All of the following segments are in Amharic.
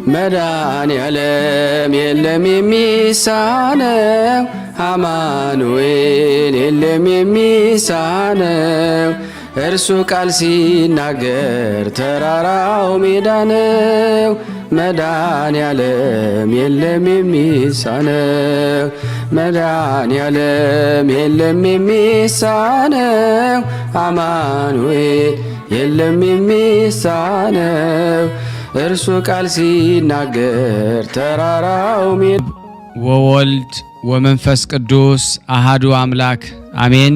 መድኃኔዓለም የለም የሚሳነው አማኑኤል የለም የሚሳነው እርሱ ቃል ሲናገር ተራራው ሜዳ ነው። መድኃኔዓለም የለም የሚሳነው መድኃኔዓለም የለም የሚሳነው አማኑኤል የለም የሚሳነው እርሱ ቃል ሲናገር ተራራው ሜዳ። ወወልድ ወመንፈስ ቅዱስ አሃዱ አምላክ አሜን።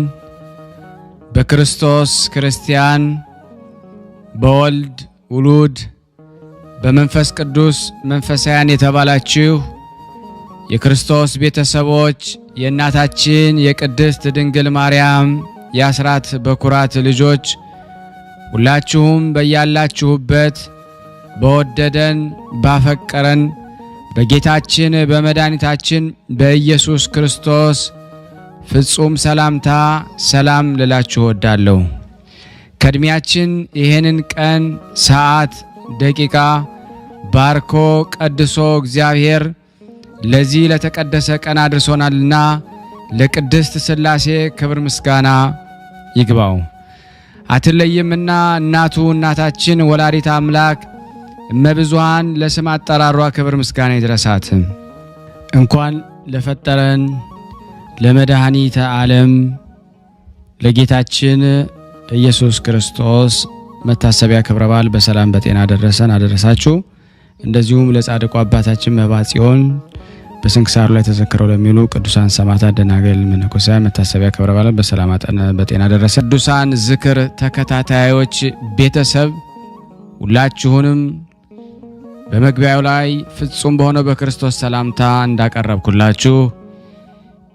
በክርስቶስ ክርስቲያን፣ በወልድ ውሉድ፣ በመንፈስ ቅዱስ መንፈሳውያን የተባላችሁ የክርስቶስ ቤተሰቦች የእናታችን የቅድስት ድንግል ማርያም የአስራት በኩራት ልጆች ሁላችሁም በያላችሁበት በወደደን ባፈቀረን በጌታችን በመድኃኒታችን በኢየሱስ ክርስቶስ ፍጹም ሰላምታ ሰላም ልላችሁ ወዳለሁ። ከእድሜያችን ይህንን ቀን ሰዓት ደቂቃ ባርኮ ቀድሶ እግዚአብሔር ለዚህ ለተቀደሰ ቀን አድርሶናልና ለቅድስት ሥላሴ ክብር ምስጋና ይግባው። አትለይምና እናቱ እናታችን ወላዲተ አምላክ እመብዙኃን ለስም አጠራሯ ክብር ምስጋና ይድረሳት። እንኳን ለፈጠረን ለመድኃኒተ ዓለም ለጌታችን ኢየሱስ ክርስቶስ መታሰቢያ ክብረ በዓል በሰላም በጤና ደረሰን አደረሳችሁ። እንደዚሁም ለጻድቁ አባታችን መብዓ ጽዮን በስንክሳሩ ላይ ተዘክረው ለሚሉ ቅዱሳን ሰማዕታት፣ ደናግል፣ መነኮሳት መታሰቢያ ክብረ በዓል በሰላም በጤና ደረሰ። ቅዱሳን ዝክር ተከታታዮች ቤተሰብ ሁላችሁንም በመግቢያው ላይ ፍጹም በሆነው በክርስቶስ ሰላምታ እንዳቀረብኩላችሁ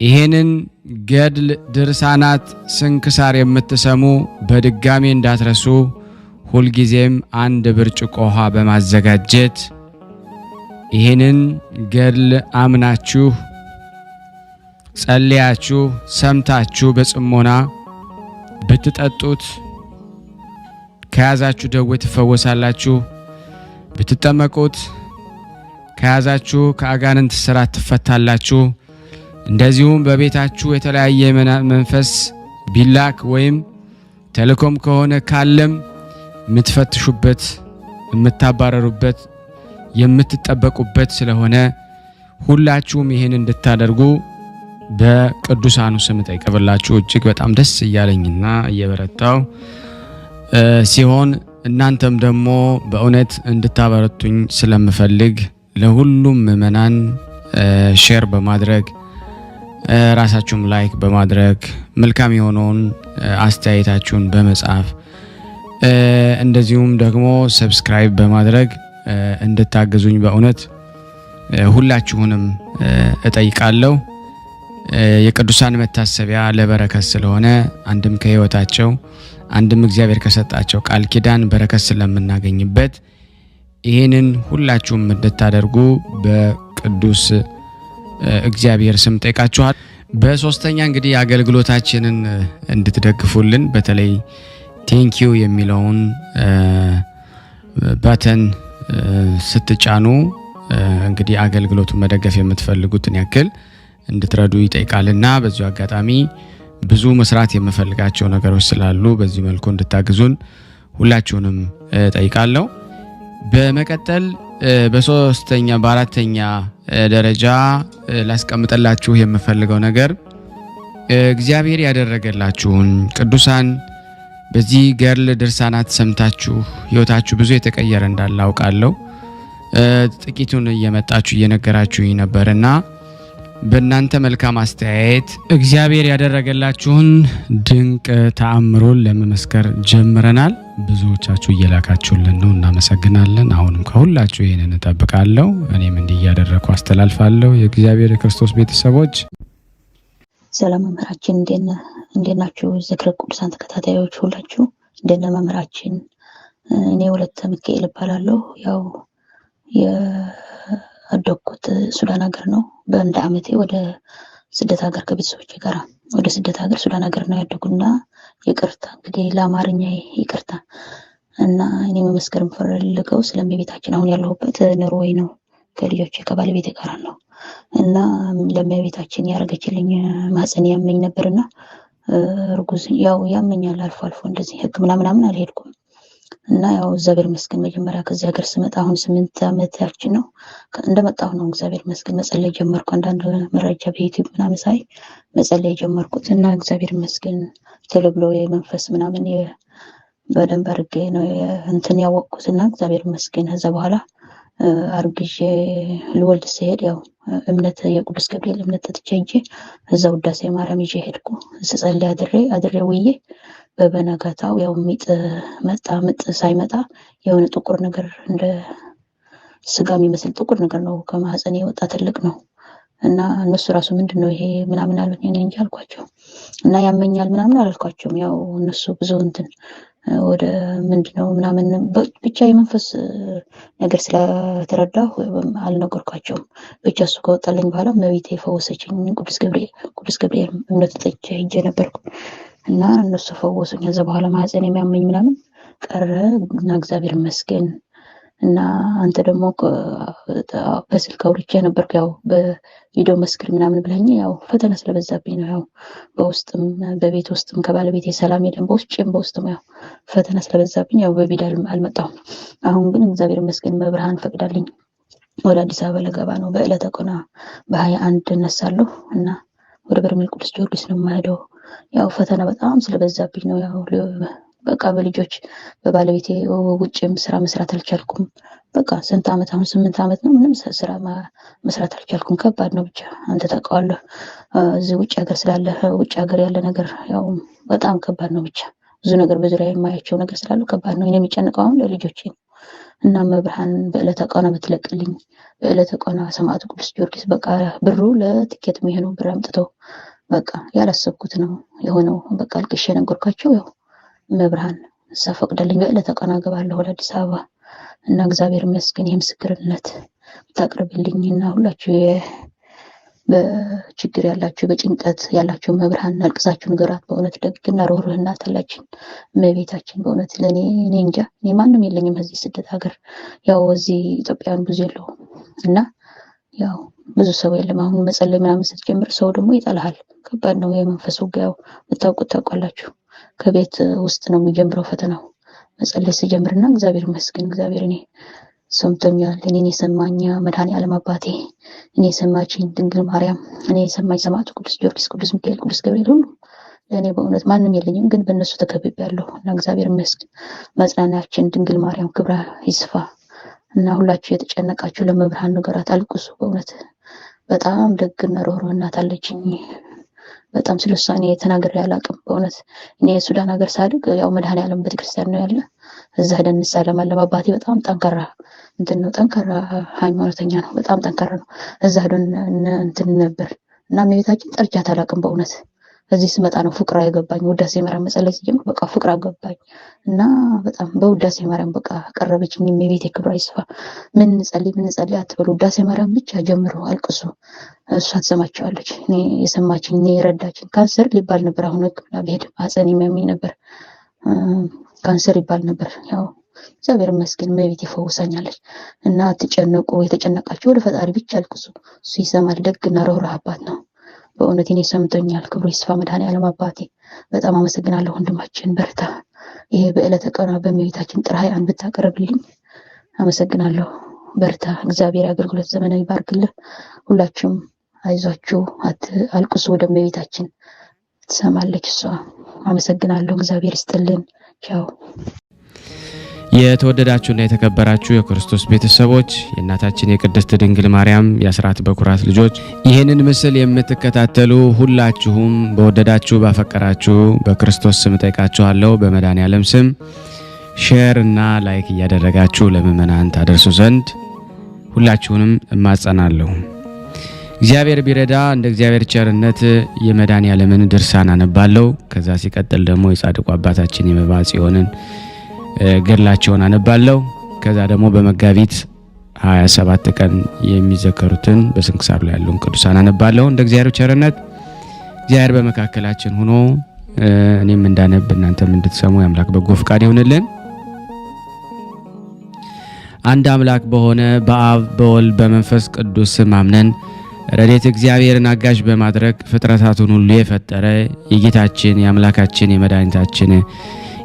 ይሄንን ገድል ድርሳናት ስንክሳር የምትሰሙ በድጋሚ እንዳትረሱ ሁልጊዜም አንድ ብርጭቆ ውሃ በማዘጋጀት ይሄንን ገድል አምናችሁ ጸልያችሁ ሰምታችሁ በጽሞና ብትጠጡት ከያዛችሁ ደዌ ትፈወሳላችሁ። ብትጠመቁት ከያዛችሁ ከአጋንንት ስራት ትፈታላችሁ። እንደዚሁም በቤታችሁ የተለያየ መንፈስ ቢላክ ወይም ተልኮም ከሆነ ካለም የምትፈትሹበት የምታባረሩበት የምትጠበቁበት ስለሆነ ሁላችሁም ይሄን እንድታደርጉ በቅዱሳኑ ስም ጠይቀብላችሁ እጅግ በጣም ደስ እያለኝና እየበረታው ሲሆን እናንተም ደግሞ በእውነት እንድታበረቱኝ ስለምፈልግ ለሁሉም ምእመናን ሼር በማድረግ ራሳችሁም ላይክ በማድረግ መልካም የሆነውን አስተያየታችሁን በመጻፍ እንደዚሁም ደግሞ ሰብስክራይብ በማድረግ እንድታግዙኝ በእውነት ሁላችሁንም እጠይቃለሁ። የቅዱሳን መታሰቢያ ለበረከት ስለሆነ አንድም ከሕይወታቸው አንድም እግዚአብሔር ከሰጣቸው ቃል ኪዳን በረከት ስለምናገኝበት ይህንን ሁላችሁም እንድታደርጉ በቅዱስ እግዚአብሔር ስም ጠይቃችኋል። በሶስተኛ እንግዲህ አገልግሎታችንን እንድትደግፉልን በተለይ ቴንኪዩ የሚለውን ባተን ስትጫኑ እንግዲህ አገልግሎቱን መደገፍ የምትፈልጉትን ያክል እንድትረዱ ይጠይቃልና በዚሁ አጋጣሚ ብዙ መስራት የምፈልጋቸው ነገሮች ስላሉ በዚህ መልኩ እንድታግዙን ሁላችሁንም ጠይቃለሁ። በመቀጠል በሶስተኛ በአራተኛ ደረጃ ላስቀምጥላችሁ የምፈልገው ነገር እግዚአብሔር ያደረገላችሁን ቅዱሳን በዚህ ገድል ድርሳናት ሰምታችሁ ሕይወታችሁ ብዙ የተቀየረ እንዳለ አውቃለሁ። ጥቂቱን እየመጣችሁ እየነገራችሁኝ ነበርና በእናንተ መልካም አስተያየት እግዚአብሔር ያደረገላችሁን ድንቅ ተአምሮን ለመመስከር ጀምረናል። ብዙዎቻችሁ እየላካችሁልን ነው፣ እናመሰግናለን። አሁንም ከሁላችሁ ይሄንን እጠብቃለሁ። እኔም እንዲህ እያደረኩ አስተላልፋለሁ። የእግዚአብሔር የክርስቶስ ቤተሰቦች ሰላም መምህራችን እንዴት ናችሁ? ዝክረ ቅዱሳን ተከታታዮች ሁላችሁ እንደነ መምህራችን እኔ ወለተ ሚካኤል እባላለሁ። ያው ያደኩት ሱዳን ሀገር ነው። በአንድ አመቴ ወደ ስደት ሀገር ከቤተሰቦቼ ጋር ወደ ስደት ሀገር ሱዳን ሀገር ነው ያደጉና ይቅርታ እንግዲህ ለአማርኛ ይቅርታ እና እኔ መመስከር የምፈልገው ስለ እመቤታችን አሁን ያለሁበት ኖርዌይ ነው። ከልጆቼ ከባለቤቴ ጋር ነው። እና ለእመቤታችን ያደረገችልኝ ማህፀን ያመኝ ነበርና እርጉዝ ያው ያመኛል አልፎ አልፎ እንደዚህ ሕክምና ምናምን አልሄድኩም። እና ያው እግዚአብሔር ይመስገን መጀመሪያ ከዚህ ሀገር ስመጣ አሁን 8 ዓመታችን ነው። እንደመጣሁ ነው እግዚአብሔር ይመስገን መጸለይ ጀመርኩ። አንዳንድ መረጃ በዩቲዩብ ምናምን ሳይ መጸለይ ጀመርኩት እና እግዚአብሔር ይመስገን ቶሎ ብሎ የመንፈስ ምናምን በደንብ አድርጌ ነው እንትን ያወቅኩት እና እግዚአብሔር ይመስገን። ከዛ በኋላ አርግዤ ልወልድ ስሄድ ያው እምነት የቅዱስ ገብርኤል እምነት ተጥቼ እንጂ እዛ ውዳሴ ማርያም ይዤ ሄድኩ። ስጸልይ አድሬ ውዬ በበነጋታው ያው ምጥ መጣ። ምጥ ሳይመጣ የሆነ ጥቁር ነገር እንደ ስጋ የሚመስል ጥቁር ነገር ነው ከማህፀኔ የወጣ ትልቅ ነው። እና እነሱ ራሱ ምንድነው ይሄ ምናምን አሉኝ። እኔ እንጃ አልኳቸው እና ያመኛል ምናምን አላልኳቸውም። ያው እነሱ ብዙ እንትን ወደ ምንድነው ምናምን ብቻ የመንፈስ ነገር ስለተረዳሁ አልነገርኳቸውም። ብቻ እሱ ከወጣልኝ በኋላ እመቤቴ ፈወሰችኝ። ቅዱስ ገብርኤል እምነት ተጥቼ ሄጄ ነበርኩ እና እነሱ ፈወሱኝ። ከዛ በኋላ ማህፀን የሚያመኝ ምናምን ቀረ እና እግዚአብሔር ይመስገን። እና አንተ ደግሞ በስልክ አውርቼ ነበርኩ ያው በቪዲዮ መስክር ምናምን ብለኝ ያው ፈተና ስለበዛብኝ ነው። ያው በውስጥም በቤት ውስጥም ከባለቤቴ ሰላም የለም በውስጥም ያው ፈተና ስለበዛብኝ ያው በቪዲዮ አልመጣሁም። አሁን ግን እግዚአብሔር ይመስገን መብርሃን ፈቅዳልኝ ወደ አዲስ አበባ ለገባ ነው። በዕለተ ቀኗ በ21 እነሳለሁ እና ወደ በርሜል ቅዱስ ጊዮርጊስ ነው የማሄደው። ያው ፈተና በጣም ስለበዛብኝ ነው። ያው በቃ በልጆች በባለቤቴ ውጭም ስራ መስራት አልቻልኩም። በቃ ስንት ዓመት አሁን 8 ዓመት ነው ምንም ስራ መስራት አልቻልኩም። ከባድ ነው። ብቻ አንተ ታውቀዋለህ እዚህ ውጭ ሀገር ስላለ ውጭ ሀገር ያለ ነገር ያው በጣም ከባድ ነው። ብቻ ብዙ ነገር በዙሪያ የማያቸው ነገር ስላለ ከባድ ነው። እኔ የሚጨንቀው አሁን ለልጆቼ ነው። እና መብርሃን በዕለተ ቀኗ ብትለቅልኝ በዕለተ ቀኗ ሰማዕቱ ቅዱስ ጊዮርጊስ በቃ ብሩ ለትኬት የሚሆነው ብር አምጥተው በቃ ያላሰብኩት ነው የሆነው። በቃ አልቅሼ ነገርኳቸው። ያው መብርሃን እሷ ፈቅዳልኝ በዕለተ ቀኗ እገባለሁ ወደ አዲስ አበባ እና እግዚአብሔር ይመስገን። ይሄ ምስክርነት ታቅርብልኝና ሁላችሁ በችግር ያላችሁ በጭንቀት ያላችሁ መብርሃን አልቅሳችሁ ንገራት። በእውነት ደግና ሩህሩህ እናት አላችን እመቤታችን። በእውነት ለኔ እኔ እንጃ እኔ ማንም የለኝም እዚህ ስደት ሀገር ያው እዚህ ኢትዮጵያውያን ብዙ የለውም እና ያው ብዙ ሰው የለም። አሁን መጸለይ ምናምን ስትጀምር ሰው ደግሞ ይጠላሃል። ከባድ ነው የመንፈስ ውጊያው። ታውቃላችሁ ከቤት ውስጥ ነው የሚጀምረው ፈተናው። መጸለይ ስጀምርና እግዚአብሔር ይመስገን እግዚአብሔር እኔ ሰምቶኛል። እኔን የሰማኝ መድኃኔዓለም አባቴ፣ እኔ የሰማችኝ ድንግል ማርያም፣ እኔ የሰማኝ ሰማዕቱ ቅዱስ ጊዮርጊስ፣ ቅዱስ ሚካኤል፣ ቅዱስ ገብርኤል ሁሉ ለእኔ በእውነት ማንም የለኝም፣ ግን በእነሱ ተከብቤያለሁ እና እግዚአብሔር ይመስገን። መጽናናችን ድንግል ማርያም ክብራ ይስፋ እና ሁላችሁ የተጨነቃችሁ ለመብርሃን ንገራት፣ አልቅሱ። በእውነት በጣም ደግና ሩህሩህ እናት አለችኝ። በጣም ስለሷ እኔ ተናግሬ አላውቅም። በእውነት እኔ የሱዳን ሀገር ሳድግ ያው መድኃኔዓለም ቤተክርስቲያን ነው ያለ፣ እዛ ሄደን እንሳለማለን። አባቴ በጣም ጠንካራ እንትን ነው፣ ጠንካራ ሃይማኖተኛ ነው፣ በጣም ጠንካራ ነው። እዛ ሄደን እንትን ነበር እና እመቤታችን ጠርቻት አላውቅም በእውነት። እዚህ ስመጣ ነው ፍቅራ የገባኝ። ውዳሴ ማርያም መጸለይ ሲጀምር በቃ ፍቅራ ገባኝ እና በጣም በውዳሴ ማርያም በቃ ቀረበችኝ። የቤቴ ክብራ ይስፋ። ምን እንጸልይ አትበሉ፣ ውዳሴ ማርያም ብቻ ጀምሩ፣ አልቅሱ። እሷ ትሰማቸዋለች። እኔ የሰማችኝ እኔ የረዳችኝ። ካንሰር ሊባል ነበር አሁን ሕክምና ብሄድ ማህፀን የሚያመኝ ነበር፣ ካንሰር ይባል ነበር። ያው እግዚአብሔር ይመስገን እመቤቴ ፈውሳኛለች። እና አትጨነቁ፣ የተጨነቃችሁ ወደ ፈጣሪ ብቻ አልቅሱ፣ እሱ ይሰማል። ደግና ሩህሩህ አባት ነው በእውነት። እኔ ሰምቶኛል። ክብሩ ይስፋ መድኃኔዓለም አባቴ። በጣም አመሰግናለሁ ወንድማችን፣ በርታ። ይሄ በዕለተ ቀኗ በእመቤታችን ጥር 21 ብታቀርብልኝ አመሰግናለሁ። በርታ። እግዚአብሔር አገልግሎት ዘመናዊ ባርክልህ። ሁላችሁም አይዟችሁ፣ አልቅሱ። ወደ እመቤታችን ትሰማለች እሷ። አመሰግናለሁ። እግዚአብሔር ይስጥልን። ቻው። የተወደዳችሁና የተከበራችሁ የክርስቶስ ቤተሰቦች የእናታችን የቅድስት ድንግል ማርያም የአስራት በኩራት ልጆች ይህንን ምስል የምትከታተሉ ሁላችሁም በወደዳችሁ ባፈቀራችሁ በክርስቶስ ስም ጠይቃችኋለሁ። በመድኃኔዓለም ስም ሼር እና ላይክ እያደረጋችሁ ለምእመናን ታደርሱ ዘንድ ሁላችሁንም እማጸናለሁ። እግዚአብሔር ቢረዳ እንደ እግዚአብሔር ቸርነት የመድኃኔዓለምን ድርሳን አነባለሁ። ከዛ ሲቀጥል ደግሞ የጻድቁ አባታችን የመብዓ ጽዮንን ገድላቸውን አነባለሁ። ከዛ ደግሞ በመጋቢት 27 ቀን የሚዘከሩትን በስንክሳር ላይ ያሉን ቅዱሳን አነባለሁ። እንደ እግዚአብሔር ቸርነት እግዚአብሔር በመካከላችን ሆኖ እኔም እንዳነብ እናንተም እንድትሰሙ የአምላክ በጎ ፍቃድ ይሁንልን። አንድ አምላክ በሆነ በአብ በወልድ በመንፈስ ቅዱስ ስም አምነን ረድኤተ እግዚአብሔርን አጋዥ በማድረግ ፍጥረታቱን ሁሉ የፈጠረ የጌታችን የአምላካችን የመድኃኒታችን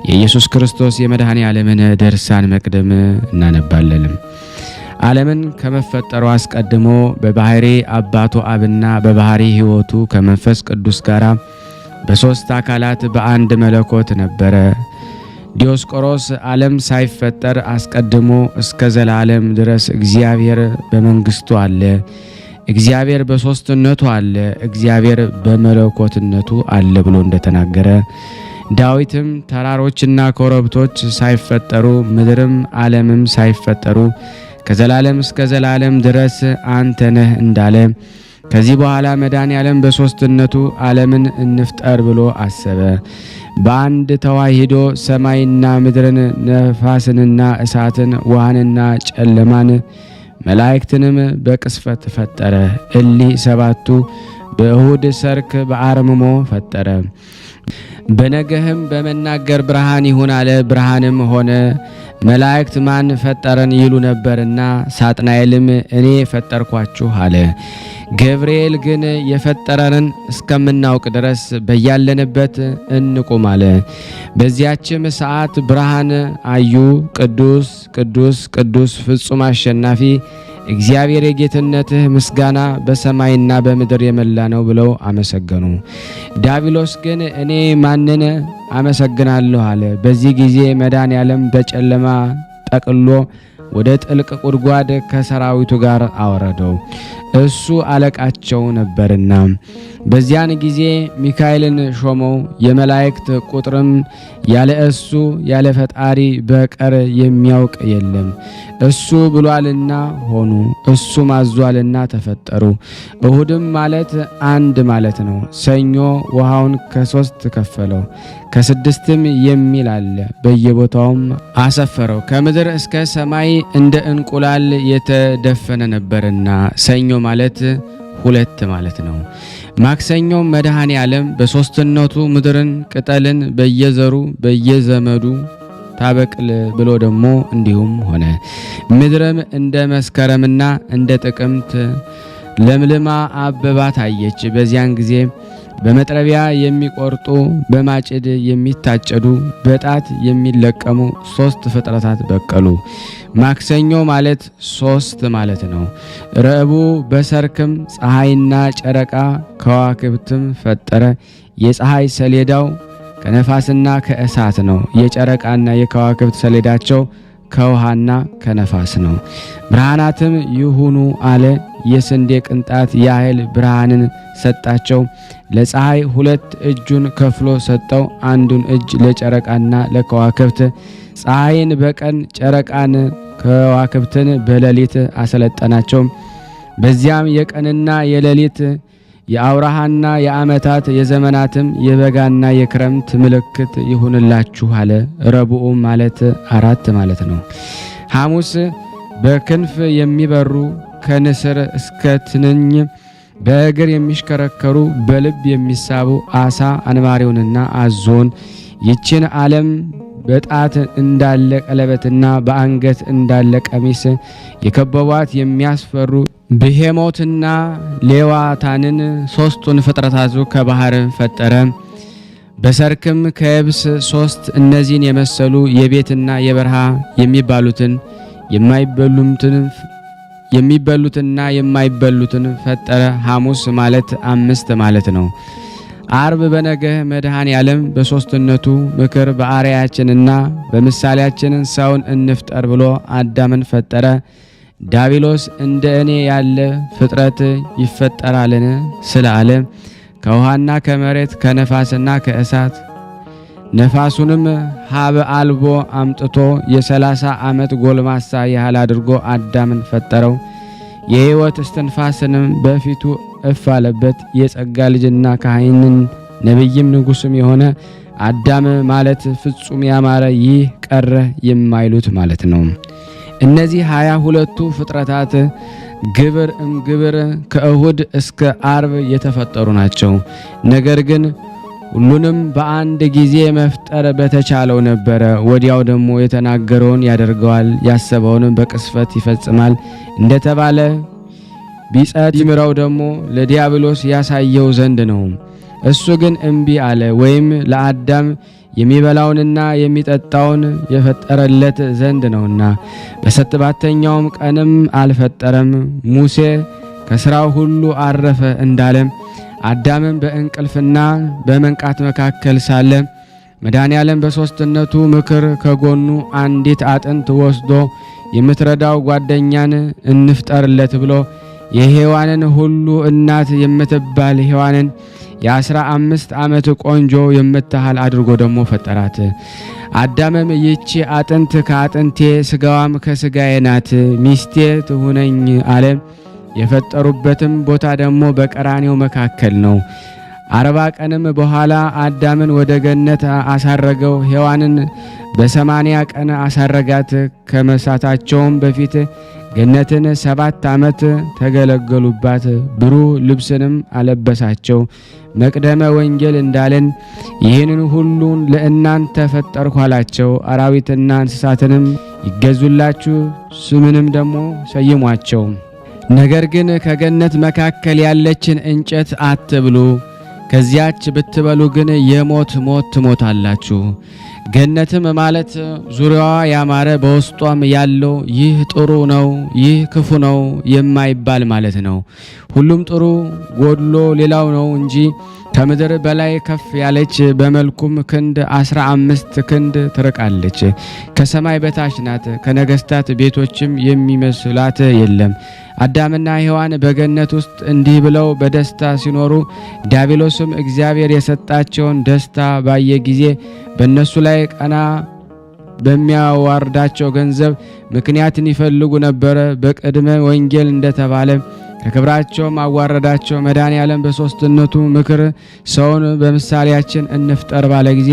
የኢየሱስ ክርስቶስ የመድኃኔ ዓለምን ድርሳን መቅደም እናነባለን። ዓለምን ከመፈጠሩ አስቀድሞ በባህሪ አባቱ አብና በባህሪ ሕይወቱ ከመንፈስ ቅዱስ ጋር በሦስት አካላት በአንድ መለኮት ነበረ። ዲዮስቆሮስ ዓለም ሳይፈጠር አስቀድሞ እስከ ዘላለም ድረስ እግዚአብሔር በመንግስቱ አለ፣ እግዚአብሔር በሦስትነቱ አለ፣ እግዚአብሔር በመለኮትነቱ አለ ብሎ እንደተናገረ፣ ዳዊትም ተራሮችና ኮረብቶች ሳይፈጠሩ ምድርም ዓለምም ሳይፈጠሩ ከዘላለም እስከ ዘላለም ድረስ አንተ ነህ እንዳለ፣ ከዚህ በኋላ መድኃኔዓለም በሦስትነቱ ዓለምን እንፍጠር ብሎ አሰበ። በአንድ ተዋሂዶ ሰማይና ምድርን፣ ነፋስንና እሳትን፣ ውሃንና ጨለማን፣ መላእክትንም በቅስፈት ፈጠረ። እሊህ ሰባቱ በእሁድ ሰርክ በአርምሞ ፈጠረ። በነገህም በመናገር ብርሃን ይሁን አለ፣ ብርሃንም ሆነ። መላእክት ማን ፈጠረን ይሉ ነበርና ሳጥናኤልም እኔ ፈጠርኳችሁ አለ። ገብርኤል ግን የፈጠረንን እስከምናውቅ ድረስ በያለንበት እንቁም አለ። በዚያችም ሰዓት ብርሃን አዩ። ቅዱስ ቅዱስ ቅዱስ ፍጹም አሸናፊ እግዚአብሔር የጌትነትህ ምስጋና በሰማይና በምድር የመላ ነው ብለው አመሰገኑ። ዲያብሎስ ግን እኔ ማንን አመሰግናለሁ አለ። በዚህ ጊዜ መድኃኔዓለም በጨለማ ጠቅሎ ወደ ጥልቅ ጉድጓድ ከሰራዊቱ ጋር አወረደው፣ እሱ አለቃቸው ነበርና። በዚያን ጊዜ ሚካኤልን ሾመው። የመላእክት ቁጥርም ያለ እሱ ያለ ፈጣሪ በቀር የሚያውቅ የለም። እሱ ብሏልና ሆኑ፣ እሱ ማዟልና ተፈጠሩ። እሁድም ማለት አንድ ማለት ነው። ሰኞ ውሃውን ከሶስት ከፈለው፣ ከስድስትም የሚል አለ። በየቦታውም አሰፈረው። ከምድር እስከ ሰማይ እንደ እንቁላል የተደፈነ ነበርና ሰኞ ማለት ሁለት ማለት ነው። ማክሰኞም መድኃኔዓለም በሦስትነቱ ምድርን ቅጠልን በየዘሩ በየዘመዱ ታበቅል ብሎ ደግሞ እንዲሁም ሆነ። ምድርም እንደ መስከረምና እንደ ጥቅምት ለምልማ አበባ ታየች። በዚያን ጊዜ በመጥረቢያ የሚቆርጡ በማጭድ የሚታጨዱ በጣት የሚለቀሙ 3 ፍጥረታት በቀሉ። ማክሰኞ ማለት 3 ማለት ነው። ረቡዕ በሰርክም ፀሐይና ጨረቃ ከዋክብትም ፈጠረ። የፀሐይ ሰሌዳው ከነፋስና ከእሳት ነው። የጨረቃና የከዋክብት ሰሌዳቸው ከውሃና ከነፋስ ነው። ብርሃናትም ይሁኑ አለ። የስንዴ ቅንጣት ያህል ብርሃንን ሰጣቸው። ለፀሐይ 2 እጁን ከፍሎ ሰጠው። አንዱን እጅ ለጨረቃና ለከዋክብት፣ ፀሐይን በቀን ጨረቃን ከዋክብትን በሌሊት አሰለጠናቸው። በዚያም የቀንና የሌሊት የአውራሃና የዓመታት የዘመናትም የበጋና የክረምት ምልክት ይሁንላችሁ አለ። ረቡዕ ማለት 4 ማለት ነው። ሐሙስ በክንፍ የሚበሩ ከንስር እስከ ትንኝ በእግር የሚሽከረከሩ በልብ የሚሳቡ አሳ አንባሪውንና አዞን ይችን ዓለም በጣት እንዳለ ቀለበትና በአንገት እንዳለ ቀሚስ የከበቧት የሚያስፈሩ ብሄሞትና ሌዋታንን 3ቱን ፍጥረታቱ ከባህር ፈጠረ። በሰርክም ከየብስ 3 እነዚህን የመሰሉ የቤትና የበረሃ የሚበሉትና የማይበሉትን ፈጠረ። ሐሙስ ማለት 5 ማለት ነው። አርብ በነገህ መድኃኔዓለም በሦስትነቱ ምክር በአርአያችንና በምሳሌያችን ሰውን እንፍጠር ብሎ አዳምን ፈጠረ። ዲያብሎስ እንደ እኔ ያለ ፍጥረት ይፈጠራልን ስላለ ከውሃና ከመሬት ከነፋስና ከእሳት ነፋሱንም ሀበ አልቦ አምጥቶ የ30 ዓመት ጎልማሳ ያህል አድርጎ አዳምን ፈጠረው። የሕይወት እስትንፋስንም በፊቱ እፍ አለበት። የጸጋ ልጅና ካህንን ነቢይም ንጉሥም የሆነ አዳም ማለት ፍጹም ያማረ ይህ ቀረ የማይሉት ማለት ነው። እነዚህ 22ቱ ፍጥረታት ግብር ግብር ከእሁድ እስከ አርብ የተፈጠሩ ናቸው። ነገር ግን ሁሉንም በአንድ ጊዜ መፍጠር በተቻለው ነበረ። ወዲያው ደግሞ የተናገረውን ያደርገዋል፣ ያሰበውንም በቅስፈት ይፈጽማል እንደተባለ ቢጸት ይምረው ደግሞ ለዲያብሎስ ያሳየው ዘንድ ነው። እሱ ግን እምቢ አለ። ወይም ለአዳም የሚበላውንና የሚጠጣውን የፈጠረለት ዘንድ ነውና በሰባተኛውም ቀንም አልፈጠረም። ሙሴ ከሥራው ሁሉ አረፈ እንዳለ አዳምም በእንቅልፍና በመንቃት መካከል ሳለ መድኃኔዓለም በሦስትነቱ ምክር ከጎኑ አንዲት አጥንት ወስዶ የምትረዳው ጓደኛን እንፍጠርለት ብሎ የሔዋንን ሁሉ እናት የምትባል ሔዋንን የ15 ዓመት ቆንጆ የምትሃል አድርጎ ደግሞ ፈጠራት። አዳምም ይህች አጥንት ከአጥንቴ ሥጋዋም ከሥጋዬ ናት፣ ሚስቴ ትሁነኝ አለ። የፈጠሩበትም ቦታ ደግሞ በቀራኔው መካከል ነው። 40 ቀንም በኋላ አዳምን ወደ ገነት አሳረገው። ሔዋንን በ80 ቀን አሳረጋት። ከመሳታቸውም በፊት ገነትን 7 ዓመት ተገለገሉባት። ብሩህ ልብስንም አለበሳቸው። መቅደመ ወንጌል እንዳለን ይህንን ሁሉን ለእናንተ ፈጠርኩ አላቸው። አራዊትና እንስሳትንም ይገዙላችሁ፣ ስምንም ደግሞ ሰይሟቸው። ነገር ግን ከገነት መካከል ያለችን እንጨት አትብሉ፣ ከዚያች ብትበሉ ግን የሞት ሞት ትሞታላችሁ። ገነትም ማለት ዙሪያዋ ያማረ በውስጧም ያለው ይህ ጥሩ ነው፣ ይህ ክፉ ነው የማይባል ማለት ነው። ሁሉም ጥሩ ጎድሎ ሌላው ነው እንጂ ከምድር በላይ ከፍ ያለች በመልኩም ክንድ 15 ክንድ ትርቃለች። ከሰማይ በታች ናት። ከነገስታት ቤቶችም የሚመስላት የለም። አዳምና ሔዋን በገነት ውስጥ እንዲህ ብለው በደስታ ሲኖሩ ዲያብሎስም እግዚአብሔር የሰጣቸውን ደስታ ባየ ጊዜ በእነሱ ላይ ቀና በሚያዋርዳቸው ገንዘብ ምክንያትን ይፈልጉ ነበረ። በቅድመ ወንጌል እንደተባለ ከክብራቸውም አዋረዳቸው። መድኃኔዓለም በሦስትነቱ ምክር ሰውን በምሳሌያችን እንፍጠር ባለ ጊዜ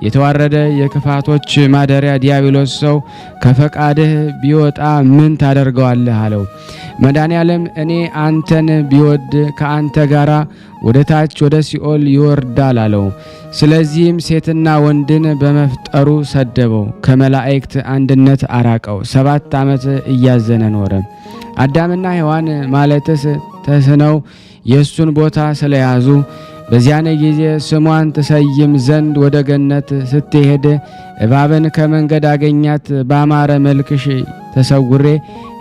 የተዋረደ የክፋቶች ማደሪያ ዲያብሎስ ሰው ከፈቃድህ ቢወጣ ምን ታደርገዋለህ አለው። መድኃኔዓለም እኔ አንተን ቢወድ ከአንተ ጋር ወደ ታች ወደ ሲኦል ይወርዳል አለው። ስለዚህም ሴትና ወንድን በመፍጠሩ ሰደበው፣ ከመላእክት አንድነት አራቀው። 7 ዓመት እያዘነ ኖረ። አዳምና ሔዋን ማለትስ ተስነው የእሱን ቦታ ስለያዙ በዚያን ጊዜ ስሟን ትሰይም ዘንድ ወደ ገነት ስትሄድ እባብን ከመንገድ አገኛት። ባማረ መልክሽ ተሰውሬ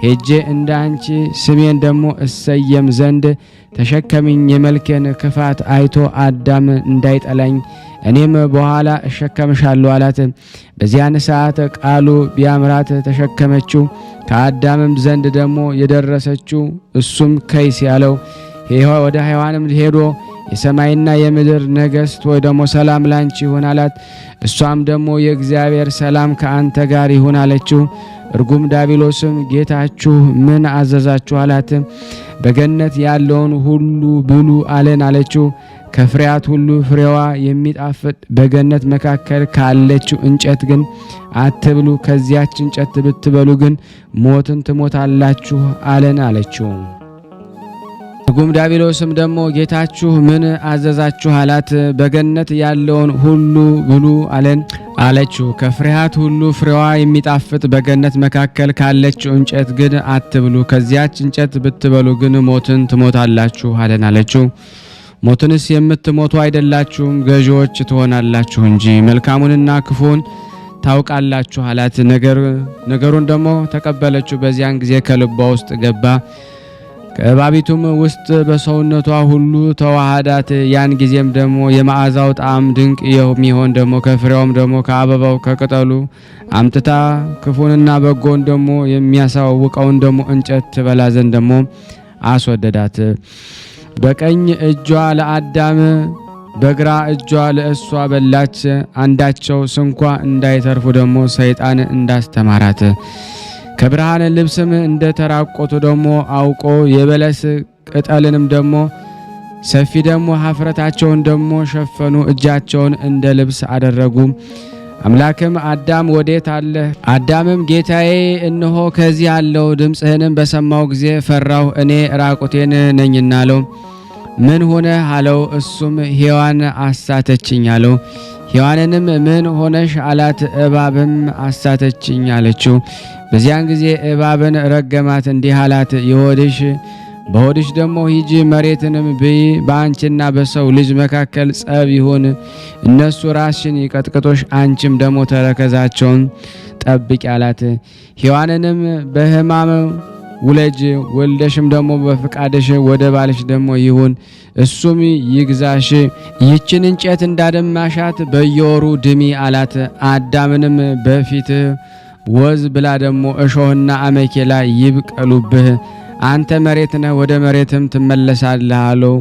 ሄጄ እንደ አንቺ ስሜን ደግሞ እሰየም ዘንድ ተሸከሚኝ፣ የመልኬን ክፋት አይቶ አዳም እንዳይጠላኝ እኔም በኋላ እሸከምሻለሁ አላት። በዚያን ሰዓት ቃሉ ቢያምራት ተሸከመችው። ከአዳምም ዘንድ ደግሞ የደረሰችው እሱም ከይስ ያለው ወደ ሔዋንም ሄዶ የሰማይና የምድር ነገሥት ወይ ደግሞ ሰላም ላንቺ ይሁን አላት። እሷም ደግሞ የእግዚአብሔር ሰላም ከአንተ ጋር ይሁን አለችው። እርጉም ዲያብሎስም ጌታችሁ ምን አዘዛችሁ አላት። በገነት ያለውን ሁሉ ብሉ አለን አለችው። ከፍሬያት ሁሉ ፍሬዋ የሚጣፍጥ በገነት መካከል ካለችው እንጨት ግን አትብሉ፣ ከዚያች እንጨት ብትበሉ ግን ሞትን ትሞታላችሁ አለን አለችው። እርጉም ዲያብሎስም ደግሞ ጌታችሁ ምን አዘዛችሁ አላት። በገነት ያለውን ሁሉ ብሉ አለን አለችው። ከፍሬያት ሁሉ ፍሬዋ የሚጣፍጥ በገነት መካከል ካለችው እንጨት ግን አትብሉ፣ ከዚያች እንጨት ብትበሉ ግን ሞትን ትሞታላችሁ አለን አለችው። ሞትንስ የምትሞቱ አይደላችሁም፣ ገዢዎች ትሆናላችሁ እንጂ መልካሙንና ክፉን ታውቃላችሁ አላት። ነገሩን ደግሞ ተቀበለችው። በዚያን ጊዜ ከልቧ ውስጥ ገባ፣ ከእባቢቱም ውስጥ በሰውነቷ ሁሉ ተዋሃዳት። ያን ጊዜም ደግሞ የመዓዛው ጣዕም ድንቅ የሚሆን ደግሞ ከፍሬውም ደግሞ ከአበባው ከቅጠሉ አምጥታ ክፉንና በጎን ደግሞ የሚያሳውቀውን ደግሞ እንጨት ትበላ ዘንድ ደግሞ አስወደዳት። በቀኝ እጇ ለአዳም በግራ እጇ ለእሷ በላች። አንዳቸው ስንኳ እንዳይተርፉ ደግሞ ሰይጣን እንዳስተማራት ከብርሃን ልብስም እንደተራቆቱ ደግሞ አውቆ የበለስ ቅጠልንም ደግሞ ሰፊ ደግሞ ኀፍረታቸውን ደግሞ ሸፈኑ፣ እጃቸውን እንደ ልብስ አደረጉ። አምላክም አዳም ወዴት አለህ? አዳምም ጌታዬ እነሆ ከዚህ አለው፣ ድምፅህንም በሰማው ጊዜ ፈራሁ፣ እኔ ራቁቴን ነኝና አለው። ምን ሆነ አለው። እሱም ሔዋን አሳተችኝ አለው። ሔዋንንም ምን ሆነሽ አላት። እባብም አሳተችኝ አለችው። በዚያን ጊዜ እባብን ረገማት፣ እንዲህ አላት፣ በሆድሽ ደግሞ ሂጂ፣ መሬትንም ብይ፣ በአንቺና በሰው ልጅ መካከል ጸብ ይሁን። እነሱ ራስሽን ይቀጥቅጦሽ፣ አንቺም ደግሞ ተረከዛቸውን ጠብቂ አላት። ሔዋንንም በሕማም ውለጅ፣ ወልደሽም ደግሞ በፍቃድሽ ወደ ባልሽ ደግሞ ይሁን፣ እሱም ይግዛሽ። ይችን እንጨት እንዳደማሻት በየወሩ ድሚ አላት። አዳምንም በፊት ወዝ ብላ ደግሞ እሾህና አሜኬላ ይብቀሉብህ፣ አንተ መሬት ነህ፣ ወደ መሬትም ትመለሳለህ አለው።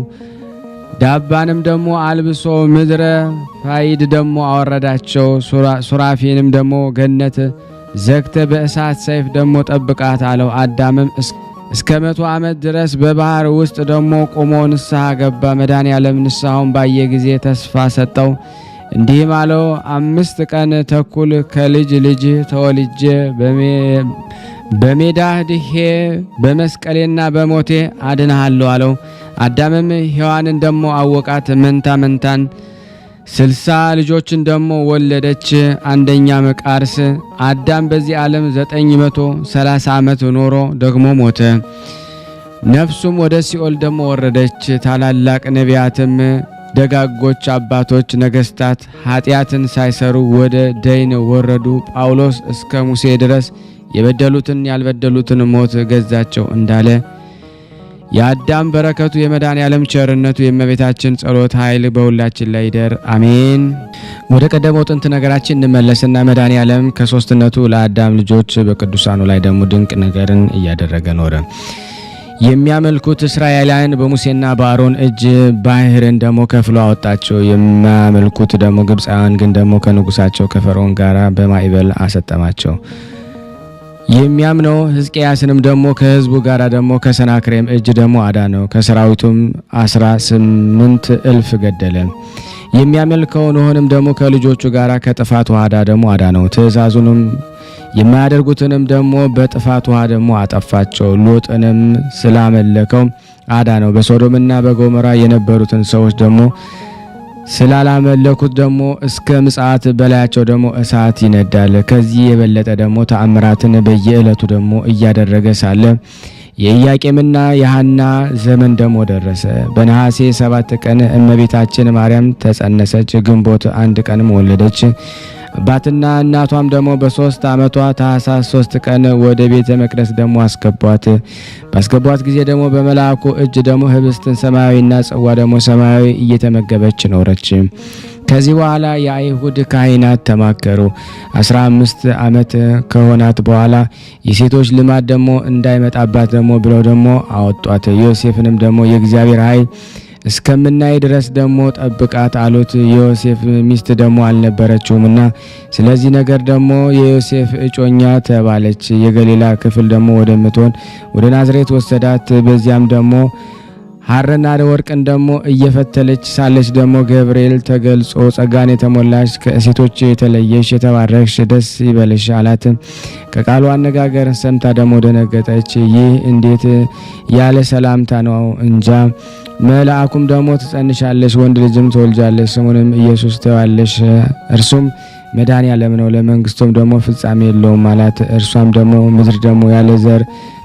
ዳባንም ደግሞ አልብሶ ምድረ ፋይድ ደግሞ አወረዳቸው። ሱራፊንም ደግሞ ገነት ዘግተ በእሳት ሰይፍ ደግሞ ጠብቃት አለው። አዳምም እስከ 100 ዓመት ድረስ በባህር ውስጥ ደግሞ ቆሞ ንስሐ ገባ። መድኃኔዓለም ንስሐውን ባየ ጊዜ ተስፋ ሰጠው፣ እንዲህም አለው፣ 5 ቀን ተኩል ከልጅ ልጅ ተወልጄ በሜዳ ድሄ በመስቀሌና በሞቴ አድንሃለሁ አለው። አዳምም ሔዋንን ደግሞ አወቃት፣ መንታን 60 ልጆችን ደግሞ ወለደች። አንደኛ መቃርስ። አዳም በዚህ ዓለም 930 ዓመት ኖሮ ደግሞ ሞተ። ነፍሱም ወደ ሲኦል ደግሞ ወረደች። ታላላቅ ነቢያትም ደጋጎች አባቶች ነገስታት ኃጢአትን ሳይሰሩ ወደ ደይን ወረዱ። ጳውሎስ እስከ ሙሴ ድረስ የበደሉትን ያልበደሉትን ሞት ገዛቸው እንዳለ የአዳም በረከቱ የመድኃኔዓለም ቸርነቱ የእመቤታችን ጸሎት ኃይል በሁላችን ላይ ይደር፣ አሜን። ወደ ቀደመው ጥንት ነገራችን እንመለስና መድኃኔዓለም ከሶስትነቱ ለአዳም ልጆች በቅዱሳኑ ላይ ደግሞ ድንቅ ነገርን እያደረገ ኖረ። የሚያመልኩት እስራኤላውያን በሙሴና በአሮን እጅ ባህርን ደግሞ ከፍሎ አወጣቸው። የሚያመልኩት ደግሞ ግብፃውያን ግን ደግሞ ከንጉሳቸው ከፈርዖን ጋር በማዕበል አሰጠማቸው። የሚያምነው ሕዝቅያስንም ደግሞ ከህዝቡ ጋር ደግሞ ከሰናክሬም እጅ ደግሞ አዳነው። ከሰራዊቱም 18,000 ገደለ። የሚያመልከው ኖኅንም ደግሞ ከልጆቹ ጋር ከጥፋት ውሃ ደግሞ አዳነው። ትእዛዙንም የማያደርጉትንም ደግሞ በጥፋት ውሃ ደግሞ አጠፋቸው። ሎጥንም ስላመለከው አዳነው። በሶዶምና በጎሞራ የነበሩትን ሰዎች ደግሞ ስላላመለኩት ደግሞ እስከ ምጽአት በላያቸው ደግሞ እሳት ይነዳል። ከዚህ የበለጠ ደግሞ ተአምራትን በየዕለቱ ደግሞ እያደረገ ሳለ የኢያቄምና የሐና ዘመን ደግሞ ደረሰ። በነሐሴ 7 ቀን እመቤታችን ማርያም ተጸነሰች። ግንቦት 1 ቀንም ወለደች። አባትና እናቷም ደግሞ በ3 ዓመቷ ታኅሳስ 3 ቀን ወደ ቤተ መቅደስ ደግሞ አስገቧት። ባስገቧት ጊዜ ደግሞ በመልአኩ እጅ ደግሞ ህብስትን ሰማያዊና ጽዋ ደግሞ ሰማያዊ እየተመገበች ኖረች። ከዚህ በኋላ የአይሁድ ካህናት ተማከሩ። 15 ዓመት ከሆናት በኋላ የሴቶች ልማድ ደግሞ እንዳይመጣባት ደግሞ ብለው ደግሞ አወጧት። ዮሴፍንም ደግሞ የእግዚአብሔር ኃይል እስከምናይ ድረስ ደግሞ ጠብቃት አሉት። የዮሴፍ ሚስት ደግሞ አልነበረችውምና ስለዚህ ነገር ደግሞ የዮሴፍ እጮኛ ተባለች። የገሊላ ክፍል ደግሞ ወደምትሆን ወደ ናዝሬት ወሰዳት። በዚያም ደግሞ ሐርና ወርቅን ደግሞ እየፈተለች ሳለች ደግሞ ገብርኤል ተገልጾ ጸጋን የተሞላሽ ከሴቶች የተለየሽ የተባረክሽ ደስ ይበልሽ አላት። ከቃሉ አነጋገር ሰምታ ደግሞ ደነገጠች። ይህ እንዴት ያለ ሰላምታ ነው እንጃ። መልአኩም ደግሞ ትጸንሻለሽ፣ ወንድ ልጅም ትወልጃለሽ፣ ስሙንም ኢየሱስ ትይዋለሽ፣ እርሱም መድኃኔዓለም ነው፣ ለመንግስቱም ደግሞ ፍጻሜ የለውም አላት። እርሷም ደግሞ ምድር ደግሞ ያለ ዘር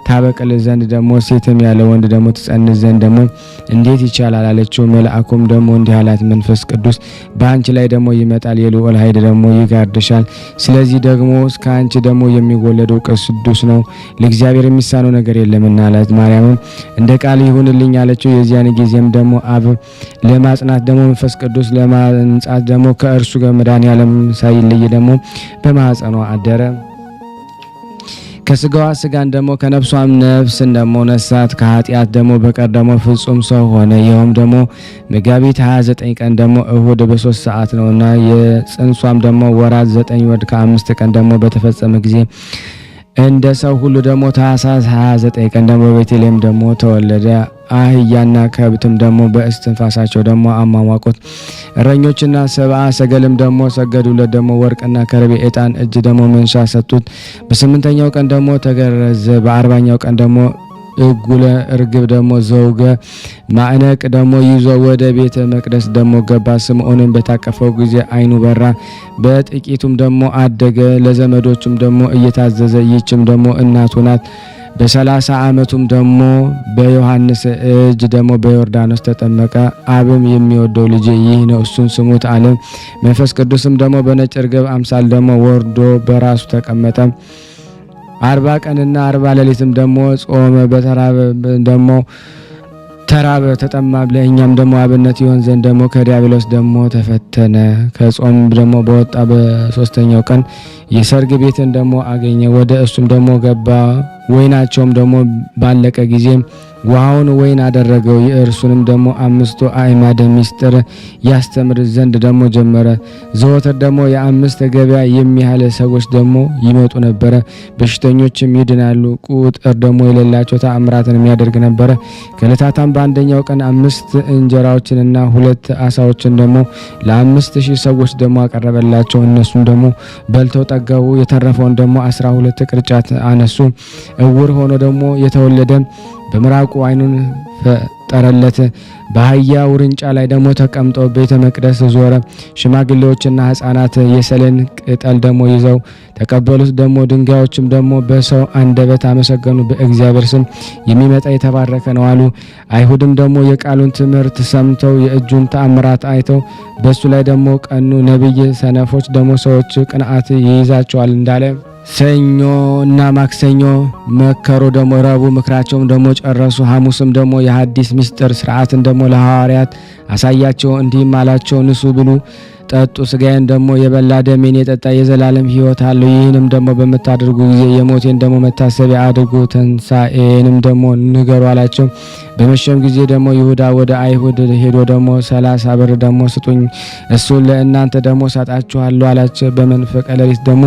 ታበቅል ዘንድ ደግሞ ሴትም ያለ ወንድ ደግሞ ትጸንስ ዘንድ ደግሞ እንዴት ይቻላል አለችው። መልአኩም ደግሞ እንዲህ አላት፣ መንፈስ ቅዱስ በአንቺ ላይ ደግሞ ይመጣል፣ የልዑል ኃይል ደግሞ ይጋርድሻል። ስለዚህ ደግሞ እስከ አንቺ ደግሞ የሚወለደው ቅዱስ ነው፣ ለእግዚአብሔር የሚሳነው ነገር የለምና አላት። ማርያምም እንደ ቃል ይሁንልኝ አለችው። የዚያን ጊዜም ደግሞ አብ ለማጽናት ደግሞ መንፈስ ቅዱስ ለማንጻት ደግሞ ከእርሱ ጋር መድኃኔዓለም ሳይለይ ደግሞ በማኅፀኗ አደረ። ከስጋዋ ስጋን ደግሞ ከነፍሷም ነፍስን ደግሞ ነሳት። ከኃጢአት ደግሞ በቀር ደግሞ ፍጹም ሰው ሆነ። ይኸውም ደግሞ መጋቢት 29 ቀን ደግሞ እሁድ በ3 ሰዓት ነውና የጽንሷም ደግሞ ወራት 9 ወር ከ5 ቀን ደግሞ በተፈጸመ ጊዜ እንደ ሰው ሁሉ ደግሞ ታኅሳስ 29 ቀን ደግሞ በቤተልሔም ደግሞ ተወለደ። አህያና ከብትም ደግሞ በእስትንፋሳቸው ደግሞ አሟሟቁት። እረኞችና ሰብአ ሰገልም ደግሞ ሰገዱለት። ደግሞ ወርቅና ከርቤ ዕጣን እጅ ደግሞ መንሻ ሰጡት። በ8ኛው ቀን ደግሞ ተገረዘ። በ40ኛው ቀን ደግሞ እጉለ እርግብ ደግሞ ዘውገ ማዕነቅ ደግሞ ይዞ ወደ ቤተ መቅደስ ደግሞ ገባ። ስምዖንን በታቀፈው ጊዜ ዓይኑ በራ፣ በጥቂቱም ደግሞ አደገ። ለዘመዶቹም ደግሞ እየታዘዘ ይህችም ደግሞ እናቱ ናት። በ30 ዓመቱም ደግሞ በዮሐንስ እጅ ደግሞ በዮርዳኖስ ተጠመቀ። አብም የሚወደው ልጅ ይህ ነው እሱን ስሙት አለ። መንፈስ ቅዱስም ደግሞ በነጭ ርግብ አምሳል ደግሞ ወርዶ በራሱ ተቀመጠ። 40 ቀንና 40 ሌሊትም ደግሞ ጾመ። በተራበ ደግሞ ተራበ ተጠማ። ለእኛም ደግሞ አብነት ይሆን ዘንድ ደግሞ ከዲያብሎስ ደግሞ ተፈተነ። ከጾም ደግሞ በወጣ በ3ኛው ቀን የሰርግ ቤትን ደግሞ አገኘ። ወደ እሱም ደግሞ ገባ። ወይናቸውም ደግሞ ባለቀ ጊዜ ውሃውን ወይን አደረገው። የእርሱንም ደግሞ 5 አዕማደ ምስጢር ያስተምር ዘንድ ደግሞ ጀመረ። ዘወትር ደግሞ የ5 ገበያ የሚያህል ሰዎች ደግሞ ይመጡ ነበረ። በሽተኞችም ይድናሉ። ቁጥር ደግሞ የሌላቸው ተአምራትን የሚያደርግ ነበረ። ከዕለታትም በአንደኛው ቀን 5 እንጀራዎችንና 2 ዓሣዎችን ደግሞ ለ5000 ሰዎች ደግሞ አቀረበላቸው። እነሱም ደግሞ በልተው ጠገቡ። የተረፈውን ደግሞ 12 ቅርጫት አነሱ። እውር ሆኖ ደግሞ የተወለደ በምራቁ ዓይኑን ፈጠረለት። በአህያ ውርንጫ ላይ ደግሞ ተቀምጦ ቤተ መቅደስ ዞረ። ሽማግሌዎችና ሕፃናት የሰሌን ቅጠል ደግሞ ይዘው ተቀበሉት። ደግሞ ድንጋዮችም ደግሞ በሰው አንደበት አመሰገኑ። በእግዚአብሔር ስም የሚመጣ የተባረከ ነው አሉ። አይሁድም ደግሞ የቃሉን ትምህርት ሰምተው የእጁን ተአምራት አይተው በሱ ላይ ደግሞ ቀኑ። ነቢይ ሰነፎች ደግሞ ሰዎች ቅንዓት ይይዛቸዋል እንዳለ ሰኞ እና ማክሰኞ መከሩ። ደግሞ ረቡዕ ምክራቸውም ደግሞ ጨረሱ። ሐሙስም ደግሞ የሐዲስ ምስጢር ሥርዓትን ደግሞ ለሐዋርያት አሳያቸው። እንዲህም አላቸው፣ ንሱ ብሉ ጠጡ። ስጋዬን ደግሞ የበላ ደሜን የጠጣ የዘላለም ሕይወት አለው። ይህንም ደግሞ በምታደርጉ ጊዜ የሞቴን ደግሞ መታሰቢያ አድርጉ፣ ትንሣኤንም ደግሞ ንገሩ አላቸው። በመሸም ጊዜ ደግሞ ይሁዳ ወደ አይሁድ ሄዶ ደግሞ 30 ብር ደግሞ ስጡኝ፣ እሱን ለእናንተ ደግሞ ሰጣችኋለሁ አላቸው። በመንፈቀ ሌሊት ደግሞ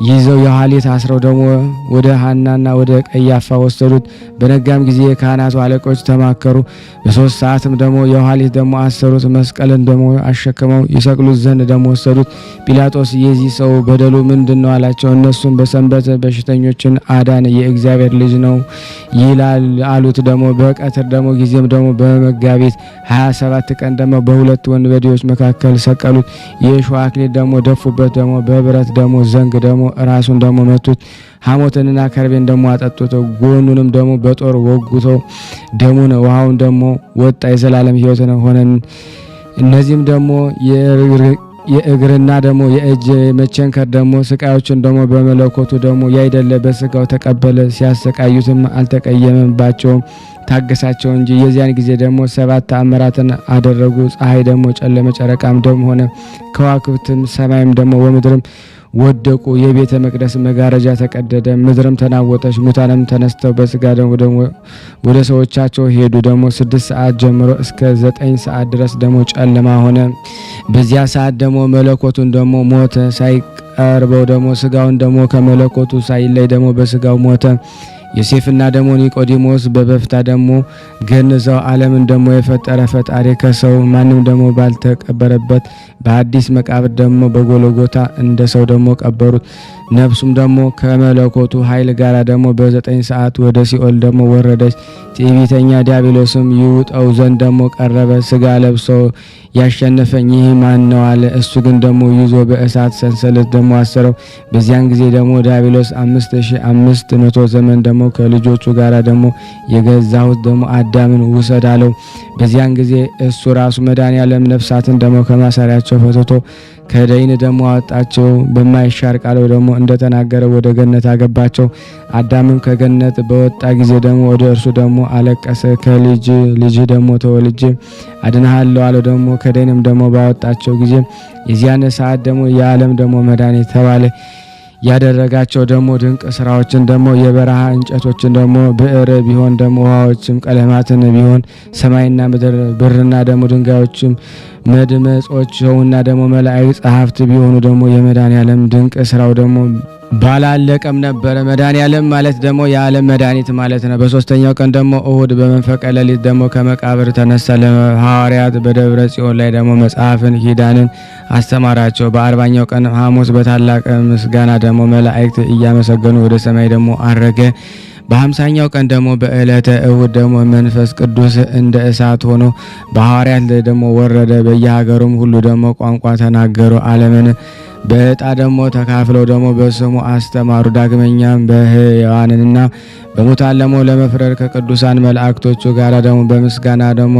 ይዘው የኋሊት አስረው ደግሞ ወደ ሐናና ወደ ቀያፋ ወሰዱት። በነጋም ጊዜ የካህናቱ አለቆች ተማከሩ። በ3 ሰዓትም ደግሞ የኋሊት ደግሞ አሰሩት። መስቀልን ደግሞ አሸክመው ይሰቅሉ ዘንድ ደግሞ ወሰዱት። ጲላጦስ የዚህ ሰው በደሉ ምንድነው አላቸው። እነሱም በሰንበት በሽተኞችን አዳነ፣ የእግዚአብሔር ልጅ ነው ይላል አሉት። ደግሞ በቀትር ደግሞ ጊዜም ደግሞ በመጋቢት 27 ቀን ደግሞ በሁለት ወንበዴዎች መካከል ሰቀሉት። የእሾህ አክሊል ደግሞ ደፉበት። ደግሞ በብረት ደግሞ ዘንግ ደግሞ ራሱን ደግሞ መቱት። ሐሞትንና ከርቤን ደግሞ አጠጡት። ጎኑንም ደግሞ በጦር ወጉተው ደሙን ውሃውን ደግሞ ወጣ። የዘላለም ሕይወት ሆነን። እነዚህም ደግሞ የእግርና ደግሞ የእጅ መቸንከር ደግሞ ስቃዮችን ደግሞ በመለኮቱ ደግሞ ያይደለ በስጋው ተቀበለ። ሲያሰቃዩትም አልተቀየመባቸውም፣ ታገሳቸው እንጂ። የዚያን ጊዜ ደግሞ 7 ተአምራትን አደረጉ። ፀሐይ ደግሞ ጨለመ፣ ጨረቃም ደም ሆነ፣ ከዋክብትም ሰማይም ደግሞ ወምድርም ወደቁ። የቤተ መቅደስ መጋረጃ ተቀደደ፣ ምድርም ተናወጠች። ሙታንም ተነስተው በስጋ ደግሞ ወደ ሰዎቻቸው ሄዱ። ደግሞ 6 ሰዓት ጀምሮ እስከ 9 ሰዓት ድረስ ደግሞ ጨለማ ሆነ። በዚያ ሰዓት ደግሞ መለኮቱን ደግሞ ሞተ። ሳይቀርበው ደግሞ ስጋውን ደግሞ ከመለኮቱ ሳይለይ ደግሞ በስጋው ሞተ። ዮሴፍና ደግሞ ኒቆዲሞስ በበፍታ ደግሞ ገንዘው ዓለምን ደግሞ የፈጠረ ፈጣሪ ከሰው ማንም ደግሞ ባልተቀበረበት በአዲስ መቃብር ደግሞ በጎልጎታ እንደ ሰው ደግሞ ቀበሩት። ነፍሱም ደግሞ ከመለኮቱ ኃይል ጋር ደግሞ በ9 ሰዓት ወደ ሲኦል ደግሞ ወረደች። ትዕቢተኛ ዲያብሎስም ይውጠው ዘንድ ደግሞ ቀረበ። ስጋ ለብሶ ያሸነፈኝ ይህ ማን ነው አለ። እሱ ግን ደግሞ ይዞ በእሳት ሰንሰለት ደግሞ አሰረው። በዚያን ጊዜ ደግሞ ዲያብሎስ 5500 ዘመን ደግሞ ከልጆቹ ጋር ደግሞ የገዛሁት ደግሞ አዳምን ውሰድ አለው። በዚያን ጊዜ እሱ ራሱ መድኃኔዓለም ነፍሳትን ደግሞ ከማሰሪያቸው ፈትቶ ከደይን ደግሞ አወጣቸው። በማይሻር ቃሉ ደግሞ እንደተናገረ ወደ ገነት አገባቸው። አዳምም ከገነት በወጣ ጊዜ ደግሞ ወደ እርሱ ደግሞ አለቀሰ። ከልጅ ልጅ ደግሞ ተወልጄ አድንሃለሁ አለው። ደግሞ ከደይንም ደግሞ ባወጣቸው ጊዜ የዚያን ሰዓት ደግሞ የዓለም ደግሞ መድኃኒት ተባለ። ያደረጋቸው ደግሞ ድንቅ ስራዎችን ደግሞ የበረሃ እንጨቶችን ደግሞ ብዕር ቢሆን ደግሞ ውሃዎችም ቀለማትን ቢሆን ሰማይና ምድር ብርና ደግሞ ድንጋዮችም መድመጾች ሰውና ደግሞ መላእክት ጸሐፍት ቢሆኑ ደግሞ የመድኃኔዓለም ድንቅ ስራው ደግሞ ባላለቀም ነበረ። መድኃኔዓለም ማለት ደግሞ የዓለም መድኃኒት ማለት ነው። በ3ኛው ቀን ደግሞ እሁድ በመንፈቀ ሌሊት ደግሞ ከመቃብር ተነሳ። ለሐዋርያት በደብረ ጽዮን ላይ ደግሞ መጽሐፍን ኪዳንን አስተማራቸው። በ40ኛው ቀን ሐሙስ በታላቅ ምስጋና ደግሞ መላእክት እያመሰገኑ ወደ ሰማይ ደግሞ አረገ። በ50ኛው ቀን ደግሞ በዕለተ እሁድ ደግሞ መንፈስ ቅዱስ እንደ እሳት ሆኖ በሐዋርያት ላይ ደግሞ ወረደ። በየሀገሩም ሁሉ ደግሞ ቋንቋ ተናገሩ። ዓለምን በዕጣ ደግሞ ተካፍለው ደግሞ በስሙ አስተማሩ። ዳግመኛም በሕያዋንና በሙታን ደግሞ ለመፍረድ ከቅዱሳን መላእክቶቹ ጋር ደግሞ በምስጋና ደግሞ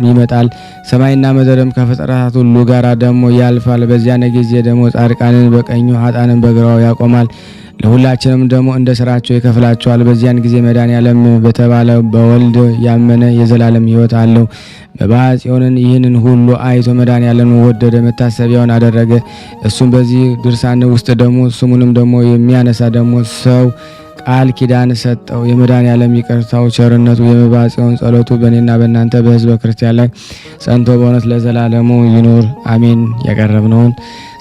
ይመጣል። ሰማይና ምድርም ከፍጥረታት ሁሉ ጋር ደግሞ ያልፋል። በዚያን ጊዜ ደግሞ ጻድቃንን በቀኙ ኃጥአንን በግራው ያቆማል። ለሁላችንም ደግሞ እንደ ስራቸው ይከፍላቸዋል። በዚያን ጊዜ መድኃኔዓለም በተባለ በወልድ ያመነ የዘላለም ሕይወት አለው። መባዓ ጽዮንን ይህንን ሁሉ አይቶ መድኃኔዓለም ወደደ፣ መታሰቢያውን አደረገ። እሱም በዚህ ድርሳን ውስጥ ደግሞ ስሙንም ደግሞ የሚያነሳ ደግሞ ሰው ቃል ኪዳን ሰጠው። የመድኃኔዓለም ይቅርታው ቸርነቱ የመባዓ ጽዮን ጸሎቱ በእኔና በእናንተ በሕዝበ ክርስቲያን ላይ ጸንቶ በእውነት ለዘላለሙ ይኑር አሜን። ያቀረብነውን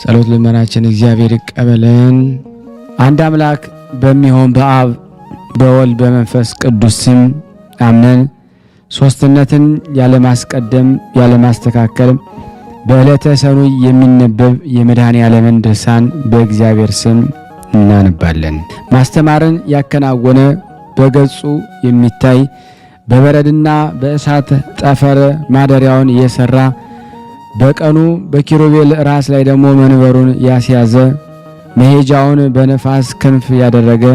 ጸሎት ልመናችን እግዚአብሔር ይቀበለን። አንድ አምላክ በሚሆን በአብ በወልድ በመንፈስ ቅዱስ ስም አምነን ሶስትነትን ያለማስቀደም ያለማስተካከል በዕለተ ሰኑይ የሚነበብ የመድኃኔዓለምን ድርሳን በእግዚአብሔር ስም እናነባለን። ማስተማርን ያከናወነ በገጹ የሚታይ በበረድና በእሳት ጠፈር ማደሪያውን የሰራ በቀኑ በኪሩቤል ራስ ላይ ደግሞ መንበሩን ያስያዘ መሄጃውን በነፋስ ክንፍ ያደረገ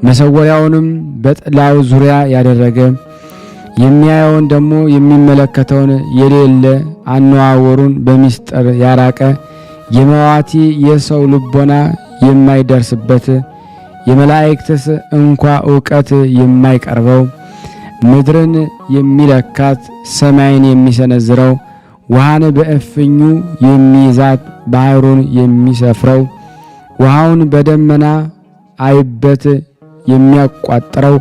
መሰወሪያውንም በጥላው ዙሪያ ያደረገ የሚያየውን ደግሞ የሚመለከተውን የሌለ አነዋወሩን በሚስጥር ያራቀ የመዋቲ የሰው ልቦና የማይደርስበት የመላእክትስ እንኳ ዕውቀት የማይቀርበው ምድርን የሚለካት ሰማይን የሚሰነዝረው ውሃን በእፍኙ የሚይዛት ባህሩን የሚሰፍረው ውሃውን በደመና አይበት የሚያቋጥረው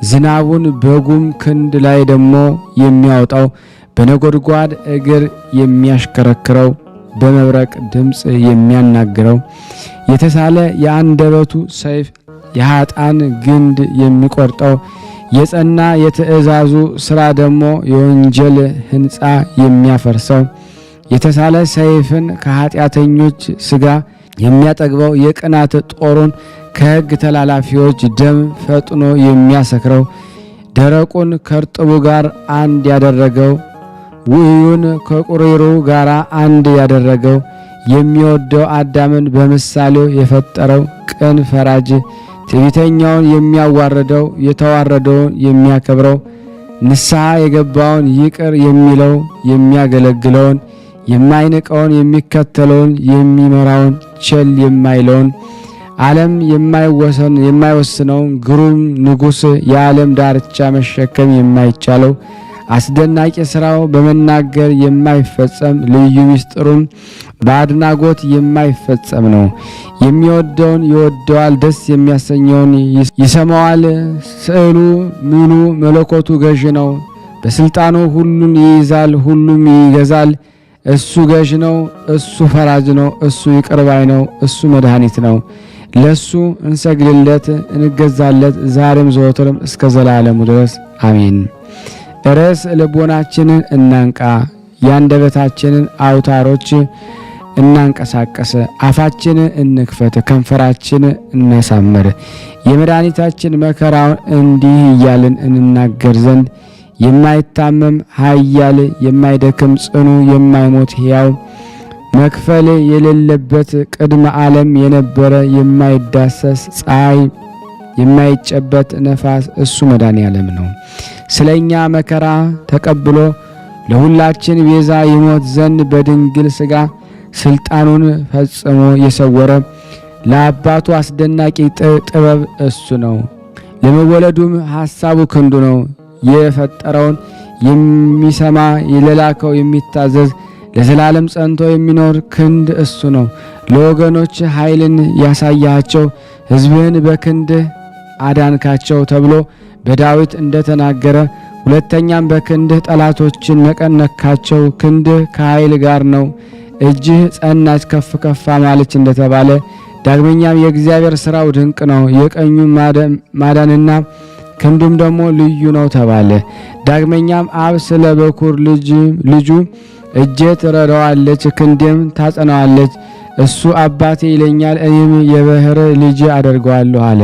ዝናቡን በጉም ክንድ ላይ ደግሞ የሚያወጣው በነጎድጓድ እግር የሚያሽከረክረው በመብረቅ ድምፅ የሚያናግረው የተሳለ የአንደበቱ ሰይፍ የኃጥአን ግንድ የሚቆርጠው የጸና የትእዛዙ ሥራ ደግሞ የወንጀል ሕንፃ የሚያፈርሰው የተሳለ ሰይፍን ከኃጢአተኞች ሥጋ የሚያጠግበው የቅናት ጦሩን ከሕግ ተላላፊዎች ደም ፈጥኖ የሚያሰክረው ደረቁን ከርጥቡ ጋር አንድ ያደረገው ውዩን ከቁሪሩ ጋር አንድ ያደረገው የሚወደው አዳምን በምሳሌው የፈጠረው ቅን ፈራጅ ትዕቢተኛውን የሚያዋርደው የተዋረደውን የሚያከብረው ንስሐ የገባውን ይቅር የሚለው የሚያገለግለውን የማይንቀውን የሚከተለውን የሚመራውን ቸል የማይለውን ዓለም የማይወስነውን ግሩም ንጉሥ የዓለም ዳርቻ መሸከም የማይቻለው አስደናቂ ሥራው በመናገር የማይፈጸም ልዩ ምስጢሩም በአድናጎት የማይፈጸም ነው። የሚወደውን ይወደዋል፣ ደስ የሚያሰኘውን ይሰማዋል። ስዕሉ ምሉ መለኮቱ ገዥ ነው። በስልጣኑ ሁሉን ይይዛል፣ ሁሉም ይገዛል። እሱ ገዥ ነው፣ እሱ ፈራጅ ነው፣ እሱ ይቅር ባይ ነው፣ እሱ መድኃኒት ነው። ለሱ እንሰግድለት እንገዛለት ዛሬም ዘወትርም እስከ ዘላለሙ ድረስ አሜን። ርዕስ ልቦናችንን እናንቃ፣ የአንደበታችንን አውታሮች እናንቀሳቀስ፣ አፋችንን እንክፈት፣ ከንፈራችንን እናሳምር። የመድኃኒታችን መከራውን እንዲህ እያልን እንናገር ዘንድ የማይታመም ኃያል የማይደክም ጽኑ የማይሞት ሕያው መክፈል የሌለበት ቅድመ ዓለም የነበረ የማይዳሰስ ፀሐይ የማይጨበት ነፋስ እሱ መድኃኔዓለም ነው። ስለኛ መከራ ተቀብሎ ለሁላችን ቤዛ ይሞት ዘንድ በድንግል ሥጋ ስልጣኑን ፈጽሞ የሰወረ ለአባቱ አስደናቂ ጥበብ እሱ ነው። ለመወለዱም ሐሳቡ ክንዱ ነው። የፈጠረውን የሚሰማ ለላከው የሚታዘዝ ለዘላለም ጸንቶ የሚኖር ክንድ እሱ ነው። ለወገኖች ኃይልን ያሳያቸው ሕዝብህን በክንድህ አዳንካቸው ተብሎ በዳዊት እንደተናገረ፣ ሁለተኛም በክንድህ ጠላቶችን ነቀነካቸው። ክንድህ ከኃይል ጋር ነው፣ እጅህ ጸናች ከፍ ከፍ ማለች እንደተባለ፣ ዳግመኛም የእግዚአብሔር ሥራው ድንቅ ነው፣ የቀኙ ማዳንና ክንዱም ደግሞ ልዩ ነው ተባለ። ዳግመኛም አብ ስለ በኩር ልጁ እጄ ትረዳዋለች ክንዴም ታጸናዋለች እሱ አባቴ ይለኛል፣ እኔም የባሕር ልጅ አደርገዋለሁ አለ።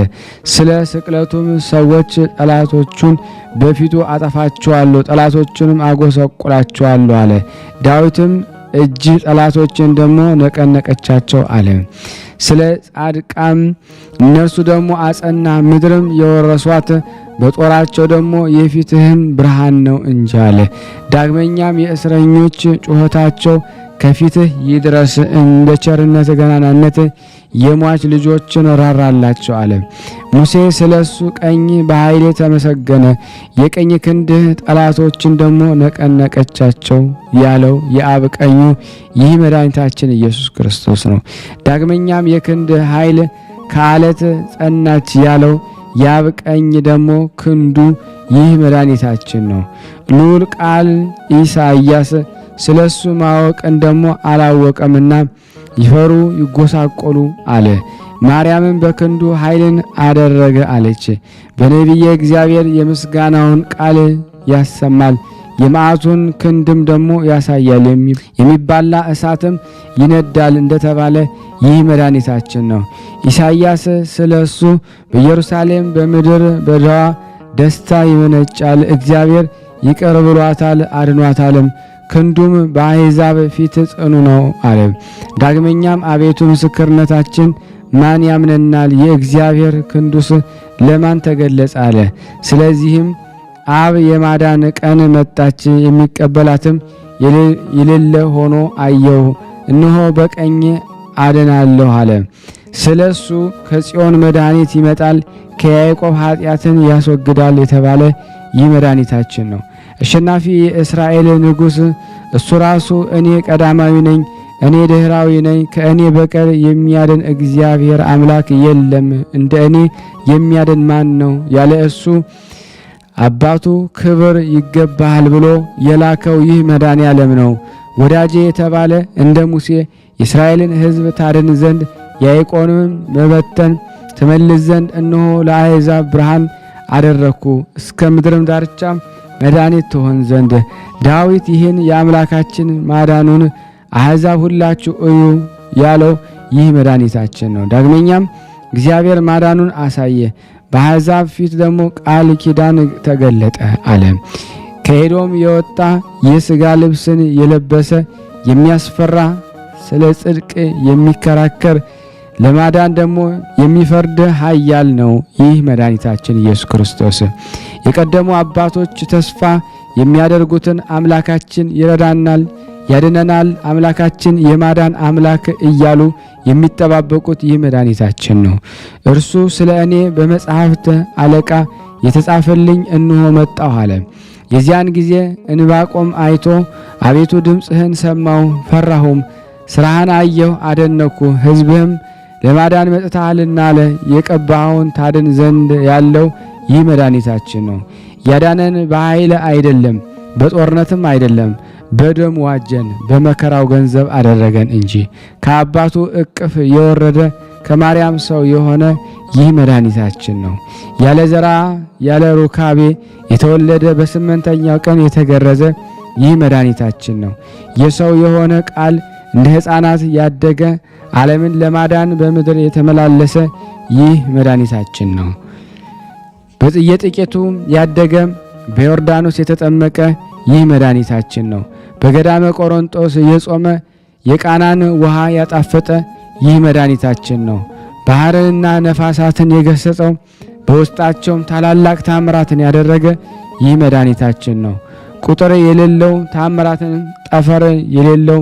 ስለ ስቅለቱም ሰዎች ጠላቶቹን በፊቱ አጠፋቸዋለሁ፣ ጠላቶቹንም አጎሰቁላቸዋለሁ አለ። ዳዊትም እጅ ጠላቶችን ደግሞ ነቀነቀቻቸው አለ። ስለ ጻድቃን እነርሱ ደግሞ አጸና፣ ምድርም የወረሷት በጦራቸው ደግሞ የፊትህም ብርሃን ነው እንጂ አለ። ዳግመኛም የእስረኞች ጩኸታቸው ከፊትህ ይድረስ፣ እንደ ቸርነት ገናናነት የሟች ልጆችን ራራላቸው አለ። ሙሴ ስለሱ ቀኝ በኃይሌ ተመሰገነ፣ የቀኝ ክንድህ ጠላቶችን ደግሞ ነቀነቀቻቸው ያለው የአብ ቀኙ ይህ መድኃኒታችን ኢየሱስ ክርስቶስ ነው። ዳግመኛም የክንድህ ኃይል ከአለት ጸናች ያለው የአብ ቀኝ ደግሞ ክንዱ ይህ መድኃኒታችን ነው። ልዑል ቃል ኢሳይያስ ስለሱ ማወቅን ደግሞ አላወቀምና ይፈሩ ይጎሳቆሉ አለ። ማርያምን በክንዱ ኃይልን አደረገ አለች። በነቢየ እግዚአብሔር የምስጋናውን ቃል ያሰማል፣ የመዓቱን ክንድም ደግሞ ያሳያል፣ የሚባላ እሳትም ይነዳል እንደተባለ ይህ መድኃኒታችን ነው። ኢሳይያስ ስለሱ በኢየሩሳሌም በምድር በዳዋ ደስታ ይመነጫል፣ እግዚአብሔር ይቅር ብሏታል አድኗታልም፣ ክንዱም በአሕዛብ ፊት ጽኑ ነው አለ። ዳግመኛም አቤቱ ምስክርነታችን ማን ያምነናል? የእግዚአብሔር ክንዱስ ለማን ተገለጸ አለ። ስለዚህም አብ የማዳን ቀን መጣች፣ የሚቀበላትም የሌለ ሆኖ አየሁ፣ እነሆ በቀኝ አድናለሁ አለ። ስለሱ ከጽዮን መድኃኒት ይመጣል፣ ከያዕቆብ ኃጢአትን ያስወግዳል የተባለ ይህ መድኃኒታችን ነው። አሸናፊ የእስራኤል ንጉሥ እሱ ራሱ እኔ ቀዳማዊ ነኝ፣ እኔ ድኅራዊ ነኝ፣ ከእኔ በቀር የሚያድን እግዚአብሔር አምላክ የለም፣ እንደ እኔ የሚያድን ማን ነው? ያለ እሱ አባቱ ክብር ይገባሃል ብሎ የላከው ይህ መድኃኔ ዓለም ነው። ወዳጄ የተባለ እንደ ሙሴ የእስራኤልን ሕዝብ ታድን ዘንድ ያዕቆብንም መበተን ትመልስ ዘንድ እነሆ ለአሕዛብ ብርሃን አደረግኩ፣ እስከ ምድርም ዳርቻ መድኃኒት ትሆን ዘንድ። ዳዊት ይህን የአምላካችን ማዳኑን አሕዛብ ሁላችሁ እዩ ያለው ይህ መድኃኒታችን ነው። ዳግመኛም እግዚአብሔር ማዳኑን አሳየ፣ በአሕዛብ ፊት ደግሞ ቃል ኪዳን ተገለጠ አለ። ከኤዶም የወጣ የሥጋ ልብስን የለበሰ የሚያስፈራ ስለ ጽድቅ የሚከራከር ለማዳን ደግሞ የሚፈርድ ኃያል ነው ይህ መድኃኒታችን ኢየሱስ ክርስቶስ። የቀደሙ አባቶች ተስፋ የሚያደርጉትን አምላካችን ይረዳናል፣ ያድነናል፣ አምላካችን የማዳን አምላክ እያሉ የሚጠባበቁት ይህ መድኃኒታችን ነው። እርሱ ስለ እኔ በመጽሐፍት አለቃ የተጻፈልኝ እንሆ መጣሁ አለ። የዚያን ጊዜ እንባቆም አይቶ አቤቱ ድምፅህን ሰማሁ፣ ፈራሁም፣ ሥራህን አየሁ፣ አደነኩ፣ ሕዝብህም ለማዳን መጥተሃልና አለ። የቀባኸውን ታድን ዘንድ ያለው ይህ መድኃኒታችን ነው። ያዳነን በኃይል አይደለም፣ በጦርነትም አይደለም፣ በደም ዋጀን፣ በመከራው ገንዘብ አደረገን እንጂ። ከአባቱ እቅፍ የወረደ ከማርያም ሰው የሆነ ይህ መድኃኒታችን ነው። ያለ ዘራ ያለ ሩካቤ የተወለደ በስምንተኛው ቀን የተገረዘ ይህ መድኃኒታችን ነው። የሰው የሆነ ቃል እንደ ሕፃናት ያደገ ዓለምን ለማዳን በምድር የተመላለሰ ይህ መድኃኒታችን ነው። በጥቂቱ ያደገ በዮርዳኖስ የተጠመቀ ይህ መድኃኒታችን ነው። በገዳመ ቆሮንጦስ የጾመ የቃናን ውሃ ያጣፈጠ ይህ መድኃኒታችን ነው። ባህርንና ነፋሳትን የገሰጸው በውስጣቸውም ታላላቅ ታምራትን ያደረገ ይህ መድኃኒታችን ነው። ቁጥር የሌለው ታምራትን ጠፈር የሌለው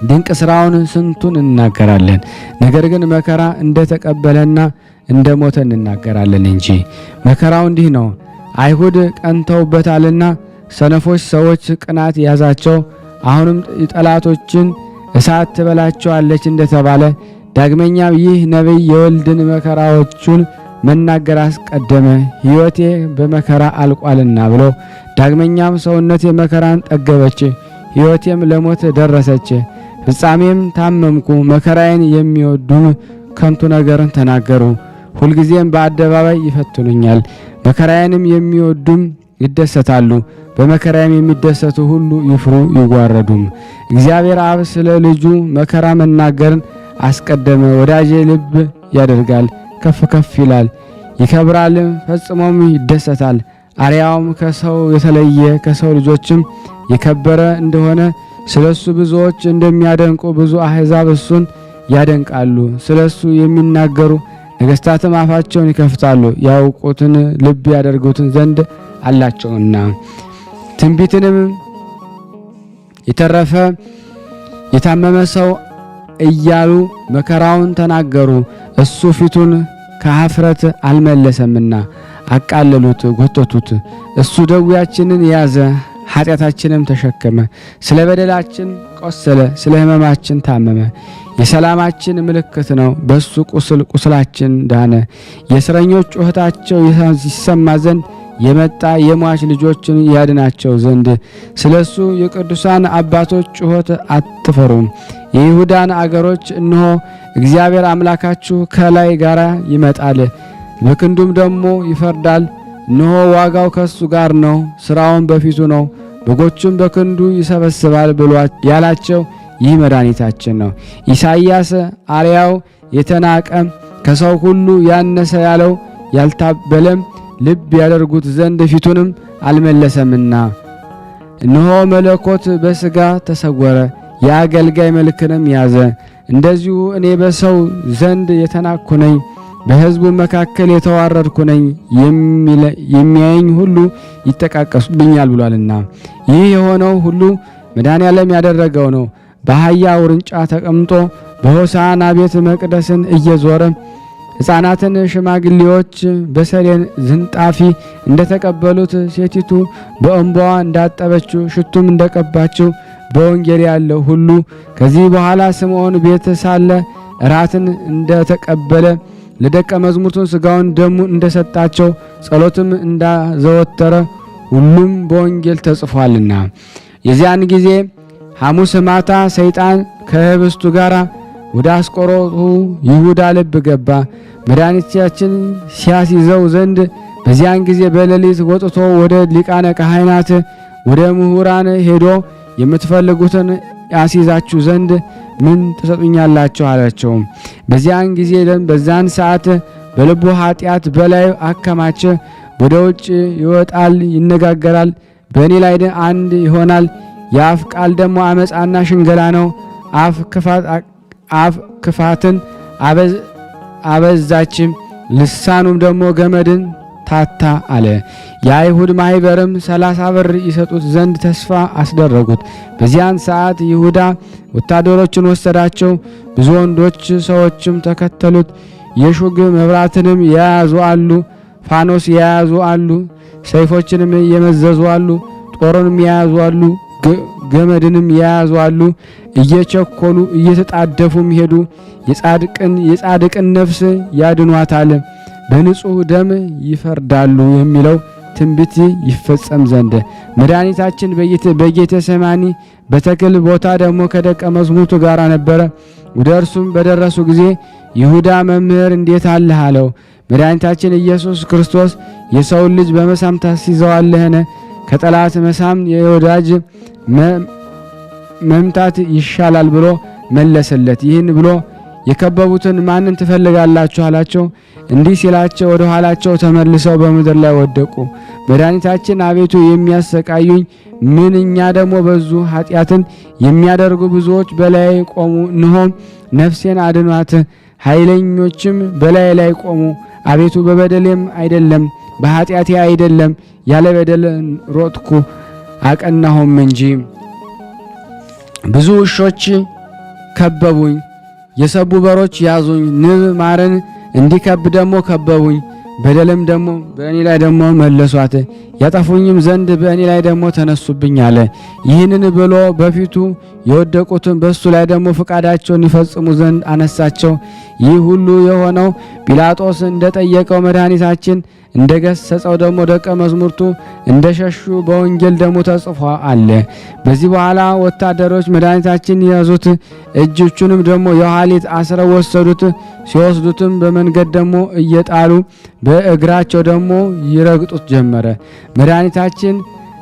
ድንቅ ስራውን ስንቱን እናገራለን። ነገር ግን መከራ እንደተቀበለና እንደሞተ እንናገራለን እንጂ። መከራው እንዲህ ነው። አይሁድ ቀንተውበታልና ሰነፎች ሰዎች ቅናት ያዛቸው። አሁንም ጠላቶችን እሳት ትበላቸዋለች እንደተባለ ዳግመኛም ይህ ነቢይ የወልድን መከራዎቹን መናገር አስቀደመ። ሕይወቴ በመከራ አልቋልና ብሎ ዳግመኛም ሰውነቴ መከራን ጠገበች፣ ሕይወቴም ለሞት ደረሰች። ፍጻሜም ታመምኩ። መከራዬን የሚወዱም ከንቱ ነገርን ተናገሩ፣ ሁልጊዜም በአደባባይ ይፈትኑኛል። መከራዬንም የሚወዱም ይደሰታሉ። በመከራም የሚደሰቱ ሁሉ ይፍሩ ይዋረዱም። እግዚአብሔር አብ ስለ ልጁ መከራ መናገርን አስቀደመ። ወዳጄ ልብ ያደርጋል፣ ከፍ ከፍ ይላል፣ ይከብራል፣ ፈጽሞም ይደሰታል። አርያውም ከሰው የተለየ ከሰው ልጆችም የከበረ እንደሆነ ስለሱ ብዙዎች እንደሚያደንቁ ብዙ አሕዛብ እሱን ያደንቃሉ። ስለሱ የሚናገሩ ነገሥታትም አፋቸውን ይከፍታሉ፣ ያውቁትን ልብ ያደርጉትን ዘንድ አላቸውና። ትንቢትንም የተረፈ የታመመ ሰው እያሉ መከራውን ተናገሩ። እሱ ፊቱን ከኀፍረት አልመለሰምና አቃለሉት፣ ጎተቱት። እሱ ደዌያችንን ያዘ፣ ኃጢአታችንም ተሸከመ። ስለ በደላችን ቆሰለ፣ ስለ ሕመማችን ታመመ። የሰላማችን ምልክት ነው። በሱ ቁስላችን ዳነ። የእስረኞች ጩኸታቸው ይሰማ ዘንድ የመጣ የሟች ልጆችን ያድናቸው ዘንድ ስለሱ የቅዱሳን አባቶች ጩኸት አትፈሩም። የይሁዳን አገሮች እነሆ እግዚአብሔር አምላካችሁ ከላይ ጋር ይመጣል፣ በክንዱም ደግሞ ይፈርዳል። እነሆ ዋጋው ከሱ ጋር ነው፣ ሥራውን በፊቱ ነው፣ በጎቹም በክንዱ ይሰበስባል ብሎ ያላቸው ይህ መድኃኒታችን ነው። ኢሳይያስ አርያው የተናቀ ከሰው ሁሉ ያነሰ ያለው ያልታበለም ልብ ያደርጉት ዘንድ ፊቱንም አልመለሰምና እነሆ መለኮት በሥጋ ተሰወረ፣ የአገልጋይ መልክንም ያዘ። እንደዚሁ እኔ በሰው ዘንድ የተናቅኩ ነኝ፣ በሕዝቡ መካከል የተዋረድኩ ነኝ፣ የሚያየኝ ሁሉ ይጠቃቀሱብኛል ብሏልና። ይህ የሆነው ሁሉ መድኃኔዓለም ያደረገው ነው። በአህያ ውርንጫ ተቀምጦ በሆሳዕና ቤተ መቅደስን እየዞረ ሕፃናትን ሽማግሌዎች በሰሌን ዝንጣፊ እንደተቀበሉት ሴቲቱ በእንባዋ እንዳጠበችው ሽቱም እንደቀባችው በወንጌል ያለው ሁሉ ከዚህ በኋላ ስምዖን ቤት ሳለ እራትን እንደተቀበለ ለደቀ መዛሙርቱ ሥጋውን ደሙን እንደሰጣቸው ጸሎትም እንዳዘወተረ ሁሉም በወንጌል ተጽፏልና። የዚያን ጊዜ ሐሙስ ማታ ሰይጣን ከህብስቱ ጋር ወደ አስቆሮቱ ይሁዳ ልብ ገባ። መድኃኒታችን ሲያስይዘው ዘንድ በዚያን ጊዜ በሌሊት ወጥቶ ወደ ሊቃነ ካህናት ወደ ምሁራን ሄዶ የምትፈልጉትን ያስይዛችሁ ዘንድ ምን ትሰጡኛላችሁ አላቸው። በዚያን ጊዜ በዛን ሰዓት በልቡ ኃጢአት በላይ አከማቸ። ወደ ውጭ ይወጣል፣ ይነጋገራል፣ በእኔ ላይ አንድ ይሆናል። የአፍ ቃል ደግሞ አመፃና ሽንገላ ነው። አፍ ክፋትን አበዛችም፣ ልሳኑም ደግሞ ገመድን ታታ አለ። የአይሁድ ማህበርም 30 ብር ይሰጡት ዘንድ ተስፋ አስደረጉት። በዚያን ሰዓት ይሁዳ ወታደሮችን ወሰዳቸው። ብዙ ወንዶች ሰዎችም ተከተሉት። የሹግ መብራትንም የያዙ አሉ፣ ፋኖስ የያዙ አሉ፣ ሰይፎችንም የመዘዙ አሉ፣ ጦርንም የያዙ አሉ፣ ገመድንም የያዙ አሉ። እየቸኮሉ እየተጣደፉም ሄዱ። የጻድቅን ነፍስ ያድኗታል፣ በንጹሕ ደም ይፈርዳሉ የሚለው ትንቢት ይፈጸም ዘንድ መድኃኒታችን በጌቴሴማኒ በተክል ቦታ ደግሞ ከደቀ መዛሙርቱ ጋር ነበረ። ወደ እርሱም በደረሱ ጊዜ ይሁዳ መምህር እንዴት አለህ አለው። መድኃኒታችን ኢየሱስ ክርስቶስ የሰውን ልጅ በመሳም ታስይዘዋለህን? ከጠላት መሳም የወዳጅ መምታት ይሻላል ብሎ መለሰለት። ይህን ብሎ የከበቡትን ማንን ትፈልጋላችሁ አላቸው። እንዲህ ሲላቸው ወደ ኋላቸው ተመልሰው በምድር ላይ ወደቁ። መድኃኒታችን አቤቱ የሚያሰቃዩኝ ምንኛ ደግሞ በዙ፣ ኃጢአትን የሚያደርጉ ብዙዎች በላይ ቆሙ። እንሆ ነፍሴን አድኗት፣ ኃይለኞችም በላይ ላይ ቆሙ። አቤቱ በበደሌም አይደለም በኃጢአቴ አይደለም፣ ያለ በደል ሮጥኩ አቀናሁም እንጂ። ብዙ ውሾች ከበቡኝ፣ የሰቡ በሮች ያዙኝ። ንብ ማርን እንዲከብ ደግሞ ከበቡኝ። በደልም ደግሞ በእኔ ላይ ደግሞ መለሷት፣ ያጠፉኝም ዘንድ በእኔ ላይ ደግሞ ተነሱብኝ አለ። ይህንን ብሎ በፊቱ የወደቁትን በሱ ላይ ደግሞ ፈቃዳቸውን ይፈጽሙ ዘንድ አነሳቸው። ይህ ሁሉ የሆነው ጲላጦስ እንደጠየቀው መድኃኒታችን እንደገሰጸው ደግሞ ደቀ መዛሙርቱ እንደሸሹ በወንጌል ደግሞ ተጽፎ አለ። በዚህ በኋላ ወታደሮች መድኃኒታችን ያዙት፣ እጆቹንም ደግሞ የኋሊት አስረው ወሰዱት። ሲወስዱትም በመንገድ ደግሞ እየጣሉ በእግራቸው ደግሞ ይረግጡት ጀመረ። መድኃኒታችን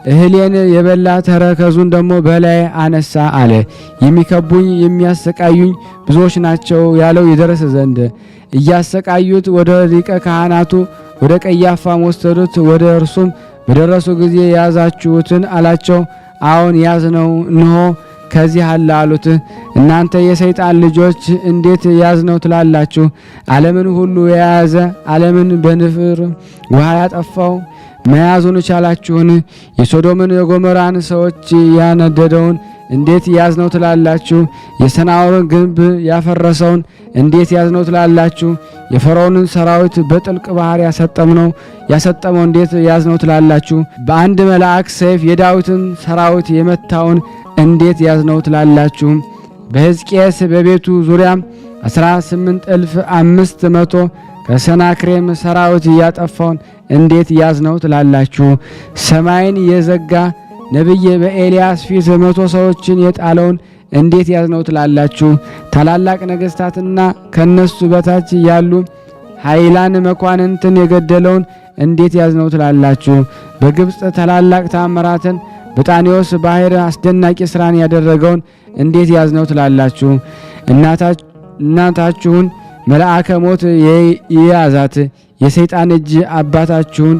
እህሌን የበላ ተረከዙን ደግሞ በላይ አነሳ አለ። የሚከቡኝ የሚያሰቃዩኝ ብዙዎች ናቸው ያለው ይደርስ ዘንድ እያሰቃዩት ወደ ሊቀ ካህናቱ ወደ ቀያፋም ወሰዱት። ወደ እርሱም በደረሱ ጊዜ የያዛችሁትን አላቸው። አዎን ያዝነው፣ እንሆ ከዚህ አለ አሉት። እናንተ የሰይጣን ልጆች እንዴት ያዝነው ትላላችሁ? ዓለምን ሁሉ የያዘ ዓለምን በንፍር ውሃ ያጠፋው መያዙን ቻላችሁን? የሶዶምን የጎሞራን ሰዎች ያነደደውን እንዴት ያዝነው ትላላችሁ? የሰናዖርን ግንብ ያፈረሰውን እንዴት ያዝነው ትላላችሁ? የፈርዖንን ሰራዊት በጥልቅ ባህር ያሰጠመው እንዴት ያዝነው ትላላችሁ? በአንድ መልአክ ሰይፍ የዳዊትን ሰራዊት የመታውን እንዴት ያዝነው ትላላችሁ? በሕዝቅያስ በቤቱ ዙሪያም 18,500 ከሰናክሬም ሰራዊት ያጠፋውን እንዴት ያዝነው ትላላችሁ? ሰማይን የዘጋ ነቢይ በኤልያስ ፊት 100 ሰዎችን የጣለውን እንዴት ያዝነው ትላላችሁ? ታላላቅ ነገስታትና ከነሱ በታች ያሉ ኃይላን መኳንንትን የገደለውን እንዴት ያዝነው ትላላችሁ? በግብጽ ታላላቅ ታምራትን በጣኔዎስ ባህር አስደናቂ ስራን ያደረገውን እንዴት ያዝነው ትላላችሁ? እናታችሁን መልአከ ሞት የያዛት የሰይጣን እጅ አባታችሁን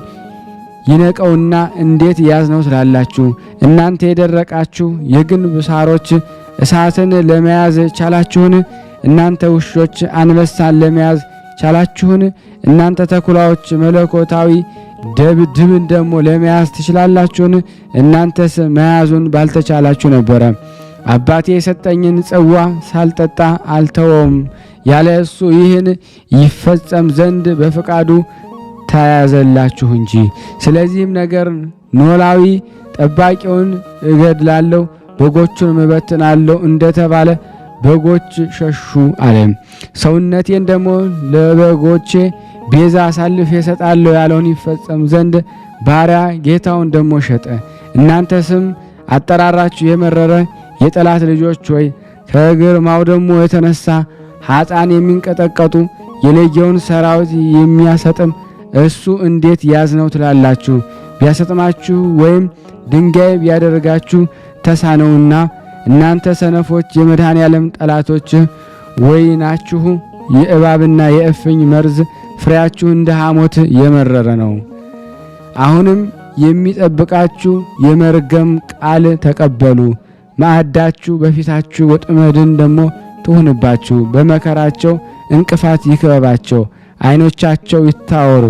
ይነቀውና እንዴት ያዝነው ትላላችሁ? እናንተ የደረቃችሁ የግንብ ሳሮች እሳትን ለመያዝ ቻላችሁን? እናንተ ውሾች አንበሳን ለመያዝ ቻላችሁን? እናንተ ተኩላዎች መለኮታዊ ድብን ደግሞ ለመያዝ ትችላላችሁን? እናንተስ መያዙን ባልተቻላችሁ ነበረ። አባቴ የሰጠኝን ጽዋ ሳልጠጣ አልተወውም ያለ እሱ ይህን ይፈጸም ዘንድ በፈቃዱ ተያዘላችሁ እንጂ። ስለዚህም ነገር ኖላዊ ጠባቂውን እገድላለሁ፣ በጎቹን እበትናለሁ እንደተባለ በጎች ሸሹ አለ። ሰውነቴን ደግሞ ለበጎቼ ቤዛ አሳልፌ እሰጣለሁ ያለውን ይፈጸም ዘንድ ባሪያ ጌታውን ደግሞ ሸጠ። እናንተ ስም አጠራራችሁ የመረረ የጠላት ልጆች ሆይ ከግርማው ደግሞ የተነሳ ኃጥአን የሚንቀጠቀጡ የሌጌውን ሰራዊት የሚያሰጥም እሱ እንዴት ያዝነው ትላላችሁ? ቢያሰጥማችሁ ወይም ድንጋይ ቢያደርጋችሁ ተሳነውና። እናንተ ሰነፎች የመድኃኔ ዓለም ጠላቶች ወይናችሁ የእባብና የእፍኝ መርዝ ፍሬያችሁ እንደ ሐሞት የመረረ ነው። አሁንም የሚጠብቃችሁ የመርገም ቃል ተቀበሉ። ማዕዳችሁ በፊታችሁ ወጥመድን ደግሞ ትሁንባችሁ። በመከራቸው እንቅፋት ይክበባቸው። ዓይኖቻቸው ይታወሩ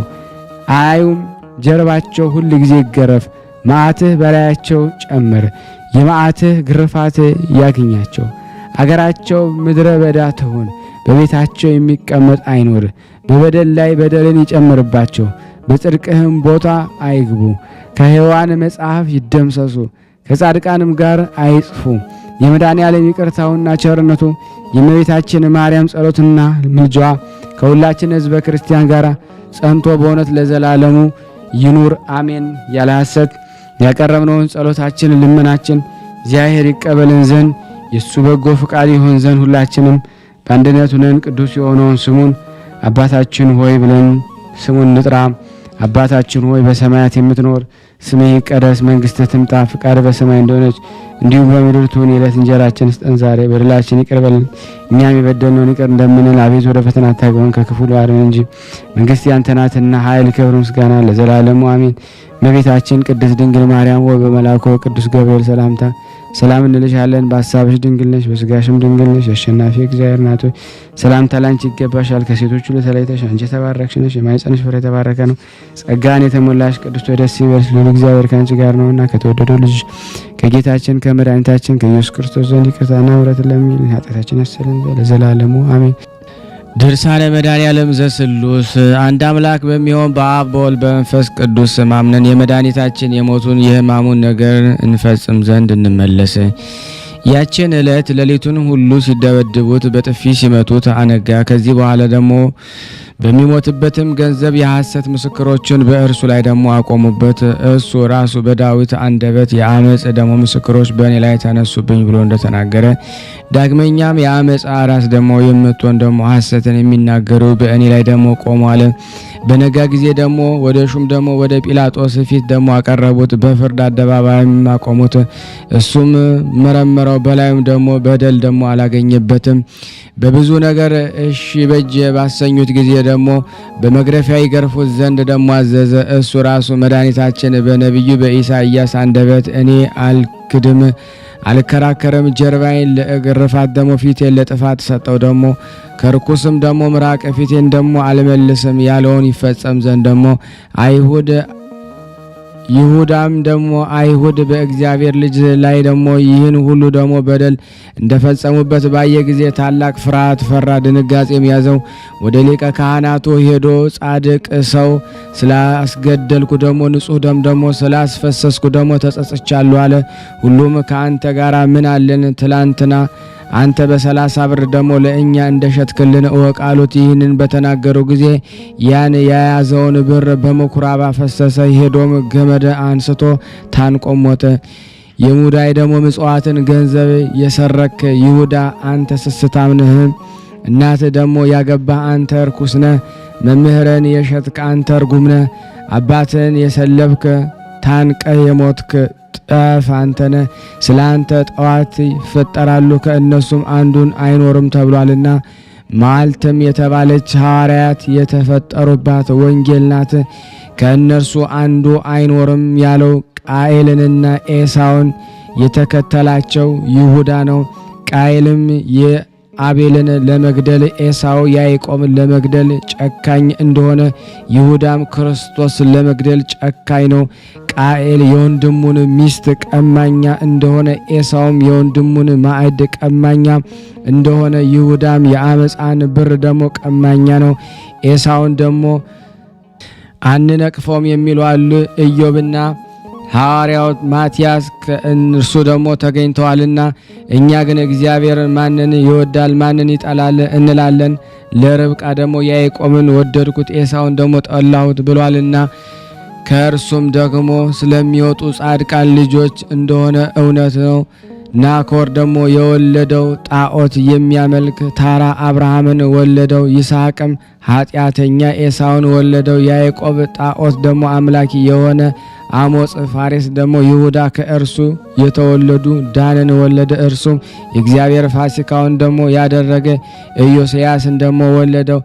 አያዩም። ጀርባቸው ሁል ጊዜ ይገረፍ። መዓትህ በላያቸው ጨምር። የመዓትህ ግርፋት ያግኛቸው። አገራቸው ምድረ በዳ ትሁን። በቤታቸው የሚቀመጥ አይኖር። በበደል ላይ በደልን ይጨምርባቸው። በጽድቅህም ቦታ አይግቡ። ከሕያዋን መጽሐፍ ይደምሰሱ። ከጻድቃንም ጋር አይጽፉ። የመድኃኔ ዓለም ይቅርታውና ቸርነቱ የእመቤታችን ማርያም ጸሎትና ምልጃዋ ከሁላችን ሕዝበ ክርስቲያን ጋር ጸንቶ በእውነት ለዘላለሙ ይኑር አሜን። ያለ ሐሰት ያቀረብነውን ጸሎታችን ልመናችን እግዚአብሔር ይቀበልን ዘንድ የሱ በጎ ፍቃድ ይሆን ዘንድ ሁላችንም በአንድነት ሆነን ቅዱስ የሆነውን ስሙን አባታችን ሆይ ብለን ስሙን ንጥራ። አባታችን ሆይ በሰማያት የምትኖር ስምህ ይቀደስ፣ መንግሥትህ ትምጣ፣ ፍቃድህ በሰማይ እንደሆነች እንዲሁም በምድር ትሁን። የዕለት እንጀራችንን ስጠን ዛሬ፣ በደላችንን ይቅር በለን እኛም የበደልነውን ይቅር እንደምንል፣ አቤቱ ወደ ፈተና አታግባን ከክፉ አድነን እንጂ መንግሥት ያንተ ናትና ኃይል፣ ክብር፣ ምስጋና ለዘላለሙ አሜን። እመቤታችን ቅድስት ድንግል ማርያም ሆይ በመልአኩ ቅዱስ ገብርኤል ሰላምታ ሰላም እንልሻለን። በሐሳብሽ ድንግል ነሽ፣ በሥጋሽም ድንግል ነሽ። አሸናፊ እግዚአብሔር እናት ሆይ ሰላምታ ላንቺ ይገባሻል። ከሴቶች ሁሉ ተለይተሽ አንቺ የተባረክሽ ነሽ፣ የማኅፀንሽ ፍሬ የተባረከ ነው። ጸጋን የተሞላሽ ቅድስት ሆይ ደስ ይበልሽ፣ ልዑል እግዚአብሔር ከአንቺ ጋር ነውና ከተወደደው ልጅሽ ከጌታችን ከመድኃኒታችን ከኢየሱስ ክርስቶስ ዘንድ ይቅርታና ምሕረትን ለሚልን ኃጢአታችን ያሰለን ለዘላለሙ አሜን። ድርሳነ መድኃኔዓለም ዘስሉስ። አንድ አምላክ በሚሆን በአብ በወልድ በመንፈስ ቅዱስ ስም አምነን የመድኃኒታችን የሞቱን የሕማሙን ነገር እንፈጽም ዘንድ እንመለስ። ያችን ዕለት ሌሊቱን ሁሉ ሲደበድቡት በጥፊ ሲመቱት አነጋ። ከዚህ በኋላ ደግሞ በሚሞትበትም ገንዘብ የሐሰት ምስክሮችን በእርሱ ላይ ደግሞ አቆሙበት። እሱ ራሱ በዳዊት አንደበት የአመፅ ደግሞ ምስክሮች በእኔ ላይ ተነሱብኝ ብሎ እንደተናገረ፣ ዳግመኛም የአመፅ ራስ ደግሞ የምትሆን ደግሞ ሐሰትን የሚናገሩ በእኔ ላይ ደግሞ ቆሟል። በነጋ ጊዜ ደግሞ ወደ ሹም ደግሞ ወደ ጲላጦስ ፊት ደግሞ አቀረቡት፣ በፍርድ አደባባይም አቆሙት። እሱም መረመረው፣ በላዩም ደግሞ በደል ደግሞ አላገኘበትም። በብዙ ነገር እሺ በጀ ባሰኙት ጊዜ ደግሞ በመግረፊያ ይገርፉት ዘንድ ደግሞ አዘዘ። እሱ ራሱ መድኃኒታችን በነቢዩ በኢሳይያስ አንደበት እኔ አልክድም አልከራከርም፣ ጀርባዬን ለግርፋት ደግሞ ፊቴን ለጥፋት ሰጠው ደግሞ ከርኩስም ደግሞ ምራቅ ፊቴን ደግሞ አልመልስም ያለውን ይፈጸም ዘንድ ደግሞ ይሁዳም ደግሞ አይሁድ በእግዚአብሔር ልጅ ላይ ደግሞ ይህን ሁሉ ደግሞ በደል እንደፈጸሙበት ባየ ጊዜ ታላቅ ፍርሃት ፈራ፣ ድንጋጼም ያዘው። ወደ ሊቀ ካህናቱ ሄዶ ጻድቅ ሰው ስላስገደልኩ ደግሞ ንጹሕ ደም ደግሞ ስላስፈሰስኩ ደግሞ ተጸጽቻለሁ አለ። ሁሉም ከአንተ ጋር ምን አለን? ትላንትና አንተ በ30 ብር ደግሞ ለእኛ እንደሸጥክልን እወቅ አሉት። ይህንን በተናገሩ ጊዜ ያን የያዘውን ብር በምኩራብ አፈሰሰ። ሄዶም ገመድ አንስቶ ታንቆ ሞተ። የሙዳይ ደግሞ ምጽዋትን ገንዘብ የሰረክ ይሁዳ አንተ ስስታም ነህ። እናት ደግሞ ያገባህ አንተ ርኩስ ነህ። መምህርን የሸጥክ አንተ ርጉም ነህ። አባትን የሰለብክ ታንቀህ የሞትክ ጠፍ አንተነ። ስለ አንተ ጠዋት ይፈጠራሉ ከእነሱም አንዱን አይኖርም ተብሏልና። ማልተም የተባለች ሐዋርያት የተፈጠሩባት ወንጌል ናት። ከእነርሱ አንዱ አይኖርም ያለው ቃኤልንና ኤሳውን የተከተላቸው ይሁዳ ነው። ቃኤልም የአቤልን ለመግደል፣ ኤሳው ያዕቆብን ለመግደል ጨካኝ እንደሆነ ይሁዳም ክርስቶስ ለመግደል ጨካኝ ነው። ቃኤል የወንድሙን ሚስት ቀማኛ እንደሆነ ኤሳውም የወንድሙን ማዕድ ቀማኛ እንደሆነ ይሁዳም የአመፃን ብር ደግሞ ቀማኛ ነው። ኤሳውን ደግሞ አንነቅፈውም የሚሉ አሉ። ኢዮብና ሐዋርያው ማቲያስ ከእነርሱ ደግሞ ተገኝተዋልና እኛ ግን እግዚአብሔር ማንን ይወዳል ማንን ይጠላል እንላለን። ለርብቃ ደግሞ ያዕቆብን ወደድኩት ኤሳውን ደግሞ ጠላሁት ብሏልና ከእርሱም ደግሞ ስለሚወጡ ጻድቃን ልጆች እንደሆነ እውነት ነው። ናኮር ደግሞ የወለደው ጣዖት የሚያመልክ ታራ አብርሃምን ወለደው። ይስሐቅም ኃጢአተኛ ኤሳውን ወለደው። ያዕቆብ ጣዖት ደግሞ አምላኪ የሆነ አሞጽ ፋሬስ ደግሞ ይሁዳ ከእርሱ የተወለዱ ዳንን ወለደ። እርሱም የእግዚአብሔር ፋሲካውን ደግሞ ያደረገ ኢዮስያስን ደግሞ ወለደው።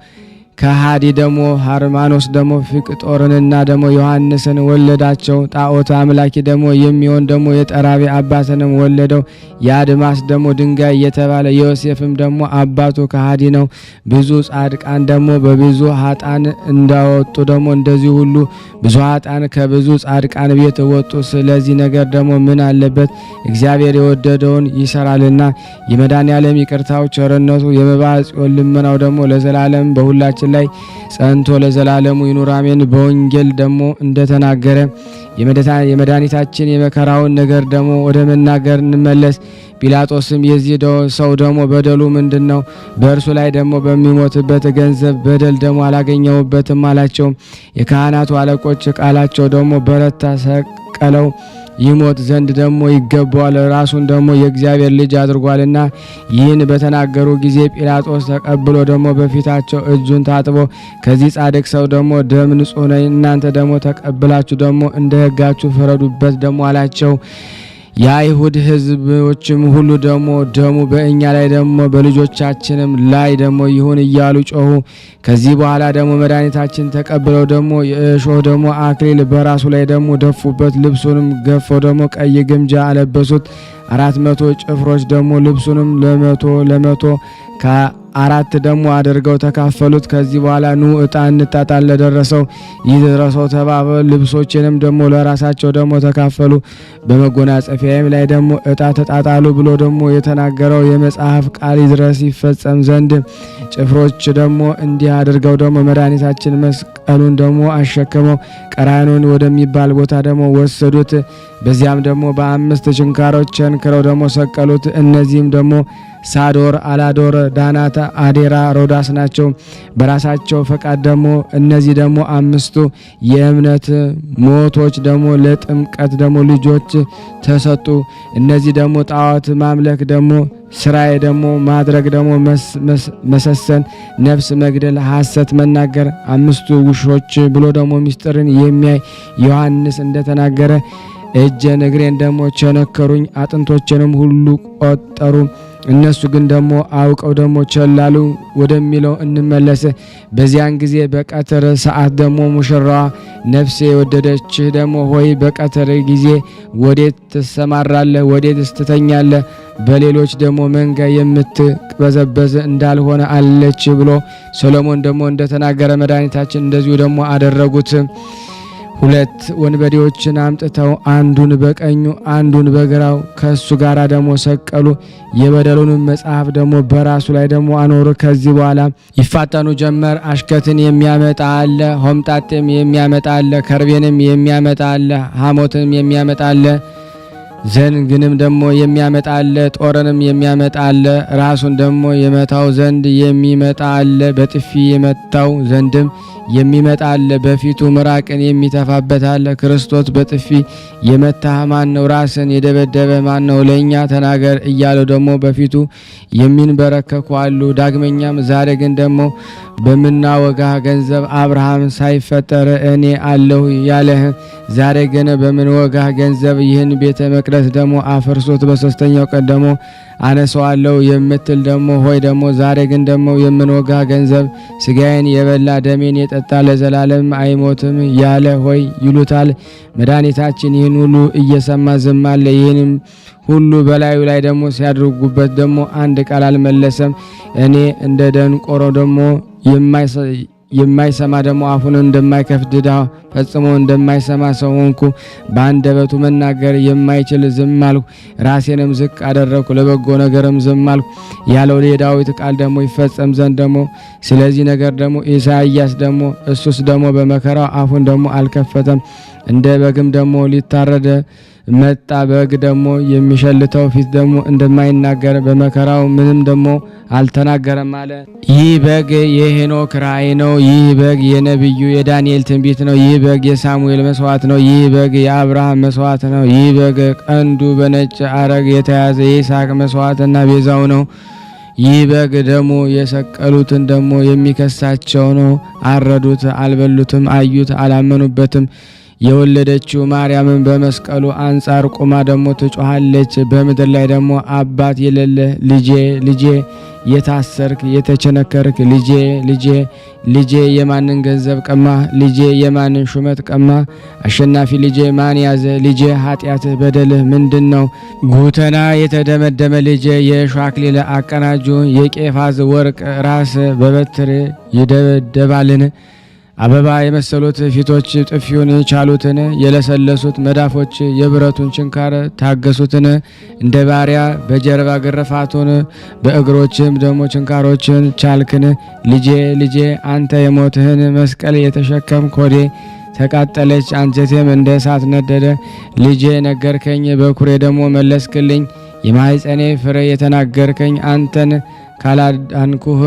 ከሃዲ ደግሞ ሃርማኖስ ደግሞ ፊቅጦርንና ደግሞ ዮሐንስን ወለዳቸው። ጣዖት አምላኪ ደግሞ የሚሆን ደግሞ የጠራቢ አባትንም ወለደው። የአድማስ ደግሞ ድንጋይ የተባለ ዮሴፍም ደግሞ አባቱ ከሃዲ ነው። ብዙ ጻድቃን ደግሞ በብዙ ኃጣን እንዳወጡ ደግሞ እንደዚህ ሁሉ ብዙ ኃጣን ከብዙ ጻድቃን ቤት ወጡ። ስለዚህ ነገር ደግሞ ምን አለበት? እግዚአብሔር የወደደውን ይሰራልና። የመድኃኔዓለም ይቅርታው ቸርነቱ የመባዓ ጽዮን ልመናው ደግሞ ለዘላለም በሁላችን ላይ ጸንቶ ለዘላለሙ ይኑር አሜን። በወንጌል ደግሞ እንደተናገረ የመድኃኒታችን የመከራውን ነገር ደግሞ ወደ መናገር እንመለስ። ጲላጦስም የዚህ ሰው ደግሞ በደሉ ምንድን ነው? በእርሱ ላይ ደግሞ በሚሞትበት ገንዘብ በደል ደግሞ አላገኘሁበትም አላቸው። የካህናቱ አለቆች ቃላቸው ደግሞ በረታ፣ ሰቀለው ይሞት ዘንድ ደግሞ ይገባዋል፣ ራሱን ደግሞ የእግዚአብሔር ልጅ አድርጓልና። ይህን በተናገሩ ጊዜ ጲላጦስ ተቀብሎ ደግሞ በፊታቸው እጁን ታጥቦ ከዚህ ጻድቅ ሰው ደግሞ ደም ንጹሕ ነው፣ እናንተ ደግሞ ተቀብላችሁ ደግሞ እንደ ሕጋችሁ ፍረዱበት ደግሞ አላቸው። የአይሁድ ሕዝቦችም ሁሉ ደግሞ ደሙ በእኛ ላይ ደግሞ በልጆቻችንም ላይ ደግሞ ይሁን እያሉ ጮሁ። ከዚህ በኋላ ደግሞ መድኃኒታችን ተቀብለው ደግሞ የእሾህ ደግሞ አክሊል በራሱ ላይ ደግሞ ደፉበት። ልብሱንም ገፈው ደግሞ ቀይ ግምጃ አለበሱት። 400 ጭፍሮች ደግሞ ልብሱንም ለመቶ ከአራት ደግሞ አድርገው ተካፈሉት። ከዚህ በኋላ ኑ ዕጣ እንጣጣል፣ ለደረሰው ይድረሰው ተባበሉ። ልብሶችንም ደግሞ ለራሳቸው ደግሞ ተካፈሉ። በመጎናጸፊያም ላይ ደግሞ ዕጣ ተጣጣሉ ብሎ ደግሞ የተናገረው የመጽሐፍ ቃል ይድረስ ይፈጸም ዘንድ ጭፍሮች ደግሞ እንዲህ አድርገው ደግሞ መድኃኒታችን መስቀሉን ደግሞ አሸክመው ቀራንዮን ወደሚባል ቦታ ደግሞ ወሰዱት። በዚያም ደግሞ በ5 ችንካሮች ቸንክረው ደግሞ ሰቀሉት። እነዚህም ደግሞ ሳዶር፣ አላዶር፣ ዳናታ፣ አዴራ፣ ሮዳስ ናቸው። በራሳቸው ፈቃድ ደግሞ እነዚህ ደግሞ 5ቱ የእምነት ሞቶች ደግሞ ለጥምቀት ደግሞ ልጆች ተሰጡ። እነዚህ ደግሞ ጣዖት ማምለክ ደግሞ ስራዬ ደግሞ ማድረግ ደግሞ መሰሰን፣ ነፍስ መግደል፣ ሐሰት መናገር፣ 5ቱ ውሾች ብሎ ደግሞ ምስጢርን የሚያይ ዮሐንስ እንደተናገረ እጄን እግሬን ደግሞ ቸነከሩኝ፣ አጥንቶችንም ሁሉ ቆጠሩ። እነሱ ግን ደግሞ አውቀው ደግሞ ቸላሉ ወደሚለው እንመለስ። በዚያን ጊዜ በቀትር ሰዓት ደግሞ ሙሽራዋ ነፍሴ የወደደችህ ደግሞ ሆይ በቀትር ጊዜ ወዴት ትሰማራለህ? ወዴትስ ትተኛለህ? በሌሎች ደግሞ መንጋ የምትቅበዘበዝ እንዳልሆነ አለች ብሎ ሰሎሞን ደግሞ እንደተናገረ መድኃኒታችን እንደዚሁ ደግሞ አደረጉት። 2 ወንበዴዎችን አምጥተው አንዱን በቀኙ አንዱን በግራው ከሱ ጋር ደግሞ ሰቀሉ። የበደሉንም መጽሐፍ ደግሞ በራሱ ላይ ደግሞ አኖሩ። ከዚህ በኋላ ይፋጠኑ ጀመር። አሽከትን የሚያመጣ አለ፣ ሆምጣጤም የሚያመጣ አለ፣ ከርቤንም የሚያመጣ አለ፣ ሐሞትንም የሚያመጣ አለ፣ ዘንግንም ደግሞ የሚያመጣ አለ፣ ጦርንም የሚያመጣ አለ፣ ራሱን ደግሞ የመታው ዘንድ የሚመጣ አለ፣ በጥፊ የመታው ዘንድም የሚመጣ አለ፣ በፊቱ ምራቅን የሚተፋበት አለ። ክርስቶስ በጥፊ የመታህ ማን ነው? ራስን የደበደበ ማን ነው? ለእኛ ተናገር እያለው ደግሞ በፊቱ የሚንበረከኩ አሉ። ዳግመኛም ዛሬ ግን ደግሞ በምናወጋህ ገንዘብ አብርሃም ሳይፈጠር እኔ አለሁ ያለህ ዛሬ ግን በምንወጋህ ገንዘብ ይህን ቤተ መቅደስ ደግሞ አፈርሶት በሶስተኛው ቀን ደግሞ አነሳዋለሁ የምትል ደግሞ ሆይ ደግሞ ዛሬ ግን ደግሞ የምንወጋ ገንዘብ ስጋዬን የበላ ደሜን የጠጣ ለዘላለም አይሞትም ያለ ሆይ ይሉታል። መድኃኒታችን ይህን ሁሉ እየሰማ ዝም አለ። ይህንም ሁሉ በላዩ ላይ ደግሞ ሲያድርጉበት ደግሞ አንድ ቃል አልመለሰም። እኔ እንደ ደንቆሮ ደግሞ የማይሰማ ደግሞ አፉን እንደማይከፍት ድዳ ፈጽሞ እንደማይሰማ ሰው ሆንኩ። በአንደበቱ መናገር የማይችል ዝም አልኩ። ራሴንም ዝቅ አደረኩ፣ ለበጎ ነገርም ዝም አልኩ ያለው የዳዊት ቃል ደግሞ ይፈጸም ዘንድ ደግሞ ስለዚህ ነገር ደግሞ ኢሳይያስ ደግሞ እሱስ ደግሞ በመከራው አፉን ደግሞ አልከፈተም፣ እንደ በግም ደግሞ ሊታረደ መጣ። በግ ደግሞ የሚሸልተው ፊት ደግሞ እንደማይናገር በመከራው ምንም ደግሞ አልተናገረም አለ። ይህ በግ የሄኖክ ራእይ ነው። ይህ በግ የነቢዩ የዳንኤል ትንቢት ነው። ይህ በግ የሳሙኤል መስዋዕት ነው። ይህ በግ የአብርሃም መስዋዕት ነው። ይህ በግ ቀንዱ በነጭ አረግ የተያዘ የይስሐቅ መስዋዕትና ቤዛው ነው። ይህ በግ ደግሞ የሰቀሉትን ደግሞ የሚከሳቸው ነው። አረዱት፣ አልበሉትም፣ አዩት፣ አላመኑበትም። የወለደችው ማርያምን በመስቀሉ አንጻር ቁማ ደግሞ ትጮሃለች። በምድር ላይ ደግሞ አባት የሌለ ልጄ ልጄ የታሰርክ የተቸነከርክ ልጄ ልጄ ልጄ የማንን ገንዘብ ቀማ? ልጄ የማንን ሹመት ቀማ? አሸናፊ ልጄ ማን ያዘ? ልጄ ኃጢአትህ በደልህ ምንድን ነው? ጉተና የተደመደመ ልጄ የእሾህ አክሊል አቀናጁ የቄፋዝ ወርቅ ራስ በበትር ይደበደባልን? አበባ የመሰሉት ፊቶች ጥፊውን የቻሉትን የለሰለሱት መዳፎች የብረቱን ችንካር ታገሱትን? እንደ ባሪያ በጀርባ ግርፋቱን በእግሮችም ደግሞ ችንካሮችን ቻልክን? ልጄ ልጄ አንተ የሞትህን መስቀል የተሸከምክ ሆዴ ተቃጠለች፣ አንጀቴም እንደ እሳት ነደደ። ልጄ ነገርከኝ፣ በኩሬ ደግሞ መለስክልኝ። የማኅፀኔ ፍሬ የተናገርከኝ አንተን ካላዳንኩህ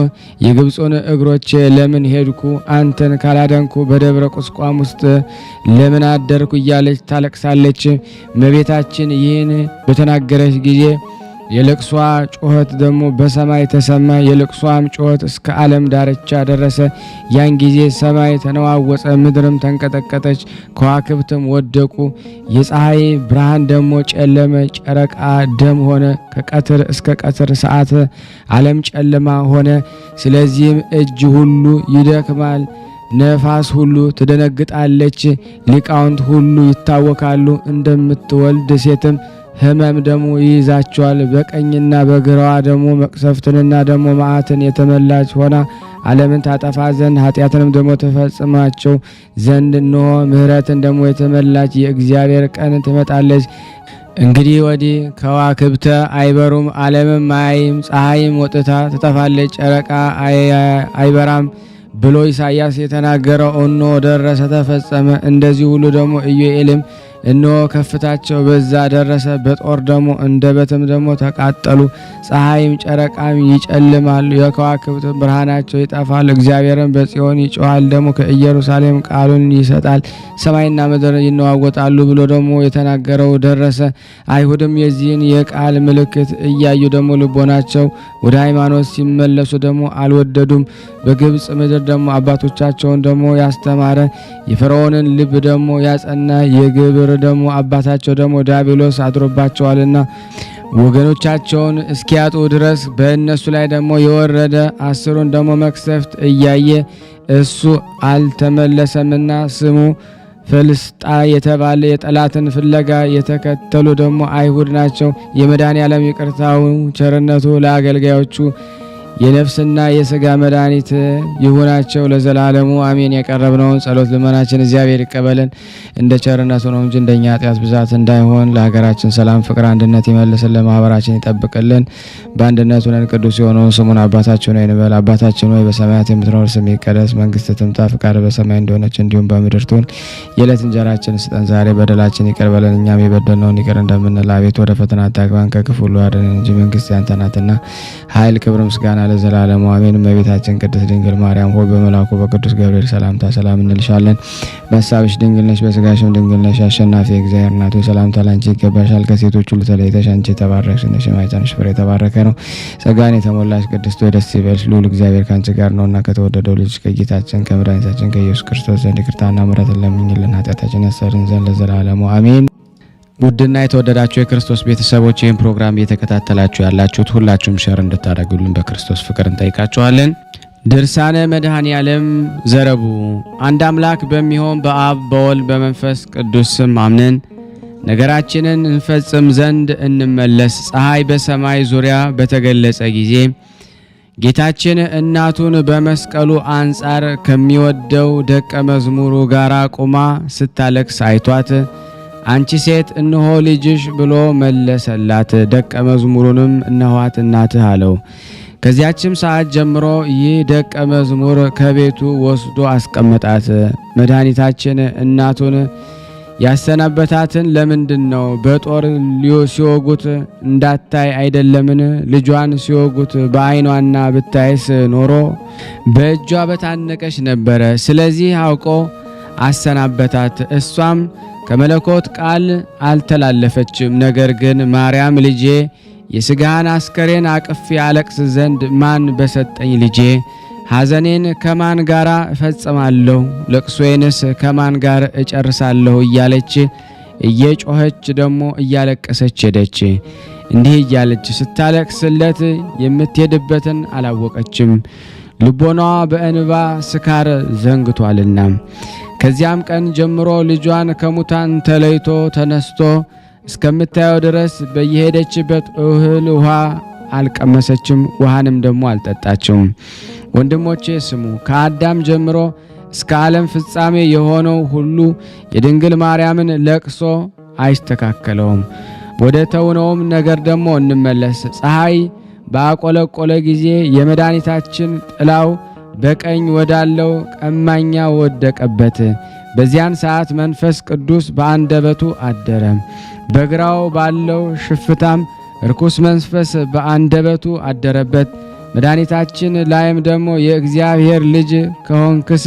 የግብፁን እግሮች ለምን ሄድኩ? አንተን ካላዳንኩ በደብረ ቁስቋም ውስጥ ለምን አደርኩ? እያለች ታለቅሳለች። እመቤታችን ይህን በተናገረች ጊዜ የልቅሷ ጩኸት ደግሞ በሰማይ ተሰማ። የልቅሷም ጩኸት እስከ ዓለም ዳርቻ ደረሰ። ያን ጊዜ ሰማይ ተነዋወጸ፣ ምድርም ተንቀጠቀጠች፣ ከዋክብትም ወደቁ። የፀሐይ ብርሃን ደግሞ ጨለመ፣ ጨረቃ ደም ሆነ። ከቀትር እስከ ቀትር ሰዓት ዓለም ጨለማ ሆነ። ስለዚህም እጅ ሁሉ ይደክማል፣ ነፋስ ሁሉ ትደነግጣለች፣ ሊቃውንት ሁሉ ይታወካሉ። እንደምትወልድ ሴትም ሕመም ደግሞ ይይዛቸዋል። በቀኝና በግራዋ ደግሞ መቅሰፍትንና ደግሞ መዓትን የተመላች ሆና ዓለምን ታጠፋ ዘንድ ኃጢአትንም ደግሞ ተፈጽማቸው ዘንድ እንሆ ምሕረትን ደግሞ የተመላች የእግዚአብሔር ቀን ትመጣለች። እንግዲህ ወዲህ ከዋክብተ አይበሩም፣ ዓለምም አያይም፣ ፀሐይም ወጥታ ትጠፋለች፣ ጨረቃ አይበራም ብሎ ኢሳይያስ የተናገረው እነሆ ደረሰ ተፈጸመ። እንደዚህ ሁሉ ደግሞ ኢዮኤልም እነሆ ከፍታቸው በዛ ደረሰ፣ በጦር ደግሞ እንደበትም ደግሞ ተቃጠሉ፣ ፀሐይም ጨረቃም ይጨልማሉ፣ የከዋክብት ብርሃናቸው ይጠፋል። እግዚአብሔርም በጽዮን ይጮሃል፣ ደግሞ ከኢየሩሳሌም ቃሉን ይሰጣል፣ ሰማይና ምድር ይነዋወጣሉ ብሎ ደግሞ የተናገረው ደረሰ። አይሁድም የዚህን የቃል ምልክት እያዩ ደግሞ ልቦናቸው ወደ ሃይማኖት ሲመለሱ ደግሞ አልወደዱም። በግብፅ ምድር ደግሞ አባቶቻቸውን ደግሞ ያስተማረ የፈርዖንን ልብ ደግሞ ያጸና የግብር ደግሞ አባታቸው ደግሞ ዲያብሎስ አድሮባቸዋልና ወገኖቻቸውን እስኪያጡ ድረስ በእነሱ ላይ ደግሞ የወረደ 10ን ደግሞ መቅሰፍት እያየ እሱ አልተመለሰምና ስሙ ፍልስጣ የተባለ የጠላትን ፍለጋ የተከተሉ ደግሞ አይሁድ ናቸው። የመድኃኔዓለም ይቅርታው ቸርነቱ ለአገልጋዮቹ የነፍስና የሥጋ መድኃኒት ይሁናቸው ለዘላለሙ አሜን። የቀረብነውን ጸሎት ልመናችን እግዚአብሔር ይቀበለን እንደ ቸርነቱ ነው እንጂ እንደኛ ኃጢአት ብዛት እንዳይሆን። ለሀገራችን ሰላም፣ ፍቅር፣ አንድነት ይመልስልን፣ ለማህበራችን ይጠብቅልን። በአንድነት ሆነን ቅዱስ የሆነውን ስሙን አባታችን ሆይ እንበል። አባታችን ሆይ በሰማያት የምትኖር ስምህ ይቀደስ፣ መንግስትህ ትምጣ፣ ፈቃድህ በሰማይ እንደሆነች እንዲሁም በምድር ትሁን። የዕለት እንጀራችንን ስጠን ዛሬ፣ በደላችን ይቅር በለን እኛም የበደልነውን ይቅር እንደምንል፣ አቤቱ ወደ ፈተና አታግባን ከክፉ ሁሉ አድነን እንጂ መንግስት ያንተ ናትና ኃይል፣ ክብር፣ ምስጋና ለዘላለሙ አሜን። እመቤታችን ቅድስት ድንግል ማርያም ሆይ በመልአኩ በቅዱስ ገብርኤል ሰላምታ ሰላም እንልሻለን። በሐሳብሽ ድንግል ነሽ፣ በስጋሽም ድንግል ነሽ። አሸናፊ እግዚአብሔር እናቱ ሰላምታ ላንቺ ይገባሻል። ከሴቶች ሁሉ ተለይተሽ አንቺ የተባረክሽ ነሽ፣ የማኅፀንሽ ፍሬ የተባረከ ነው። ጸጋን የተሞላሽ ቅድስት ሆይ ደስ ይበልሽ፣ ልዑል እግዚአብሔር ካንቺ ጋር ነውና ከተወደደው ልጅ ከጌታችን ከመድኃኒታችን ከኢየሱስ ክርስቶስ ዘንድ ይቅርታና ምሕረትን ለምኝልን ኃጢአታችንን ያስተሰርይልን ዘንድ ለዘላለሙ አሜን። ውድና የተወደዳችሁ የክርስቶስ ቤተሰቦች ይህን ፕሮግራም እየተከታተላችሁ ያላችሁት ሁላችሁም ሸር እንድታደርጉልን በክርስቶስ ፍቅር እንጠይቃችኋለን። ድርሳነ መድኃኔዓለም ዘረቡ። አንድ አምላክ በሚሆን በአብ በወልድ በመንፈስ ቅዱስ ስም አምነን ነገራችንን እንፈጽም ዘንድ እንመለስ። ፀሐይ በሰማይ ዙሪያ በተገለጸ ጊዜ ጌታችን እናቱን በመስቀሉ አንጻር ከሚወደው ደቀ መዝሙሩ ጋር ቆማ ስታለቅስ አይቷት አንቺ ሴት እነሆ ልጅሽ ብሎ መለሰላት። ደቀ መዝሙሩንም እነኋት እናትህ አለው። ከዚያችም ሰዓት ጀምሮ ይህ ደቀ መዝሙር ከቤቱ ወስዶ አስቀመጣት። መድኃኒታችን እናቱን ያሰናበታትን ለምንድን ነው? በጦር ሲወጉት እንዳታይ አይደለምን? ልጇን ሲወጉት በዓይኗና ብታይስ ኖሮ በእጇ በታነቀች ነበረ። ስለዚህ አውቆ አሰናበታት። እሷም ከመለኮት ቃል አልተላለፈችም። ነገር ግን ማርያም ልጄ የሥጋህን አስከሬን አቅፌ አለቅስ ዘንድ ማን በሰጠኝ? ልጄ ሐዘኔን ከማን ጋር እፈጽማለሁ? ለቅሶዬንስ ከማን ጋር እጨርሳለሁ? እያለች እየጮኸች ደግሞ እያለቀሰች ሄደች። እንዲህ እያለች ስታለቅስለት የምትሄድበትን አላወቀችም፣ ልቦናዋ በእንባ ስካር ዘንግቷልና። ከዚያም ቀን ጀምሮ ልጇን ከሙታን ተለይቶ ተነስቶ እስከምታየው ድረስ በየሄደችበት እህል ውሃ አልቀመሰችም፣ ውሃንም ደግሞ አልጠጣችም። ወንድሞቼ ስሙ። ከአዳም ጀምሮ እስከ ዓለም ፍጻሜ የሆነው ሁሉ የድንግል ማርያምን ለቅሶ አይስተካከለውም። ወደ ተውነውም ነገር ደግሞ እንመለስ። ፀሐይ በአቆለቆለ ጊዜ የመድኃኒታችን ጥላው በቀኝ ወዳለው ቀማኛ ወደቀበት። በዚያን ሰዓት መንፈስ ቅዱስ በአንደበቱ አደረ። በግራው ባለው ሽፍታም ርኩስ መንፈስ በአንደበቱ አደረበት። መድኃኒታችን ላይም ደግሞ የእግዚአብሔር ልጅ ከሆንክስ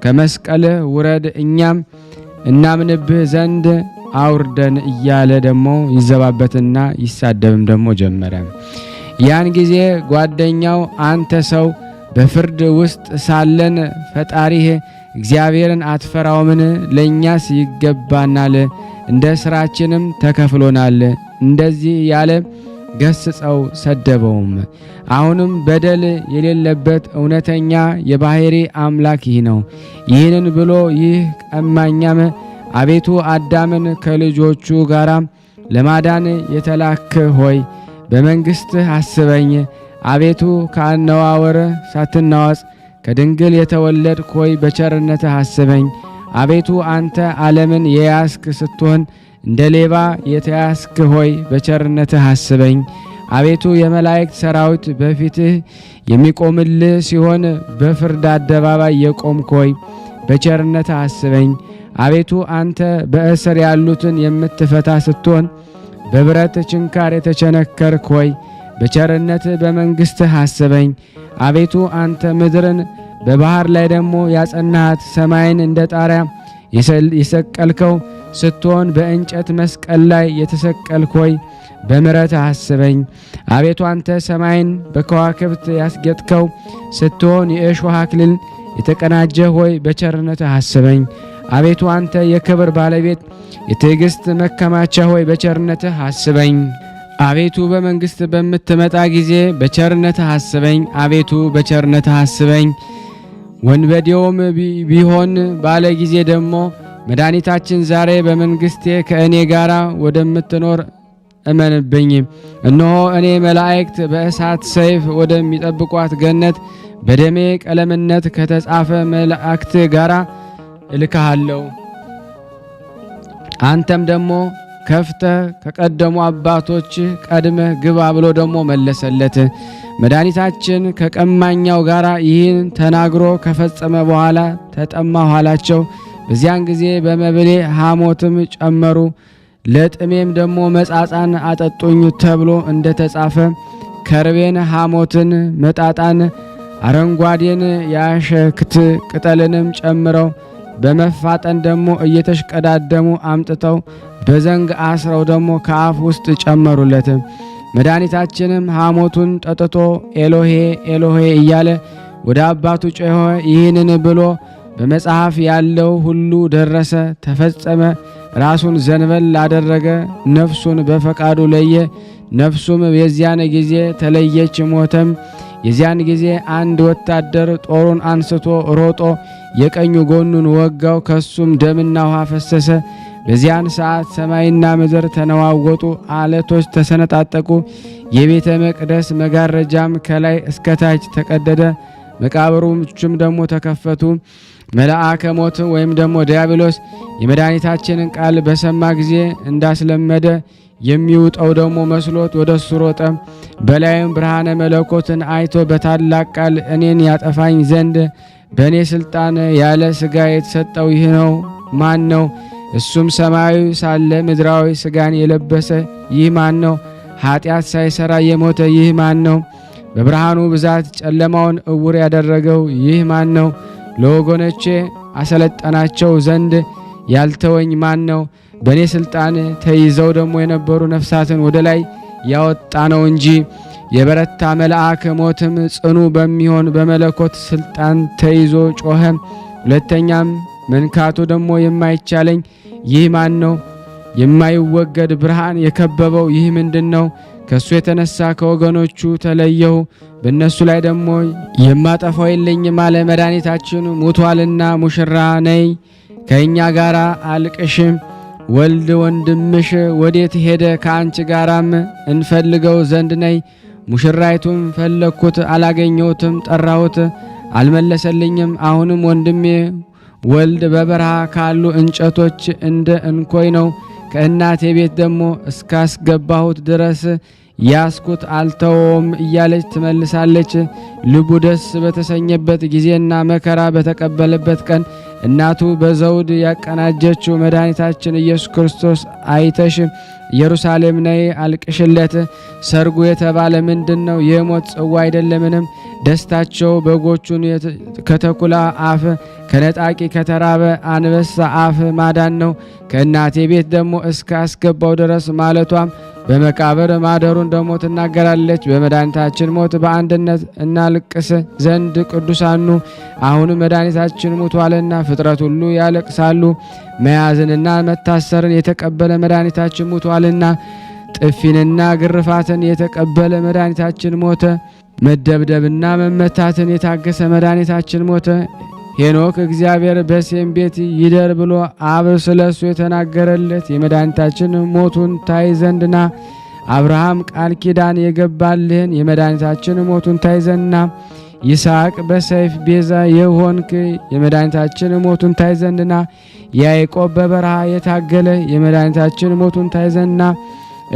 ከመስቀልህ ውረድ፣ እኛም እናምንብህ ዘንድ አውርደን እያለ ደግሞ ይዘባበትና ይሳደብም ደግሞ ጀመረ። ያን ጊዜ ጓደኛው አንተ ሰው በፍርድ ውስጥ ሳለን ፈጣሪህ እግዚአብሔርን አትፈራውምን? ለእኛስ ይገባናል፣ እንደ ሥራችንም ተከፍሎናል። እንደዚህ ያለ ገስጸው ሰደበውም። አሁንም በደል የሌለበት እውነተኛ የባሕሪ አምላክ ይህ ነው። ይህንን ብሎ ይህ ቀማኛም አቤቱ አዳምን ከልጆቹ ጋር ለማዳን የተላክ ሆይ በመንግሥትህ አስበኝ። አቤቱ ከአነዋወር ሳትናወጽ ከድንግል የተወለድክ ሆይ በቸርነትህ አስበኝ። አቤቱ አንተ ዓለምን የያዝክ ስትሆን እንደ ሌባ የተያዝክ ሆይ በቸርነትህ አስበኝ። አቤቱ የመላእክት ሰራዊት በፊትህ የሚቆምልህ ሲሆን በፍርድ አደባባይ የቆምክ ሆይ በቸርነትህ አስበኝ። አቤቱ አንተ በእስር ያሉትን የምትፈታ ስትሆን በብረት ችንካር የተቸነከርክ ሆይ በቸርነትህ በመንግሥትህ አስበኝ። አቤቱ አንተ ምድርን በባህር ላይ ደግሞ ያጸናሃት ሰማይን እንደ ጣሪያ የሰቀልከው ስትሆን በእንጨት መስቀል ላይ የተሰቀልክ ሆይ በምሕረትህ አስበኝ። አቤቱ አንተ ሰማይን በከዋክብት ያስጌጥከው ስትሆን የእሾህ አክሊል የተቀናጀ ሆይ በቸርነትህ አስበኝ። አቤቱ አንተ የክብር ባለቤት የትዕግስት መከማቻ ሆይ በቸርነትህ አስበኝ። አቤቱ በመንግስት በምትመጣ ጊዜ በቸርነትህ አስበኝ። አቤቱ በቸርነትህ አስበኝ። ወንበዴውም ቢሆን ባለ ጊዜ ደግሞ መድኃኒታችን ዛሬ በመንግስቴ ከእኔ ጋር ወደምትኖር እመንብኝ። እነሆ እኔ መላእክት በእሳት ሰይፍ ወደሚጠብቋት ገነት በደሜ ቀለምነት ከተጻፈ መላእክት ጋር እልካለሁ። አንተም ደግሞ ከፍተህ ከቀደሙ አባቶች ቀድመህ ግባ ብሎ ደግሞ መለሰለት። መድኃኒታችን ከቀማኛው ጋር ይህን ተናግሮ ከፈጸመ በኋላ ተጠማሁ አላቸው። በዚያን ጊዜ በመብሌ ሐሞትም ጨመሩ፣ ለጥሜም ደግሞ መጻጻን አጠጡኝ ተብሎ እንደተጻፈ ከርቤን፣ ሐሞትን፣ መጣጣን፣ አረንጓዴን ያሸክት ቅጠልንም ጨምረው በመፋጠን ደግሞ እየተሽቀዳደሙ አምጥተው በዘንግ አስረው ደግሞ ከአፍ ውስጥ ጨመሩለት። መድኃኒታችንም ሐሞቱን ጠጥቶ ኤሎሄ ኤሎሄ እያለ ወደ አባቱ ጮኸ። ይህንን ብሎ በመጽሐፍ ያለው ሁሉ ደረሰ፣ ተፈጸመ። ራሱን ዘንበል አደረገ፣ ነፍሱን በፈቃዱ ለየ። ነፍሱም የዚያን ጊዜ ተለየች፣ ሞተም። የዚያን ጊዜ አንድ ወታደር ጦሩን አንስቶ ሮጦ የቀኙ ጎኑን ወጋው፣ ከሱም ደምና ውሃ ፈሰሰ። በዚያን ሰዓት ሰማይና ምድር ተነዋወጡ፣ አለቶች ተሰነጣጠቁ። የቤተ መቅደስ መጋረጃም ከላይ እስከታች ተቀደደ፣ መቃብሮችም ደግሞ ተከፈቱ። መልአከ ሞት ወይም ደግሞ ዲያብሎስ የመድኃኒታችንን ቃል በሰማ ጊዜ እንዳስለመደ የሚውጠው ደግሞ መስሎት ወደ እሱ ሮጠ። በላዩም ብርሃነ መለኮትን አይቶ በታላቅ ቃል እኔን ያጠፋኝ ዘንድ በእኔ ስልጣን ያለ ሥጋ የተሰጠው ይህ ነው ማን ነው? እሱም ሰማያዊ ሳለ ምድራዊ ሥጋን የለበሰ ይህ ማን ነው? ኃጢአት ሳይሰራ የሞተ ይህ ማን ነው? በብርሃኑ ብዛት ጨለማውን እውር ያደረገው ይህ ማን ነው? ለወገኖቼ አሰለጠናቸው ዘንድ ያልተወኝ ማን ነው? በእኔ ስልጣን ተይዘው ደግሞ የነበሩ ነፍሳትን ወደ ላይ ያወጣ ነው እንጂ። የበረታ መልአክ ሞትም ጽኑ በሚሆን በመለኮት ስልጣን ተይዞ ጮኸ። ሁለተኛም መንካቱ ደግሞ የማይቻለኝ ይህ ማን ነው? የማይወገድ ብርሃን የከበበው ይህ ምንድን ነው? ከሱ የተነሳ ከወገኖቹ ተለየሁ፣ በእነሱ ላይ ደግሞ የማጠፋው የለኝም አለ። መድኃኒታችን ሙቷልና ሙሽራ ነይ ከእኛ ጋር አልቅሽም። ወልድ ወንድምሽ ወዴት ሄደ? ከአንቺ ጋራም እንፈልገው ዘንድ ነይ። ሙሽራይቱም ፈለግኩት፣ አላገኘሁትም፣ ጠራሁት፣ አልመለሰልኝም። አሁንም ወንድሜ ወልድ በበረሃ ካሉ እንጨቶች እንደ እንኮይ ነው። ከእናቴ ቤት ደግሞ እስካስገባሁት ድረስ ያስኩት አልተወም እያለች ትመልሳለች። ልቡ ደስ በተሰኘበት ጊዜና መከራ በተቀበለበት ቀን እናቱ በዘውድ ያቀናጀችው መድኃኒታችን ኢየሱስ ክርስቶስ አይተሽ ኢየሩሳሌም ነይ አልቅሽለት። ሰርጉ የተባለ ምንድን ነው? የሞት ጽዋ አይደለምንም? ደስታቸው በጎቹን ከተኩላ አፍ ከነጣቂ ከተራበ አንበሳ አፍ ማዳን ነው። ከእናቴ ቤት ደግሞ እስከ አስገባው ድረስ ማለቷም በመቃብር ማደሩን ደግሞ ትናገራለች። በመድኃኒታችን ሞት በአንድነት እናልቅስ ዘንድ ቅዱሳኑ አሁንም መድኃኒታችን ሙቷልና ፍጥረት ሁሉ ያለቅሳሉ። መያዝንና መታሰርን የተቀበለ መድኃኒታችን ሙቷልና ጥፊንና ግርፋትን የተቀበለ መድኃኒታችን ሞተ። መደብደብና መመታትን የታገሰ መድኃኒታችን ሞተ። ሄኖክ እግዚአብሔር በሴም ቤት ይደር ብሎ አብ ስለሱ የተናገረለት የመድኃኒታችን ሞቱን ታይ ዘንድና አብርሃም ቃል ኪዳን የገባልህን የመድኃኒታችን ሞቱን ታይ ዘንድና ይስሐቅ በሰይፍ ቤዛ የሆንክ የመድኃኒታችን ሞቱን ታይ ዘንድና ያዕቆብ በበረሃ የታገለ የመድኃኒታችን ሞቱን ታይ ዘንድና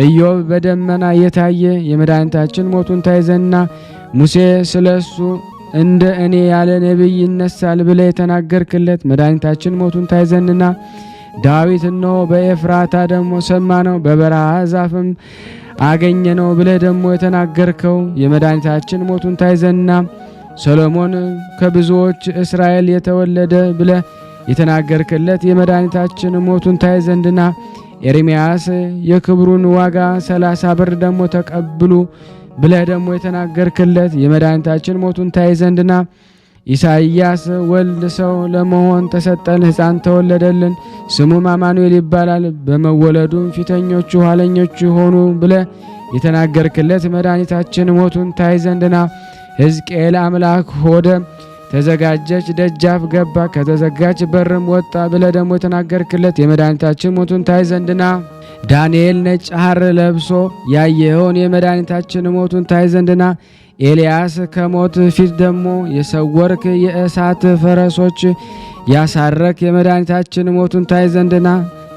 ኢዮብ በደመና የታየ የመድኃኒታችን ሞቱን ታይ ዘንድና ሙሴ ስለሱ እንደ እኔ ያለ ነቢይ ይነሳል ብለ የተናገርክለት መድኃኒታችን ሞቱን ታይ ዘንድና ዳዊት እነሆ በኤፍራታ ደግሞ ሰማነው በበረሃ ዛፍም አገኘነው ብለ ደግሞ የተናገርከው የመድኃኒታችን ሞቱን ታይ ዘንድና ሰሎሞን ከብዙዎች እስራኤል የተወለደ ብለ የተናገርክለት የመድኃኒታችን ሞቱን ታይ ዘንድና ኤርምያስ የክብሩን ዋጋ 30 ብር ደግሞ ተቀብሉ ብለ ደግሞ የተናገርክለት የመድኃኒታችን ሞቱን ታይ ዘንድና ኢሳይያስ ወልድ ሰው ለመሆን ተሰጠን፣ ሕፃን ተወለደልን፣ ስሙም አማኑኤል ይባላል፣ በመወለዱም ፊተኞቹ ኋለኞቹ ሆኑ ብለ የተናገርክለት መድኃኒታችን ሞቱን ታይ ዘንድና ሕዝቅኤል አምላክ ሆደ ተዘጋጀች ደጃፍ ገባ ከተዘጋች በርም ወጣ ብለ ደግሞ የተናገርክለት የመድኃኒታችን ሞቱን ታይ ዘንድና ዳንኤል ነጭ ሐር ለብሶ ያየውን የመድኃኒታችን ሞቱን ታይ ዘንድና ኤልያስ ከሞት ፊት ደግሞ የሰወርክ የእሳት ፈረሶች ያሳረክ የመድኃኒታችን ሞቱን ታይ ዘንድና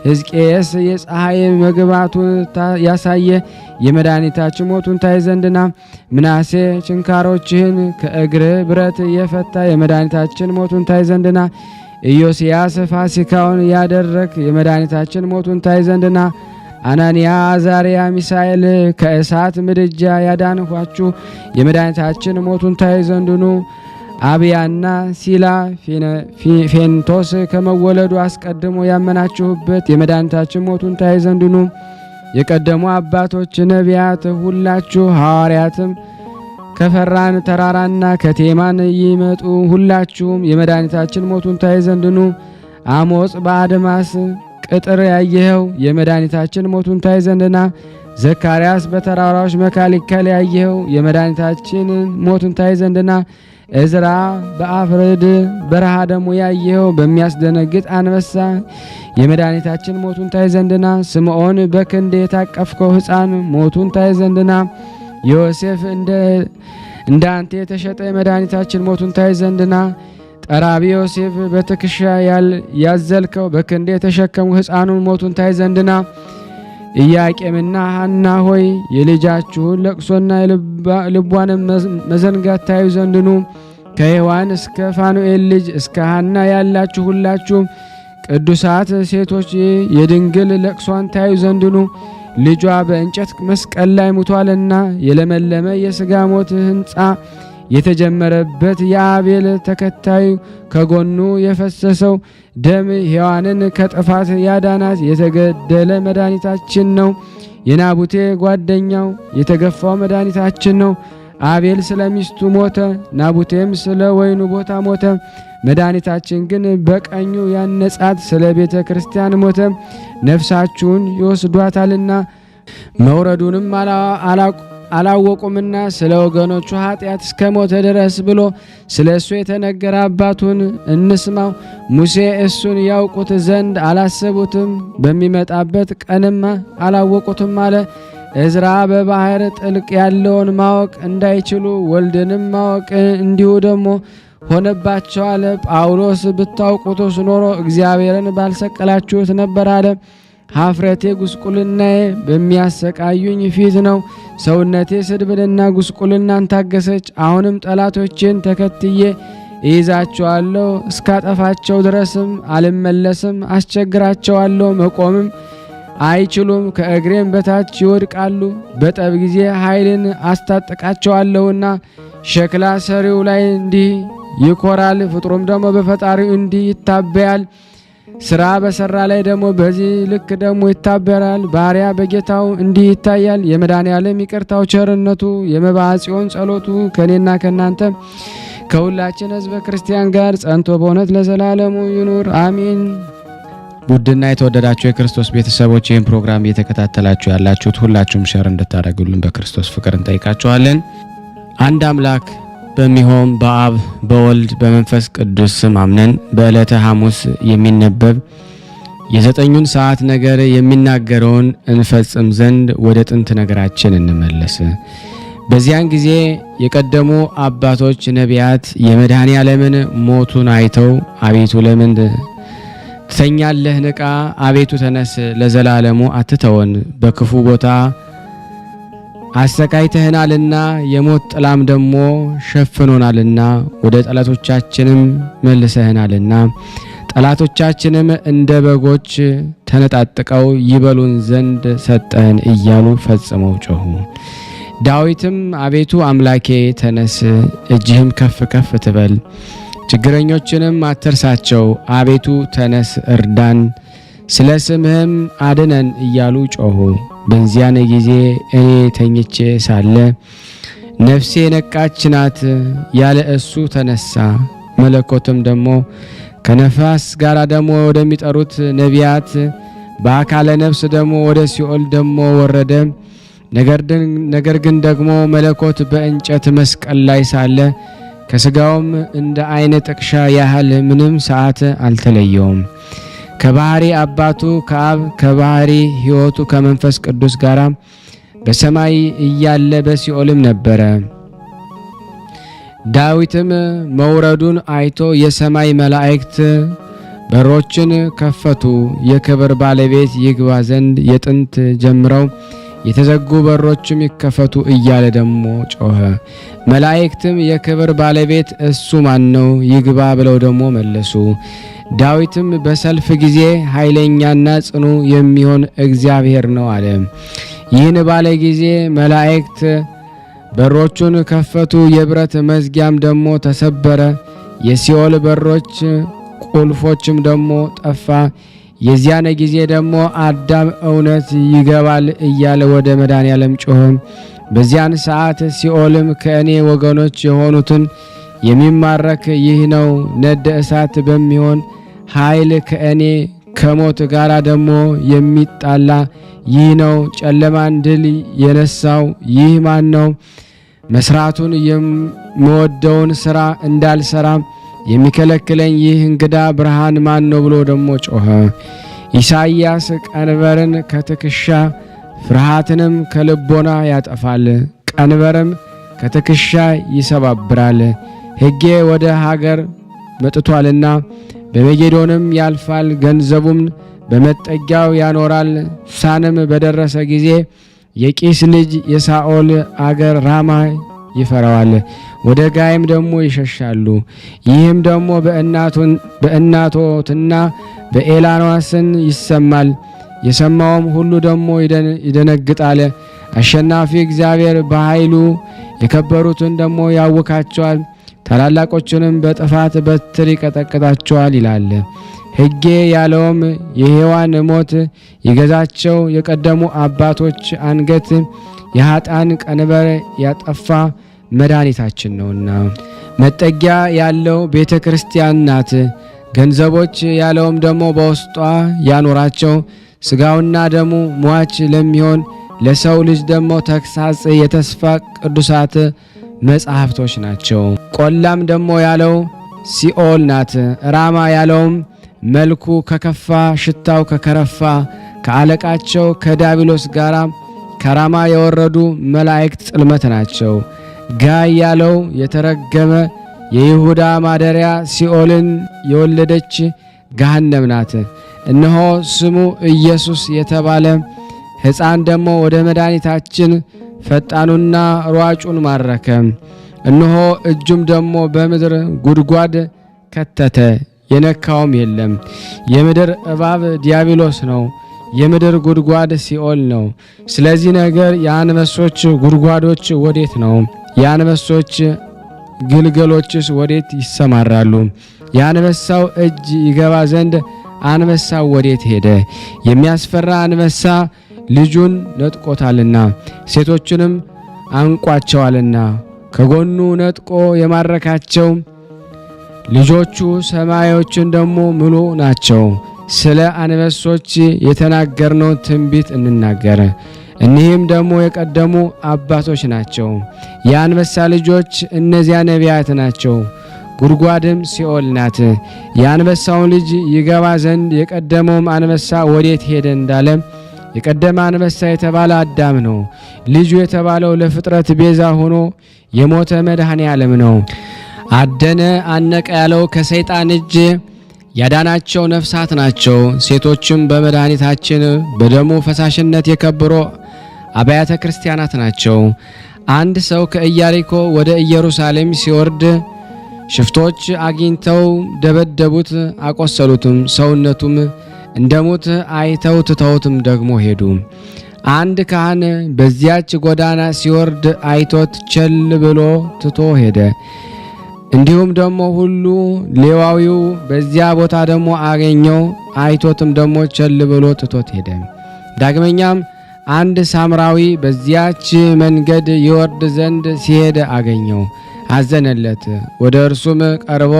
ሕዝቅኤስ የፀሐይ መግባቱን ያሳየ የመድኃኒታችን ሞቱን ታይ ዘንድና ምናሴ ችንካሮችህን ከእግር ብረት የፈታ የመድኃኒታችን ሞቱን ታይ ዘንድና ኢዮስያስ ፋሲካውን ያደረክ የመድኃኒታችን ሞቱን ታይ ዘንድና አናንያ አዛርያ ሚሳኤል ከእሳት ምድጃ ያዳንኋችሁ የመድኃኒታችን ሞቱን ታይ ዘንድኑ አብያና ሲላ ፌንቶስ ከመወለዱ አስቀድሞ ያመናችሁበት የመድኃኒታችን ሞቱን ታይ ዘንድኑ የቀደሙ አባቶች ነቢያት ሁላችሁ ሐዋርያትም ከፈራን ተራራና ከቴማን ይመጡ ሁላችሁም የመድኃኒታችን ሞቱን ታይ ዘንድኑ አሞጽ በአድማስ ቅጥር ያየኸው የመድኃኒታችን ሞቱን ታይ ዘንድና ዘካርያስ በተራራዎች መካከል ያየኸው የመድኃኒታችን ሞቱን ታይ ዘንድና እዝራ በአፍረድ በረሃ ደግሞ ያየኸው በሚያስደነግጥ አንበሳ የመድኃኒታችን ሞቱን ታይ ዘንድና ስምዖን በክንድ የታቀፍከው ሕፃን ሞቱን ታይ ዘንድና ዮሴፍ እንዳንተ የተሸጠ የመድኃኒታችን ሞቱን ታይ ዘንድና ጠራቢ ዮሴፍ በትከሻ ያዘልከው በክንድ የተሸከሙ ሕፃኑን ሞቱን ታይ ዘንድና ኢያቄምና ሐና ሆይ የልጃችሁን ለቅሶና ልቧንም መዘንጋት ታዩ ዘንድኑ ከሔዋን እስከ ፋኑኤል ልጅ እስከ ሐና ያላችሁ ሁላችሁም ቅዱሳት ሴቶች የድንግል ለቅሷን ታዩ ዘንድኑ ልጇ በእንጨት መስቀል ላይ ሙቷልና የለመለመ የሥጋ ሞት ሕንጻ የተጀመረበት የአቤል ተከታዩ ከጎኑ የፈሰሰው ደም ሔዋንን ከጥፋት ያዳናት የተገደለ መድኃኒታችን ነው። የናቡቴ ጓደኛው የተገፋው መድኃኒታችን ነው። አቤል ስለ ሚስቱ ሞተ፣ ናቡቴም ስለ ወይኑ ቦታ ሞተ። መድኃኒታችን ግን በቀኙ ያነጻት ስለ ቤተ ክርስቲያን ሞተ። ነፍሳችሁን ይወስዷታልና መውረዱንም አላወቁምና ስለ ወገኖቹ ኃጢአት እስከ ሞተ ድረስ ብሎ ስለ እሱ የተነገረ አባቱን እንስማው። ሙሴ እሱን ያውቁት ዘንድ አላሰቡትም፣ በሚመጣበት ቀንም አላወቁትም አለ። እዝራ በባህር ጥልቅ ያለውን ማወቅ እንዳይችሉ ወልድንም ማወቅ እንዲሁ ደግሞ ሆነባቸው አለ። ጳውሎስ ብታውቁትስ ኖሮ እግዚአብሔርን ባልሰቀላችሁት ነበር አለ። ሀፍረቴ ጉስቁልናዬ በሚያሰቃዩኝ ፊት ነው። ሰውነቴ ስድብንና ጉስቁልናን ታገሰች። አሁንም ጠላቶቼን ተከትዬ እይዛቸዋለሁ፣ እስካጠፋቸው ድረስም አልመለስም። አስቸግራቸዋለሁ፣ መቆምም አይችሉም። ከእግሬም በታች ይወድቃሉ። በጠብ ጊዜ ኃይልን አስታጥቃቸዋለሁና ሸክላ ሰሪው ላይ እንዲህ ይኮራል፣ ፍጥሩም ደግሞ በፈጣሪው እንዲህ ይታበያል። ስራ በሰራ ላይ ደግሞ በዚህ ልክ ደግሞ ይታበራል። ባሪያ በጌታው እንዲህ ይታያል። የመድኃኔዓለም ይቅርታው ቸርነቱ የመባዓ ጽዮን ጸሎቱ ከኔና ከናንተ ከሁላችን ሕዝበ ክርስቲያን ጋር ጸንቶ በእውነት ለዘላለሙ ይኑር አሚን። ውድና የተወደዳችሁ የክርስቶስ ቤተሰቦች ይህን ፕሮግራም እየተከታተላችሁ ያላችሁት ሁላችሁም ሸር እንድታደርጉልን በክርስቶስ ፍቅር እንጠይቃችኋለን። አንድ አምላክ በሚሆን በአብ በወልድ በመንፈስ ቅዱስ ስም አምነን በዕለተ ሐሙስ የሚነበብ የዘጠኙን ሰዓት ነገር የሚናገረውን እንፈጽም ዘንድ ወደ ጥንት ነገራችን እንመለስ። በዚያን ጊዜ የቀደሙ አባቶች ነቢያት የመድኃኔ ዓለምን ሞቱን አይተው አቤቱ ለምን ትተኛለህ? ንቃ፣ አቤቱ ተነስ፣ ለዘላለሙ አትተወን፣ በክፉ ቦታ አሰቃይተህናልና የሞት ጥላም ደግሞ ሸፍኖናልና ወደ ጠላቶቻችንም መልሰህናልና ጠላቶቻችንም እንደ በጎች ተነጣጥቀው ይበሉን ዘንድ ሰጠን እያሉ ፈጽመው ጮኹ። ዳዊትም አቤቱ አምላኬ ተነስ፣ እጅህም ከፍ ከፍ ትበል፣ ችግረኞችንም አትርሳቸው፣ አቤቱ ተነስ እርዳን፣ ስለ ስምህም አድነን እያሉ ጮኹ። በዚያን ጊዜ እኔ ተኝቼ ሳለ ነፍሴ ነቃች ናት፣ ያለ እሱ ተነሳ። መለኮትም ደግሞ ከነፋስ ጋር ደግሞ ወደሚጠሩት ነቢያት በአካለ ነፍስ ደግሞ ወደ ሲኦል ደግሞ ወረደ። ነገር ግን ደግሞ መለኮት በእንጨት መስቀል ላይ ሳለ ከስጋውም እንደ አይነ ጥቅሻ ያህል ምንም ሰዓት አልተለየውም። ከባህሪ አባቱ ከአብ ከባህሪ ሕይወቱ ከመንፈስ ቅዱስ ጋር በሰማይ እያለ በሲኦልም ነበረ። ዳዊትም መውረዱን አይቶ የሰማይ መላእክት በሮችን ከፈቱ፣ የክብር ባለቤት ይግባ ዘንድ የጥንት ጀምረው የተዘጉ በሮችም ይከፈቱ እያለ ደግሞ ጮኸ። መላእክትም የክብር ባለቤት እሱ ማን ነው? ይግባ ብለው ደግሞ መለሱ። ዳዊትም በሰልፍ ጊዜ ኃይለኛና ጽኑ የሚሆን እግዚአብሔር ነው አለ። ይህን ባለ ጊዜ መላእክት በሮቹን ከፈቱ፣ የብረት መዝጊያም ደግሞ ተሰበረ፣ የሲኦል በሮች ቁልፎችም ደግሞ ጠፋ። የዚያን ጊዜ ደግሞ አዳም እውነት ይገባል እያለ ወደ መድኃኔዓለም ጮኸ። በዚያን ሰዓት ሲኦልም ከእኔ ወገኖች የሆኑትን የሚማረክ ይህ ነው፣ ነደ እሳት በሚሆን ኃይል ከእኔ ከሞት ጋር ደግሞ የሚጣላ ይህ ነው። ጨለማን ድል የነሳው ይህ ማን ነው? መስራቱን የምወደውን ሥራ እንዳልሰራ የሚከለክለኝ ይህ እንግዳ ብርሃን ማን ነው ብሎ ደግሞ ጮኸ። ኢሳይያስ ቀንበርን ከትከሻ ፍርሃትንም ከልቦና ያጠፋል፣ ቀንበርም ከትከሻ ይሰባብራል። ሕጌ ወደ ሀገር መጥቷልና በመጌዶንም ያልፋል፣ ገንዘቡም በመጠጊያው ያኖራል። ሱሳንም በደረሰ ጊዜ የቂስ ልጅ የሳኦል አገር ራማ ይፈራዋል፣ ወደ ጋይም ደግሞ ይሸሻሉ። ይህም ደግሞ በእናቶትና በኤላኗስን ይሰማል። የሰማውም ሁሉ ደግሞ ይደነግጣል። አሸናፊ እግዚአብሔር በኃይሉ የከበሩትን ደግሞ ያውካቸዋል፣ ታላላቆቹንም በጥፋት በትር ይቀጠቅጣቸዋል ይላል። ሕጌ ያለውም የሔዋን ሞት የገዛቸው የቀደሙ አባቶች አንገት የኃጥአን ቀንበር ያጠፋ መድኃኒታችን ነውና። መጠጊያ ያለው ቤተ ክርስቲያን ናት። ገንዘቦች ያለውም ደግሞ በውስጧ ያኖራቸው ሥጋውና ደሙ ሟች ለሚሆን ለሰው ልጅ ደግሞ ተግሳጽ የተስፋ ቅዱሳት መጻሕፍቶች ናቸው። ቆላም ደግሞ ያለው ሲኦል ናት። ራማ ያለውም መልኩ ከከፋ ሽታው ከከረፋ ከአለቃቸው ከዲያብሎስ ጋር ከራማ የወረዱ መላእክት ጽልመት ናቸው። ጋይ ያለው የተረገመ የይሁዳ ማደሪያ ሲኦልን የወለደች ገሃነም ናት። እነሆ ስሙ ኢየሱስ የተባለ ሕፃን ደግሞ ወደ መድኃኒታችን ፈጣኑና ሯጩን ማረከ። እነሆ እጁም ደግሞ በምድር ጉድጓድ ከተተ፣ የነካውም የለም። የምድር እባብ ዲያብሎስ ነው፣ የምድር ጉድጓድ ሲኦል ነው። ስለዚህ ነገር የአንበሶች ጉድጓዶች ወዴት ነው? የአንበሶች ግልገሎችስ ወዴት ይሰማራሉ? የአንበሳው እጅ ይገባ ዘንድ አንበሳው ወዴት ሄደ? የሚያስፈራ አንበሳ ልጁን ነጥቆታልና ሴቶቹንም አንቋቸዋልና ከጎኑ ነጥቆ የማረካቸው ልጆቹ ሰማዮችን ደግሞ ምሉ ናቸው። ስለ አንበሶች የተናገርነው ትንቢት እንናገር። እኒህም ደግሞ የቀደሙ አባቶች ናቸው። የአንበሳ ልጆች እነዚያ ነቢያት ናቸው። ጉድጓድም ሲኦል ናት። የአንበሳውን ልጅ ይገባ ዘንድ የቀደመውም አንበሳ ወዴት ሄደ እንዳለ የቀደመ አንበሳ የተባለ አዳም ነው። ልጁ የተባለው ለፍጥረት ቤዛ ሆኖ የሞተ መድኃኔ ዓለም ነው። አደነ አነቀ ያለው ከሰይጣን እጅ ያዳናቸው ነፍሳት ናቸው። ሴቶችም በመድኃኒታችን በደሙ ፈሳሽነት የከበሩ አብያተ ክርስቲያናት ናቸው። አንድ ሰው ከኢያሪኮ ወደ ኢየሩሳሌም ሲወርድ ሽፍቶች አግኝተው ደበደቡት፣ አቆሰሉትም። ሰውነቱም እንደሞት አይተው ትተውትም ደግሞ ሄዱ። አንድ ካህን በዚያች ጎዳና ሲወርድ አይቶት ቸል ብሎ ትቶ ሄደ። እንዲሁም ደግሞ ሁሉ ሌዋዊው በዚያ ቦታ ደግሞ አገኘው፣ አይቶትም ደግሞ ቸል ብሎ ትቶት ሄደ። ዳግመኛም አንድ ሳምራዊ በዚያች መንገድ ይወርድ ዘንድ ሲሄድ አገኘው፣ አዘነለት። ወደ እርሱም ቀርቦ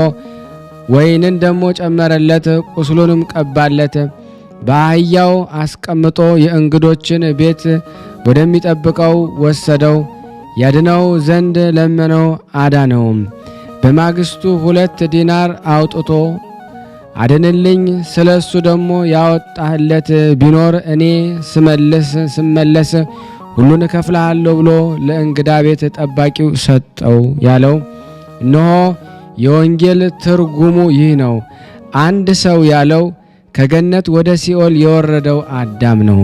ወይንን ደግሞ ጨመረለት፣ ቁስሉንም ቀባለት። በአህያው አስቀምጦ የእንግዶችን ቤት ወደሚጠብቀው ወሰደው፣ ያድነው ዘንድ ለመነው፣ አዳነውም። በማግስቱ 2 ዲናር አውጥቶ አድንልኝ፣ ስለሱ ደግሞ ያወጣህለት ቢኖር እኔ ስመለስ ሁሉን እከፍልሃለሁ ብሎ ለእንግዳ ቤት ጠባቂው ሰጠው ያለው እነሆ የወንጌል ትርጉሙ ይህ ነው። አንድ ሰው ያለው ከገነት ወደ ሲኦል የወረደው አዳም ነው።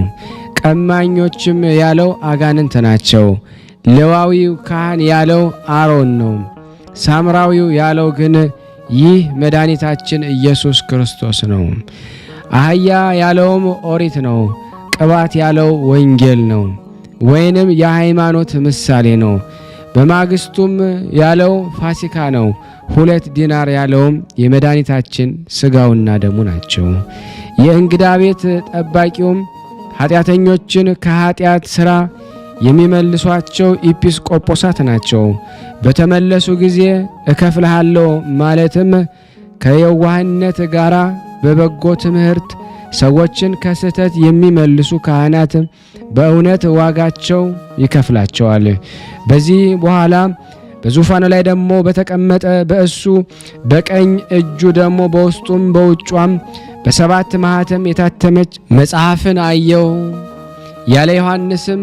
ቀማኞችም ያለው አጋንንት ናቸው። ሌዋዊው ካህን ያለው አሮን ነው። ሳምራዊው ያለው ግን ይህ መድኃኒታችን ኢየሱስ ክርስቶስ ነው። አህያ ያለውም ኦሪት ነው። ቅባት ያለው ወንጌል ነው፣ ወይንም የሃይማኖት ምሳሌ ነው። በማግስቱም ያለው ፋሲካ ነው። 2 ዲናር ያለውም የመድኃኒታችን ሥጋውና ደሙ ናቸው። የእንግዳ ቤት ጠባቂውም ኃጢአተኞችን ከኃጢአት ሥራ የሚመልሷቸው ኢጲስቆጶሳት ናቸው። በተመለሱ ጊዜ እከፍልሃለሁ ማለትም ከየዋህነት ጋር በበጎ ትምህርት ሰዎችን ከስህተት የሚመልሱ ካህናት በእውነት ዋጋቸው ይከፍላቸዋል። በዚህ በኋላ በዙፋኑ ላይ ደግሞ በተቀመጠ በእሱ በቀኝ እጁ ደግሞ በውስጡም በውጯም በ7 ማኅተም የታተመች መጽሐፍን አየሁ። ያለ ዮሐንስም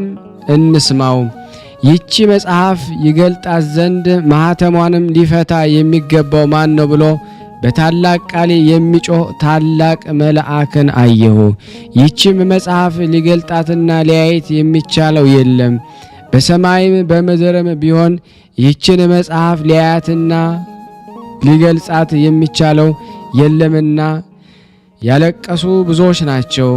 እንስማው። ይቺ መጽሐፍ ይገልጣት ዘንድ ማኅተሟንም ሊፈታ የሚገባው ማን ነው ብሎ በታላቅ ቃል የሚጮህ ታላቅ መልአክን አየሁ። ይቺም መጽሐፍ ሊገልጣትና ሊያየት የሚቻለው የለም፣ በሰማይም በምድርም ቢሆን ይችን መጽሐፍ ሊያያትና ሊገልጻት የሚቻለው የለምና ያለቀሱ ብዙዎች ናቸው።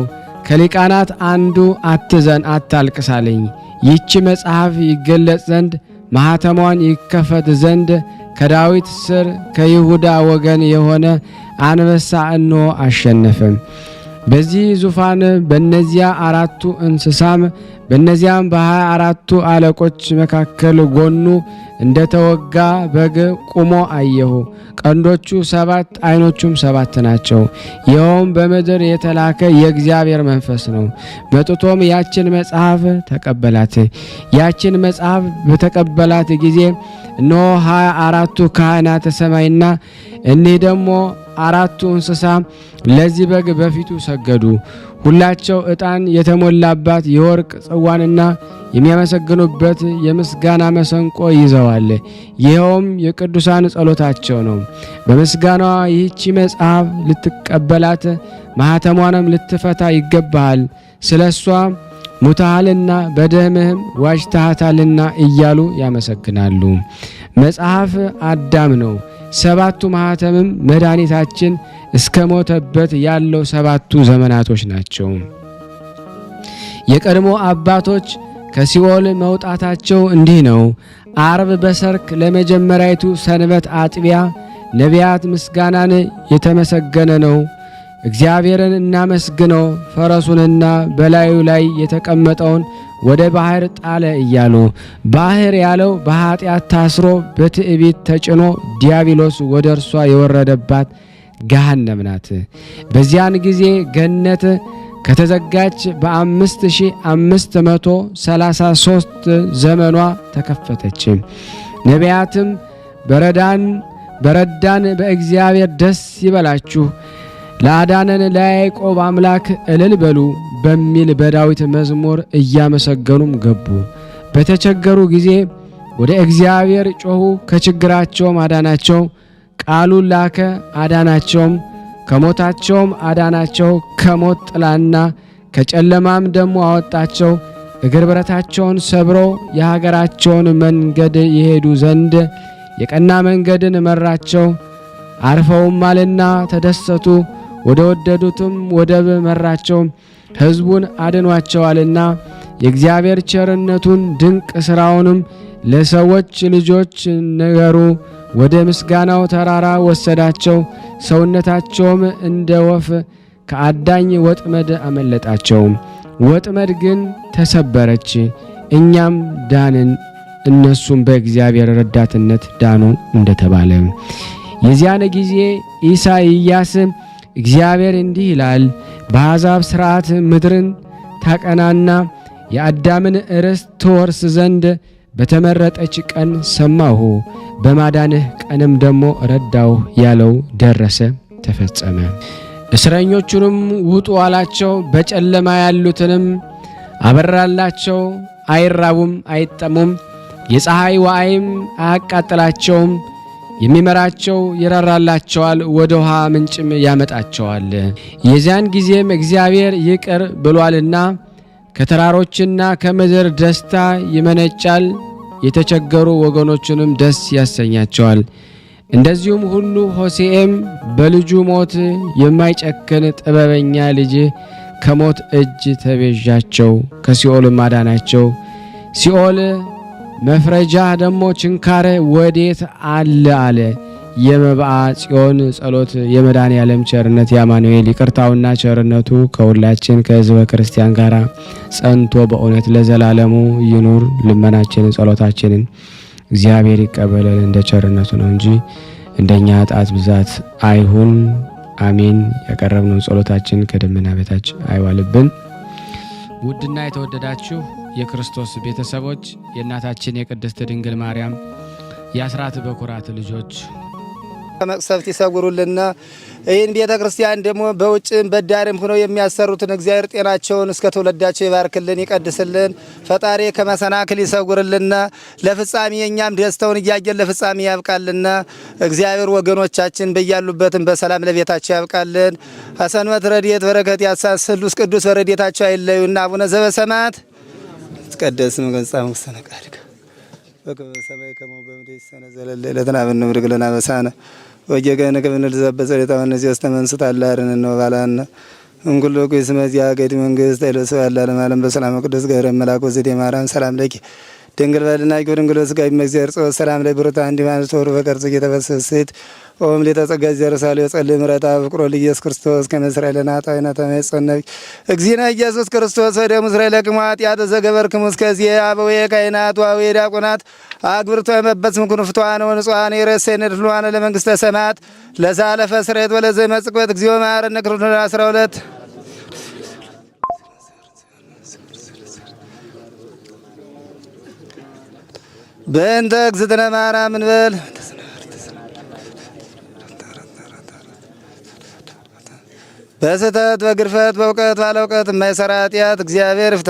ከሊቃናት አንዱ አትዘን አታልቅሳለኝ፣ ይቺ መጽሐፍ ይገለጽ ዘንድ ማኅተሟን ይከፈት ዘንድ ከዳዊት ስር ከይሁዳ ወገን የሆነ አንበሳ እንሆ አሸነፈ። በዚህ ዙፋን በእነዚያ 4ቱ እንስሳም በእነዚያም በ24ቱ አለቆች መካከል ጎኑ እንደተወጋ በግ ቆሞ አየሁ። ቀንዶቹ 7 ዓይኖቹም 7 ናቸው። ይኸውም በምድር የተላከ የእግዚአብሔር መንፈስ ነው። መጥቶም ያችን መጽሐፍ ተቀበላት። ያችን መጽሐፍ በተቀበላት ጊዜ እነሆ 24ቱ ካህናተ ሰማይና እኒህ ደግሞ 4ቱ እንስሳ ለዚህ በግ በፊቱ ሰገዱ። ሁላቸው ዕጣን የተሞላባት የወርቅ ጽዋንና የሚያመሰግኑበት የምስጋና መሰንቆ ይዘዋል። ይኸውም የቅዱሳን ጸሎታቸው ነው። በምስጋናዋ ይህቺ መጽሐፍ ልትቀበላት ማኅተሟንም ልትፈታ ይገባሃል፣ ስለ እሷ ሙታሃልና በደምህም ዋጅተሃታልና እያሉ ያመሰግናሉ። መጽሐፍ አዳም ነው። 7ቱ ማኅተምም መድኃኒታችን እስከ ሞተበት ያለው 7ቱ ዘመናቶች ናቸው። የቀድሞ አባቶች ከሲኦል መውጣታቸው እንዲህ ነው። አርብ በሰርክ ለመጀመሪያይቱ ሰንበት አጥቢያ ነቢያት ምስጋናን የተመሰገነ ነው፣ እግዚአብሔርን እናመስግነው፣ ፈረሱንና በላዩ ላይ የተቀመጠውን ወደ ባህር ጣለ እያሉ። ባህር ያለው በኃጢአት ታስሮ በትዕቢት ተጭኖ ዲያብሎስ ወደ እርሷ የወረደባት ገሃነም ናት። በዚያን ጊዜ ገነት ከተዘጋች በ5533 ዘመኗ ተከፈተች። ነቢያትም በረዳን በእግዚአብሔር ደስ ይበላችሁ፣ ለአዳነን ለያዕቆብ አምላክ እልል በሉ በሚል በዳዊት መዝሙር እያመሰገኑም ገቡ። በተቸገሩ ጊዜ ወደ እግዚአብሔር ጮኹ፣ ከችግራቸውም አዳናቸው። ቃሉን ላከ አዳናቸውም፣ ከሞታቸውም አዳናቸው። ከሞት ጥላና ከጨለማም ደሞ አወጣቸው። እግር ብረታቸውን ሰብሮ የሀገራቸውን መንገድ ይሄዱ ዘንድ የቀና መንገድን መራቸው። አርፈውማልና ተደሰቱ፣ ወደ ወደዱትም ወደብ መራቸው። ሕዝቡን አድኗቸዋልና የእግዚአብሔር ቸርነቱን ድንቅ ሥራውንም ለሰዎች ልጆች ንገሩ። ወደ ምስጋናው ተራራ ወሰዳቸው። ሰውነታቸውም እንደ ወፍ ከአዳኝ ወጥመድ አመለጣቸው። ወጥመድ ግን ተሰበረች፣ እኛም ዳንን፣ እነሱም በእግዚአብሔር ረዳትነት ዳኑ እንደተባለ። የዚያን ጊዜ ኢሳይያስ እግዚአብሔር እንዲህ ይላል፣ በአሕዛብ ሥርዓት ምድርን ታቀናና የአዳምን ርስት ትወርስ ዘንድ በተመረጠች ቀን ሰማሁ፣ በማዳንህ ቀንም ደሞ ረዳሁ ያለው ደረሰ፣ ተፈጸመ። እስረኞቹንም ውጡ አላቸው፣ በጨለማ ያሉትንም አበራላቸው። አይራቡም አይጠሙም፣ የፀሐይ ዋዕይም አያቃጥላቸውም። የሚመራቸው ይራራላቸዋል፣ ወደ ውሃ ምንጭም ያመጣቸዋል። የዚያን ጊዜም እግዚአብሔር ይቅር ብሏልና ከተራሮችና ከምድር ደስታ ይመነጫል፣ የተቸገሩ ወገኖቹንም ደስ ያሰኛቸዋል። እንደዚሁም ሁሉ ሆሴዕም በልጁ ሞት የማይጨክን ጥበበኛ ልጅ ከሞት እጅ ተቤዣቸው፣ ከሲኦልም አዳናቸው። ሲኦል መፍረጃ ደሞ ችንካር ወዴት አለ አለ። የመብአ ጽዮን ጸሎት፣ የመድኃኔ ዓለም ቸርነት፣ የአማኑኤል ይቅርታውና ቸርነቱ ከሁላችን ከሕዝበ ክርስቲያን ጋር ጸንቶ በእውነት ለዘላለሙ ይኑር። ልመናችንን ጸሎታችንን እግዚአብሔር ይቀበላል፣ እንደ ቸርነቱ ነው እንጂ እንደኛ ጣት ብዛት አይሁን። አሜን። ያቀረብነው ጸሎታችን ከደመና በታች አይዋልብን። ውድና የተወደዳችሁ የክርስቶስ ቤተሰቦች፣ የእናታችን የቅድስት ድንግል ማርያም የአስራት በኩራት ልጆች ከመቅሰፍት ይሰውሩልና ይህን ቤተ ክርስቲያን ደግሞ በውጭም በዳርም ሆነው የሚያሰሩትን እግዚአብሔር ጤናቸውን እስከ ትውልዳቸው ይባርክልን፣ ይቀድስልን። ፈጣሪ ከመሰናክል ይሰውርልና ለፍጻሜ የኛም ደስታውን እያየን ለፍጻሜ ያብቃልና። እግዚአብሔር ወገኖቻችን በያሉበትም በሰላም ለቤታቸው ያብቃልን። ሰንበት ረድኤት በረከት ያሳስሉስ ቅዱስ በረድኤታቸው አይለዩና። አቡነ ዘበሰማያት ይትቀደስ ስምከ ወይትጸድቅ ፈቃድከ በከመ በሰማይ ከማሁ በምድር ሲሳየነ ዘለለ ዕለትነ ሀበነ ወኅድግ ለነ አበሳነ ወጌጋየነ ከመ ንርዛዕ በጸሎተ ወነዚያስ ተመንስት አላርን ነው ባላና እንኩሎ ኩይስ መዚያ ገዲ መንግስት አይለሰው ያላለም ዓለም በሰላም ቅዱስ ገብርኤል መልአክ ወዘዴ ማርያም ሰላም ለኪ ድንግል በልና ይጎድንግሎ ስጋ ይመግዚያር ጾ ሰላም ላይ ብሩታ እንዲማን ተወሩ በቀርጽ እየተፈሰሰት ኦም ለተጸጋ ዘርሳለ የጸልይ ምረታ ፍቅሮ ለኢየሱስ ክርስቶስ ከመስራኤልና ታይና ተመጸነብ እግዚእነ ኢየሱስ ክርስቶስ ወደ እስራኤል ከማት ያተዘገበርክሙ እስከዚህ አበዌ ካይናት ወአበዌ ዲያቆናት አግብርቶ የመበጽ ምኩን ፍቷን ወንጹሃን የረሰነ ድሏን ለመንግስተ ሰማያት ለዛለፈ ስሬት ወለዘ መጽቆት እግዚኦ መሐረነ ክርስቶስ 12 በእንተ እግዝእትነ ማርያም እንበል በስህተት በግርፈት በእውቀት ባለ እውቀት የማይሰራ ኃጢአት እግዚአብሔር ይፍታ።